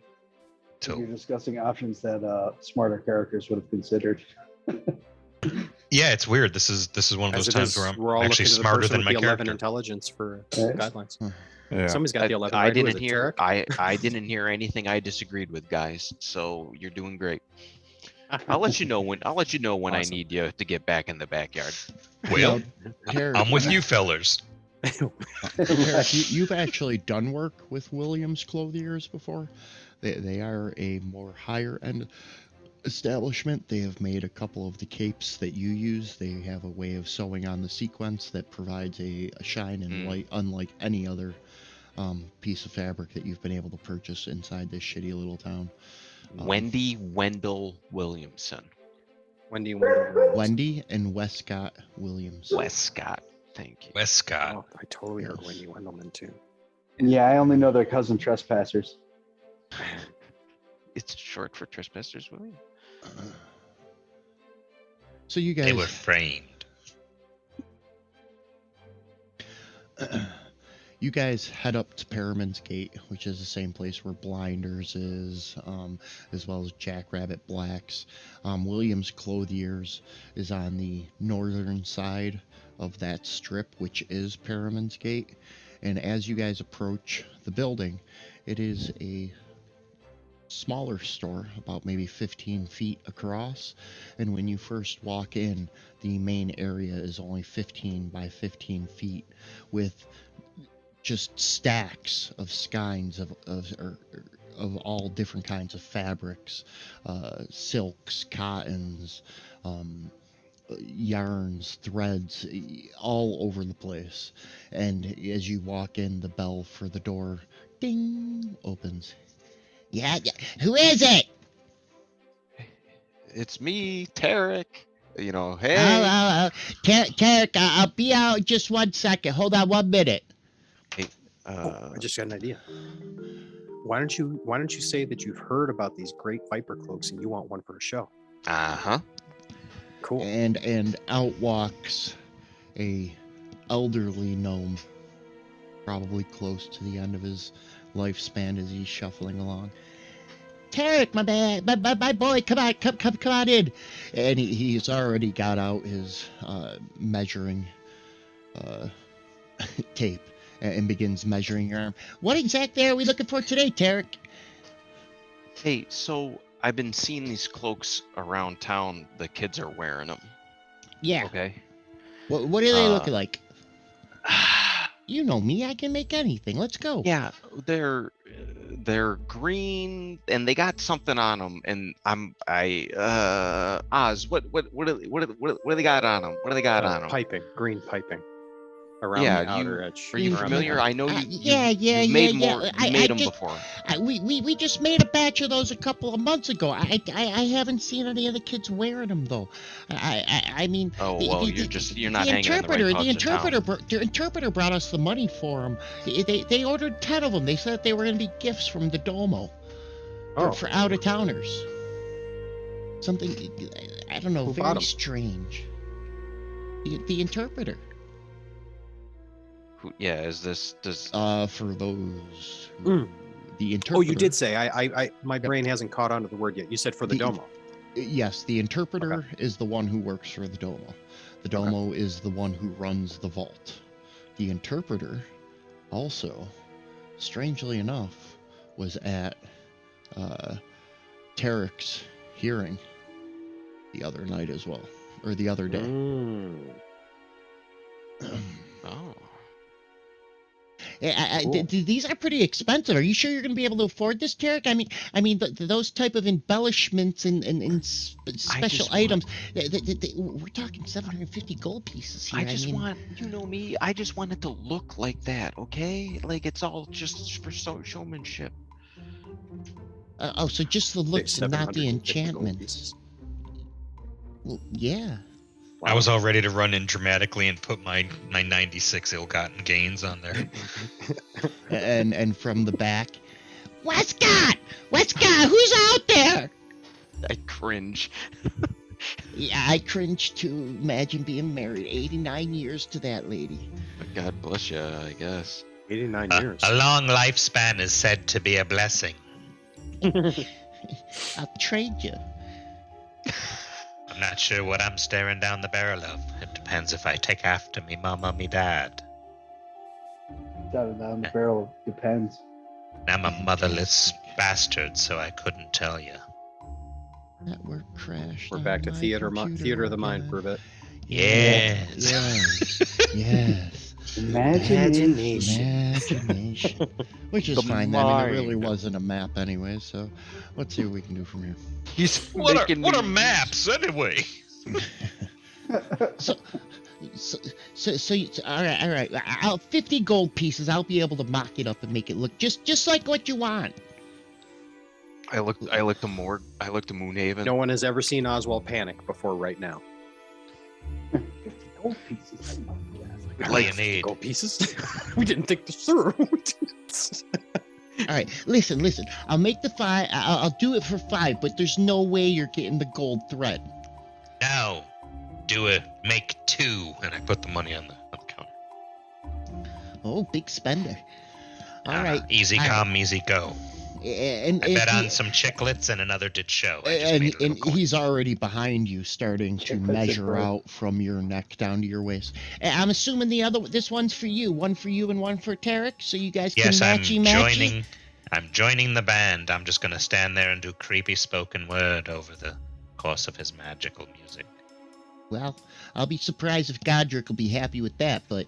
You're discussing options that smarter characters would have considered. Yeah, it's weird. This is one of As those it times is, where I'm we're all actually looking to the smarter person than with my the 11 character. intelligence for Right. guidelines. Yeah. Somebody's got the 11. I right? Who is didn't it, hear. Tarek? I didn't hear anything I disagreed with, guys. So you're doing great. I'll let you know when. I Awesome. need you to get back in the backyard. Well, Tarek, I'm with you fellers. Tarek, you've actually done work with Williams Clothiers before. They are a more higher end establishment. They have made a couple of the capes that you use. They have a way of sewing on the sequence that provides a shine and light unlike any other piece of fabric that you've been able to purchase inside this shitty little town. Wendy Wendell Williamson. Wendy Wendell. Wendy and Westcott Williams. Westcott. Thank you. Westcott. Oh, I totally heard Yes. Wendy Wendelman too. Yeah, I only know their cousin trespassers. It's short for trespassers, William. So you They guys were framed. you guys head up to Perriman's Gate, which is the same place where Blinders is, as well as Jackrabbit Blacks. Williams Clothiers is on the northern side of that strip, which is Perriman's Gate. And as you guys approach the building, it is a smaller store, about maybe 15 feet across. And when you first walk in, the main area is only 15 by 15 feet with just stacks of skeins of all different kinds of fabrics, silks, cottons, yarns, threads, all over the place. And as you walk in, the bell for the door, ding, opens. Yeah, who is it? It's me, Tarek. You know, hey. Tarek, I'll be out just 1 second. Hold on 1 minute. I just got an idea. Why don't you say that you've heard about these great Viper cloaks and you want one for a show? Uh-huh. Cool. And out walks a elderly gnome, probably close to the end of his lifespan as he's shuffling along. Tarek, my man, my boy, come on in. And he's already got out his measuring tape and begins measuring your arm. What exactly are we looking for today, Tarek? Hey, so I've been seeing these cloaks around town. The kids are wearing them. Yeah. Okay. What are they looking like? You know me. I can make anything. Let's go. Yeah, they're green and they got something on them. And Oz, what do they got on them? What do they got on them? Piping, green piping around Yeah, the outer edge. Are you Green familiar? piping. I know you. Yeah, You've made yeah. more. You I made them just- before. We just made a batch of those a couple of months ago. I haven't seen any of the kids wearing them though. I mean. Oh the- well, the- you're not the hanging in the right interpreter, pubs in town. the interpreter brought us the money for them. They ordered 10 of them. They said they were going to be gifts from the Domo for out of towners. Something I don't know, Who bought very 'em? strange. The interpreter. Yeah, is this does For those. Mm. The interpreter. Oh, you did say. My brain hasn't caught on to the word yet. You said for the The- Domo. Yes, the interpreter is the one who works for the Domo. The Domo is the one who runs the vault. The interpreter also, strangely enough, was at Tarek's hearing the other night as well, or the other day. Mm. oh. Cool. These are pretty expensive. Are you sure you're going to be able to afford this, Tarek? I mean, those type of embellishments and special just items. We're talking 750 gold pieces here. I just mean, want, you know me, I just want it to look like that, okay? Like it's all just for showmanship. so just the looks and not the 750 gold enchantments. pieces. Well, yeah. I was all ready to run in dramatically and put my 96 ill-gotten gains on there. And from the back, Westcott, who's out there? I cringe. Yeah, I cringe to imagine being married 89 years to that lady. God bless you, I guess. 89 years. A long lifespan is said to be a blessing. I'll trade you. I'm not sure what I'm staring down the barrel of. It depends if I take after me mama, me dad. Down the barrel depends. I'm a motherless bastard, so I couldn't tell you. Network crashed. We're on back to my theater computer of the mind again. for a bit. Yes. Yes. Imagination. Imagination. Which is The fine. I mean, it really mind. wasn't a map anyway, so let's see what we can do from here. He's What making are me- maps anyway? So, all right. I'll 50 gold pieces. I'll be able to mock it up and make it look just like what you want. I looked to Moonhaven. No one has ever seen Oswald panic before right now. 50 gold pieces. Leonid. Gold pieces? We didn't think this through. All right, listen. I'll make the 5. I'll do it for 5, but there's no way you're getting the gold thread. No. Make 2. And I put the money on the counter. Oh, big spender. All right. Easy All right. come, easy go. And I bet he- on some chiclets and another did show. I just made a and little coin. he's already behind you, starting to Chiclets are measure great. out from your neck down to your waist. I'm assuming this one's for you, one for you and one for Tarek, so you guys can Yes, I'm matchy. I'm joining the band. I'm just gonna stand there and do creepy spoken word over the course of his magical music. Well, I'll be surprised if Godric will be happy with that, but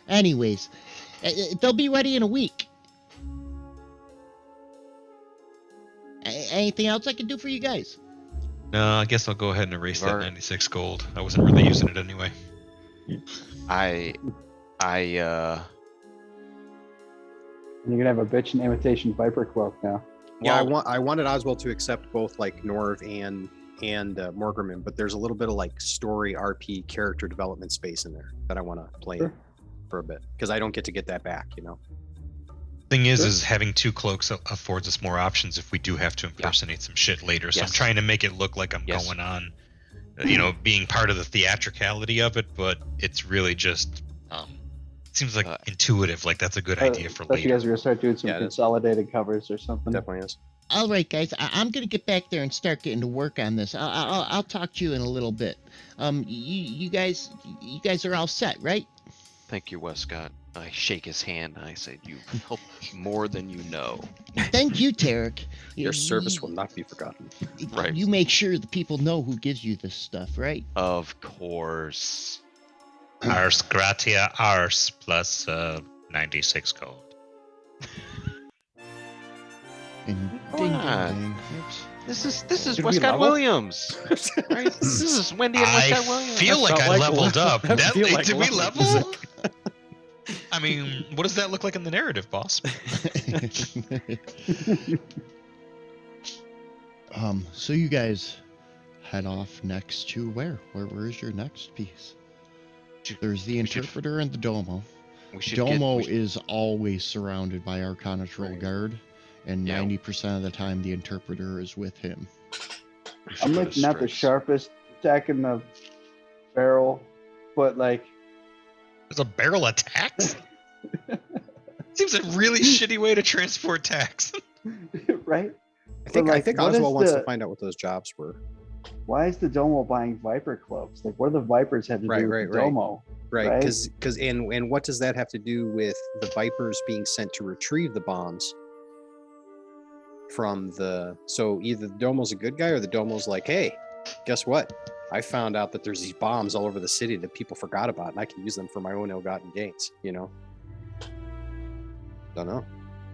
anyways, they'll be ready in a week. Anything else I can do for you guys? No, I guess I'll go ahead and erase that Alright. 96 gold. I wasn't really using it anyway. You're gonna have a bitch and imitation viper cloak now. Yeah, Well- I wanted Oswald to accept both like Norv and Morgerman, but there's a little bit of like story RP character development space in there that I want to play in Sure. for a bit because I don't get to get that back, Thing is, Sure. is having 2 cloaks affords us more options if we do have to impersonate some shit later. So Yes. I'm trying to make it look like I'm Yes. going on, being part of the theatricality of it, but it's really just, it seems like intuitive. Like that's a good idea for Thought you later. guys were gonna start doing some Yeah, it is. consolidated covers or something. Definitely is. All right, guys, I'm gonna get back there and start getting to work on this. I'll talk to you in a little bit. You guys are all set, right? Thank you, Westcott. I shake his hand and I say, "You've helped more than you know." Thank you, Tarek. Your service will not be forgotten. Right. You make sure the people know who gives you this stuff, right? Of course. Ars gratia ars plus 96 gold. And Come ding, ding, on. ding. Oops. This is Did we Westcott level? Williams, right? This is Wendy and I Westcott Williams. feel like felt I like leveled up. I feel like Did we leveling. level? I mean, what does that look like in the narrative, boss? So you guys head off next to where? Where is your next piece? There's the we should- interpreter and the domo. We should Domo get, we, is always surrounded by Arcana Troll Guard, and Yeah. 90% of the time the interpreter is with him. we should I'm go like to not the Strix. sharpest attack in the barrel, but like There's a barrel of tax? Seems a really shitty way to transport tax. right? I think like, what is Oswald wants to the- find out what those jobs were. Why is the Domo buying Viper cloaks? Like, what do the Vipers have to Right, do with right, the right. Domo? Right, Right? because and what does that have to do with the Vipers being sent to retrieve the bombs from the? So either the Domo's a good guy or the Domo's like, hey, guess what? I found out that there's these bombs all over the city that people forgot about, and I can use them for my own ill-gotten gains. You know, don't know.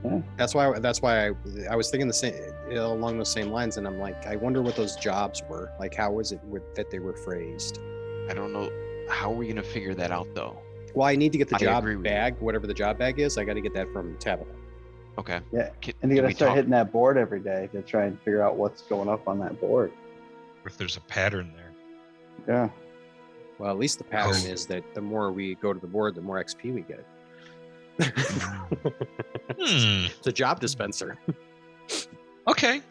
Yeah. That's why I was thinking the same along those same lines, and I'm like, I wonder what those jobs were. Like, how was it that they were phrased? I don't know. How are we gonna figure that out though? Well, I need to get the I job agree with you. bag, whatever the job bag is. I got to get that from Tabitha. Okay. Yeah, Can, and you can gotta we start talk- hitting that board every day to try and figure out what's going up on that board. If there's a pattern there. Yeah. Well, at least the pattern Oh. is that the more we go to the board, the more XP we get. It's a job dispenser. Okay.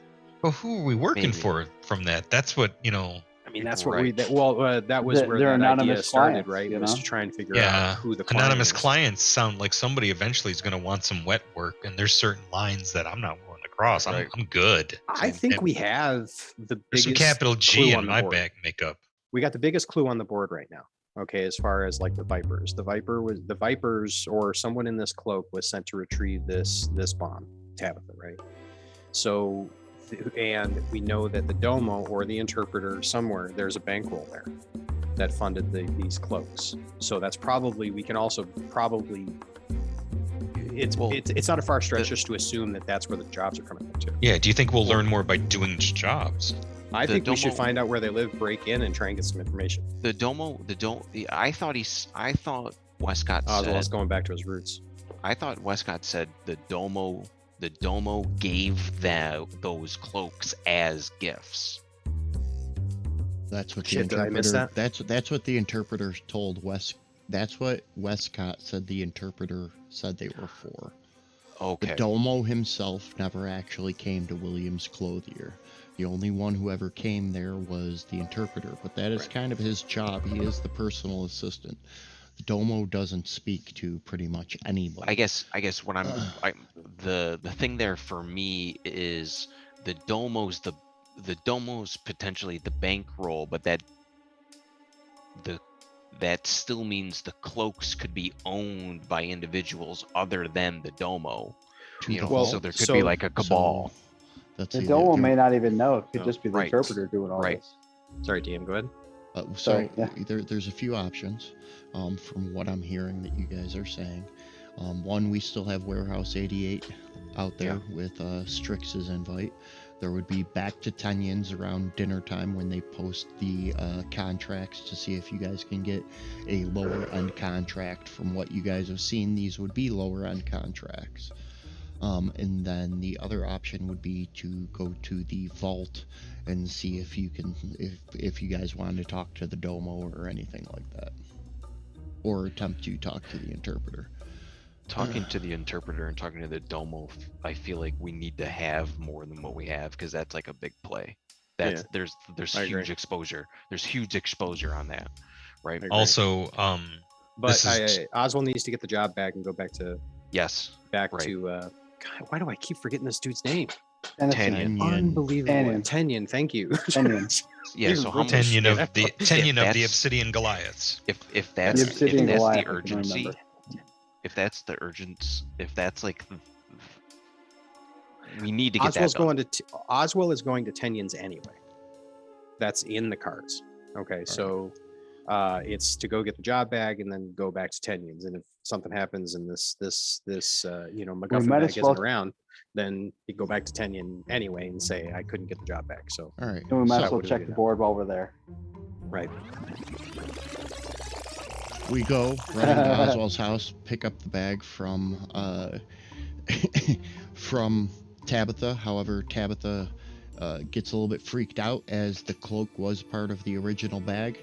Well, who are we working Maybe. for from that? That's what, I mean, that's what Right. that was where They're that idea anonymous started, clients, right? you Was know? to try and figure Yeah, out who the client anonymous is. clients sound like somebody eventually is going to want some wet work, and there's certain lines that I'm not willing to cross. Right. I'm good. I think And we have the There's biggest some capital G clue in on the my board. back makeup. We got the biggest clue on the board right now. Okay, as far as like the Vipers, the Vipers or someone in this cloak was sent to retrieve this bomb, Tabitha, right? So, and we know that the Domo or the interpreter somewhere there's a bankroll there that funded these cloaks. So that's probably we can also probably it's not a far stretch just to assume that that's where the jobs are coming from too. Yeah. Do you think we'll learn more by doing jobs? I The think we should Domo- find out where they live, break in, and try and get some information. The Domo. I thought Westcott Oswald's said. going back to his roots. I thought Westcott said the Domo gave those cloaks as gifts. That's what the Shit, did I miss interpreter. That's what the interpreter told West. That's what Westcott said. The interpreter said they were for. Okay. The Domo himself never actually came to William's Clothier. The only one who ever came there was the interpreter, but that is Right. kind of his job. He is the personal assistant. The Domo doesn't speak to pretty much anybody. I guess what the thing there for me is the Domo's potentially the bankroll, but that still means the cloaks could be owned by individuals other than the Domo. To You the know, Well, so there could so- be like a cabal. So that's The the Domo other- may not even know. It could No, just be the right. interpreter doing all Right. this. Sorry, DM, go ahead. So Sorry, yeah. there's a few options from what I'm hearing that you guys are saying. One, we still have Warehouse 88 out there with Strix's invite. There would be back to Tenyans around dinner time when they post the contracts to see if you guys can get a lower end contract. From what you guys have seen, these would be lower end contracts. And then the other option would be to go to the vault and see if you can, if you guys want to talk to the Domo or anything like that, or attempt to talk to the interpreter. Talking to the interpreter and talking to the Domo, I feel like we need to have more than what we have because that's like a big play. There's I agree. huge exposure. There's huge exposure on that, right? agree. Also, But This is- Oswald needs to get the job back and go back to Yes. Right. God, why do I keep forgetting this dude's name? Tennyson. Tanyan. Unbelievable. Tenyon. Tenyon, thank you. Tenyon. Yeah. So how much? Tenyon of the if Tenyon of the that's- Obsidian Goliaths. If The that's Obsidian the Goliath, I can urgency, remember. if that's like, we need to get Oswald's that done. going to Oswald is going to Tenyon's anyway. That's in the cards. Okay, so It's to go get the job bag and then go back to Tenyon's. And if something happens and this MacGuffin might bag as isn't well- around, then you go back to Tenyon anyway and say I couldn't get the job back. So All right. And we might as So well check the board while we're there. right. we go running to Oswald's house, pick up the bag from from Tabitha. However, Tabitha gets a little bit freaked out as the cloak was part of the original bag.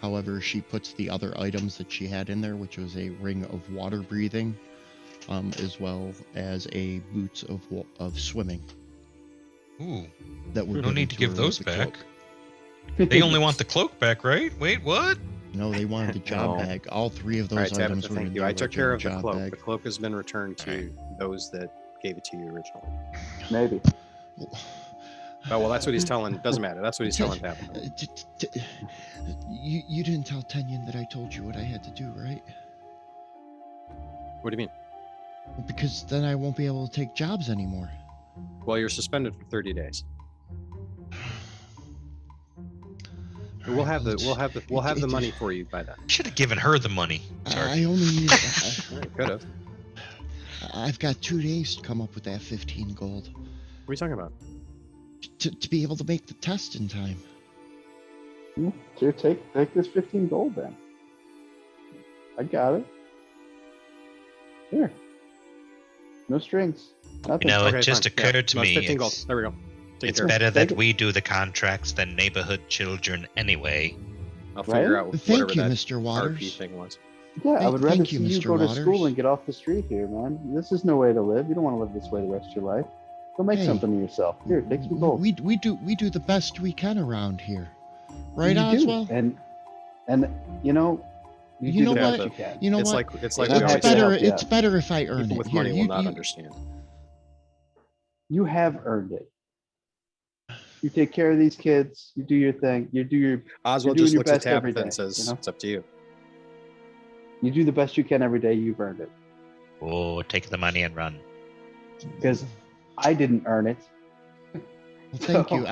However, she puts the other items that she had in there, which was a ring of water breathing, as well as a boots of swimming. Ooh, That were no given need to to give her those with the back. cloak. They only want the cloak back, right? Wait, what? No, they wanted the job No. bag. All three of All those right, items Tabitha, were in thank the you. I took care original of the job cloak. bag. The cloak has been returned to those that gave it to you originally. Maybe. Oh, well, that's what he's telling. Doesn't matter. That's what he's telling Tabitha. You didn't tell Tenyon that I told you what I had to do, right? What do you mean? Well, because then I won't be able to take jobs anymore. Well, you're suspended for 30 days. We'll have the money for you by then. Should have given her the money. Sorry. I only need. Could have. I've got 2 days to come up with that 15 gold What are you talking about? to be able to make the test in time. Here, take this 15 gold then. I got it. Here. No strings. Nothing. You know, Okay, it just fine. Yeah, occurred to no, it's me. 15 gold. It's, There we go. Take it's care. better Take that it. we do the contracts than neighborhood children anyway. I'll figure Right? out Thank whatever you, that Mr. RP Waters. thing was. Yeah, I would rather Thank see you, you Mr. go to Waters. school and get off the street here, man. This is no way to live. You don't want to live this way the rest of your life. Go make Hey. something of yourself. Here, take some gold. We do the best we can around here, right, You do. Oswald? And you know, You do know the what? best you can. You know It's what? like it's like I'm we it's always happy to better. help you It's out. better if I earn people it. with Here, money you, will not you- understand. You have earned it. You take care of these kids. You do your thing. You do your. Oswald doing just your looks at best every Tabitha and day, says, you know? "It's up to you." You do the best you can every day. You've earned it. Oh, take the money and run. Because I didn't earn it. Well, thank So- you.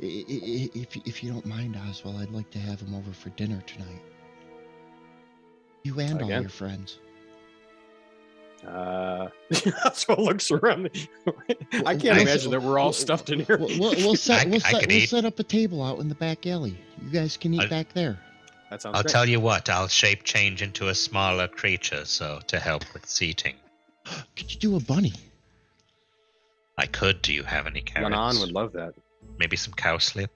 If you don't mind, Oswald, I'd like to have him over for dinner tonight. You and all Again? your friends. Oswald looks around. I can't I- imagine that we're all stuffed in here. We'll set I could eat. set up a table out in the back alley. You guys can eat I- back there. That sounds I'll great. tell you what, I'll shape change into a smaller creature so to help with seating. Could you do a bunny? I could. Do you have any carrots? Manon would love that. Maybe some cowslip?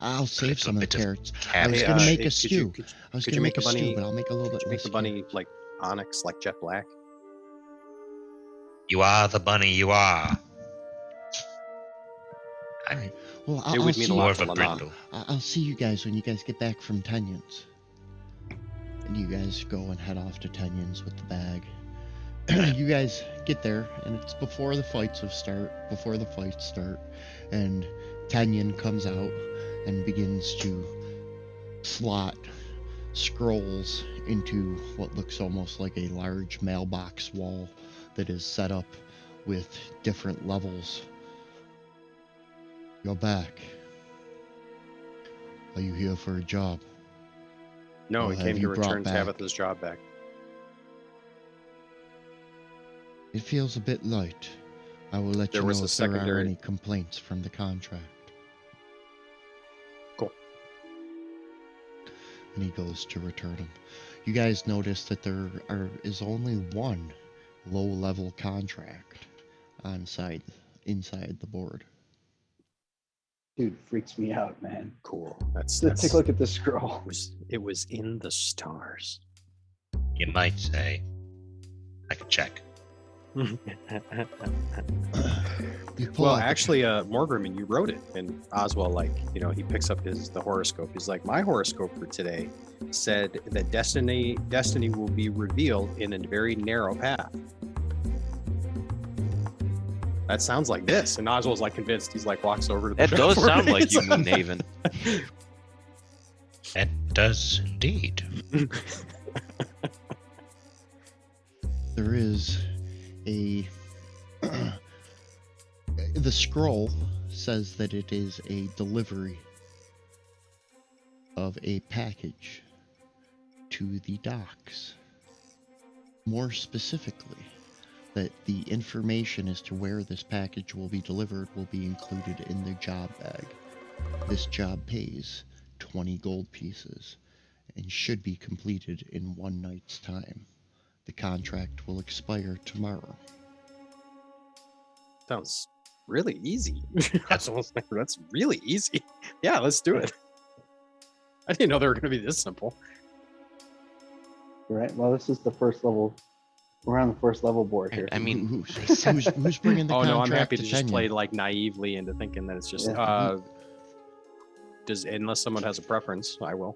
I'll save little some of the bit of carrots. I Cabbage. was Hey, gonna make hey, a could you- stew. could I was could gonna you make make a the bunny- stew, but I'll make a little bit you make less the bunny like onyx, like jet black? You are the bunny, you are. All right. Well, It I'll would see mean a you. More lot of to a Manon. brindle. I'll see you guys when you guys get back from Tenyon's. And you guys go and head off to Tenyon's with the bag. You guys get there, and it's before the fights start, and Tenyon comes out and begins to slot scrolls into what looks almost like a large mailbox wall that is set up with different levels. You're back. Are you here for a job? No, Well, he have came to you brought return back- Tabitha's job back. It feels a bit light. I will let There you was know a if there are secondary- any complaints from the contract. Cool. And he goes to return them. You guys notice that there is only one low-level contract inside the board. Dude, freaks me out, man. Cool. That's Let's take a look at this scroll. It was in the stars. You might say. I can check. You pull Well, out the- actually, Morgrim, you wrote it, and Oswald, he picks up the horoscope. He's like, my horoscope for today said that destiny will be revealed in a very narrow path. That sounds like this, and Oswald's convinced. He's walks over to the. That does drawer. sound like you, Moonhaven. That does indeed. there is a the scroll says that it is a delivery of a package to the docks. More specifically, that the information as to where this package will be delivered will be included in the job bag. This job pays 20 gold pieces and should be completed in 1 night's time. The contract will expire tomorrow. Sounds really easy. That's really easy. Yeah, let's do it. I didn't know they were going to be this simple. Right. Well, this is the first level. We're on the first level board here. I mean, Who's bringing the Oh contract no, I'm happy to just Tenya? play like naively into thinking that it's just Yeah. unless someone has a preference, I will.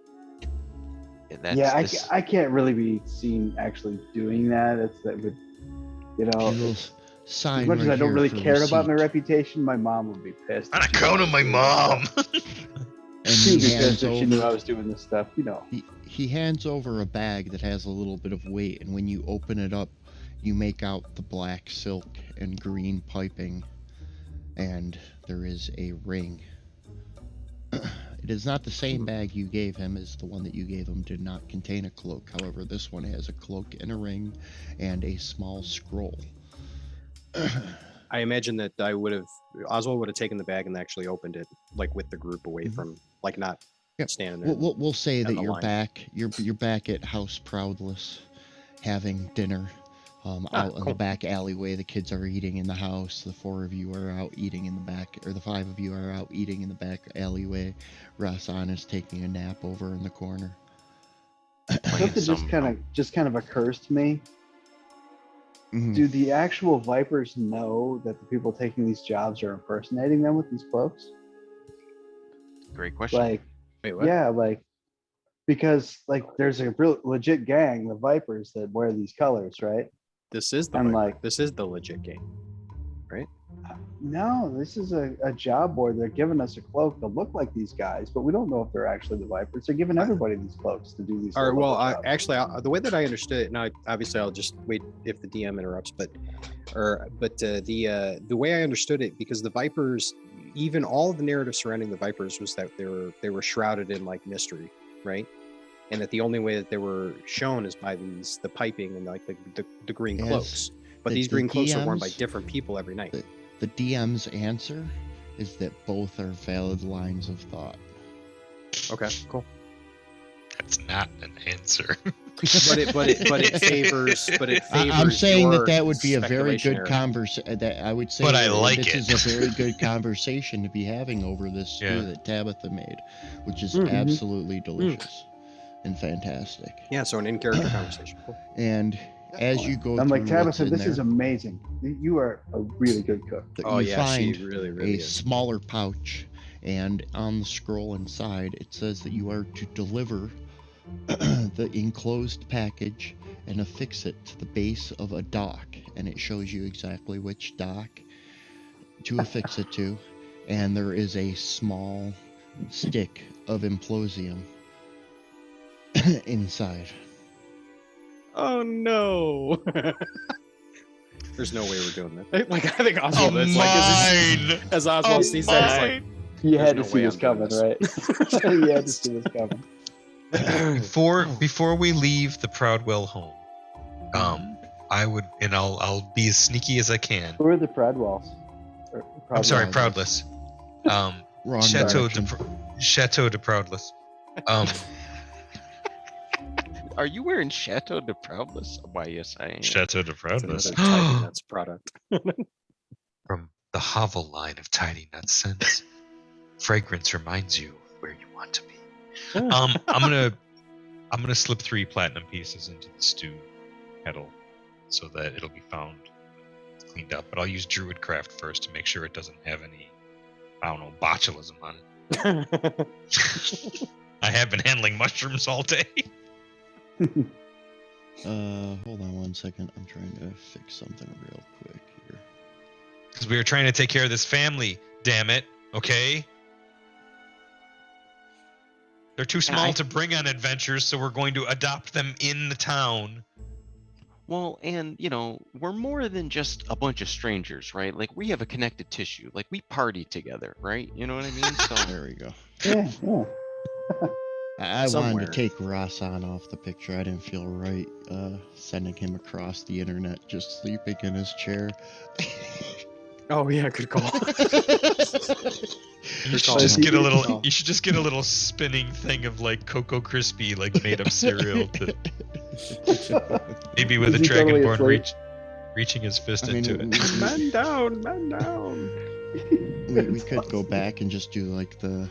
I can't really be seen actually doing that. That would, He will as sign much as right I don't here really for care about my receipt. reputation, my mom would be pissed. On if she account knew of I my was doing this mom. stuff. And She would he be pissed hands if she knew I over was doing this stuff. he hands over a bag that has a little bit of weight, and when you open it up, you make out the black silk and green piping, and there is a ring. It is not the same bag you gave him, as the one that you gave him did not contain a cloak. However, this one has a cloak and a ring and a small scroll. I imagine that Oswald would have taken the bag and actually opened it, like with the group away from, like not Yep. standing there. We'll say on that the you're line. back. You're back at House Proudless, having dinner. Out in the cool. back alleyway, the kids are eating in the house. The 4 of you are out eating in the back, or the 5 of you are out eating in the back alleyway. Rasan is taking a nap over in the corner. Something just kind of occurs to me. Mhm. Do the actual Vipers know that the people taking these jobs are impersonating them with these cloaks? Great question. Like, Wait, what? yeah, because there's a real legit gang, the Vipers, that wear these colors, right? This is the I'm Viper. like- this is the legit game. No, this is a job board. They're giving us a cloak to look like these guys, but we don't know if they're actually the Vipers. They're giving everybody these cloaks to do these. All right. low-level Well, jobs. the way that I understood it, now obviously I'll just wait if the DM interrupts, but the way I understood it, because the Vipers, even all of the narrative surrounding the Vipers was that they were shrouded in like mystery, right? And that the only way that they were shown is by the piping and like the green Yes. cloaks. But The- these the green cloaks are worn by DMs different people every night. The DM's answer is that both are valid lines of thought. Okay, cool. That's not an answer. But it favors. I'm saying your that would be a very speculation good area. conversation. That I would say. But I that like this it. is a very good conversation to be having over this stew Yeah. that Tabitha made, which is Mhm. absolutely delicious and fantastic. Yeah, so an in-character conversation. Cool. And as you go I'm through like, what's Tabitha, in this there, is amazing. You are a really good cook. Oh you yeah, she find really a is. smaller pouch, and on the scroll inside it says that you are to deliver the enclosed package and affix it to the base of a dock, and it shows you exactly which dock to affix it to, and there is a small stick of implosium inside. Oh no! There's no way we're doing that. Like I think Oswald Oh, is like as Oswald Oh, sees that, he's like, You had There's to no way see this I'm doing coming, right? You had to see this coming. Before we leave the Proudwell home, I would, and I'll be as sneaky as I can. Who are the Pradwells? I'm sorry, Proudless. Proudless. Wrong Chateau direction. Chateau de Proudless. Are you wearing Chateau de Proudless? Why, yes, I am. Chateau de it's Proudless. another Tidy Nuts product. From the Hovel line of Tidy Nut scents, fragrance reminds you where you want to be. I'm gonna slip 3 platinum pieces into the stew kettle so that it'll be found cleaned up. But I'll use Druidcraft first to make sure it doesn't have any, I don't know, botulism on it. I have been handling mushrooms all day. Hold on one second. I'm trying to fix something real quick here. Because we were trying to take care of this family, damn it, okay? They're too small to bring on adventures, so we're going to adopt them in the town. Well, and we're more than just a bunch of strangers, right? Like we have a connected tissue. Like we party together, right? You know what I mean? So There we go. Yeah, yeah. I wanted somewhere. to take Rasan off the picture. I didn't feel right sending him across the internet just sleeping in his chair. Oh yeah, good call. You Good should call. just get a Good little. call. You should just get a little spinning thing of like Cocoa Crispy, like made up cereal, to maybe with a Is he totally dragonborn asleep? reaching his fist I mean, into it. Man down, man down. we could go back and just do like the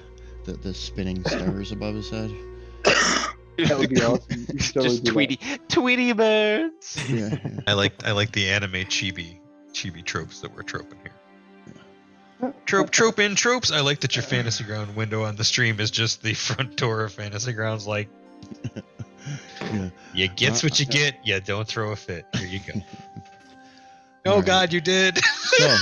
spinning stars above his head. That would be awesome. You should totally Just do that. Tweety birds. Yeah. I like the anime chibi tropes that we're troping here. Trope in tropes. I like that your Fantasy Ground window on the stream is just the front door of Fantasy Grounds. Like, Yeah. you gets what you get. You don't throw a fit. Here you go. Oh Alright. God, you did. So,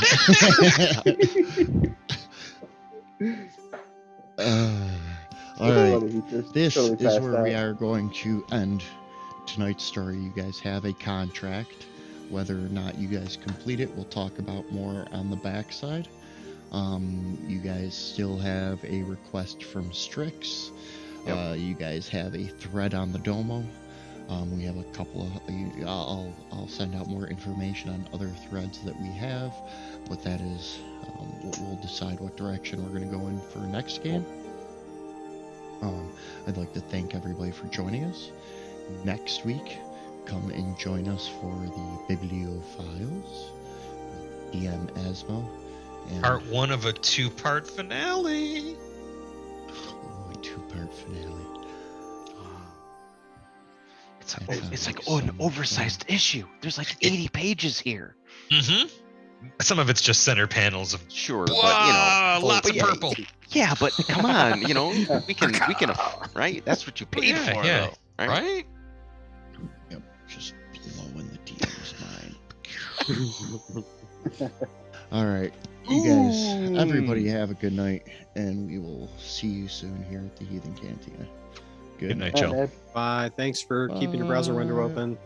all right. He just This totally is passed where we out. are going to end tonight's story. You guys have a contract. Whether or not you guys complete it, we'll talk about more on the backside. You guys still have a request from Strix. Yep. You guys have a thread on the Domo. We have a couple of. I'll send out more information on other threads that we have, but that is we'll decide what direction we're going to go in for next game. I'd like to thank everybody for joining us. Next week, come and join us for the Bibliophiles, DM Asmo. And Part 1 of a 2-part finale. Oh, a 2-part finale. It's like an oversized issue. There's like 80 pages here. Mm-hmm. Some of it's just center panels of Sure, wow, but lots but of purple. Yeah, but come on, we can, right? That's what you paid Yeah, for, yeah. though, right? Right? Yep, just blowing the DM's mind. All right, you guys, everybody have a good night, and we will see you soon here at the Heathen Cantina. Good night, All y'all. right, Ed. Bye. Thanks for keeping your browser window Bye. open.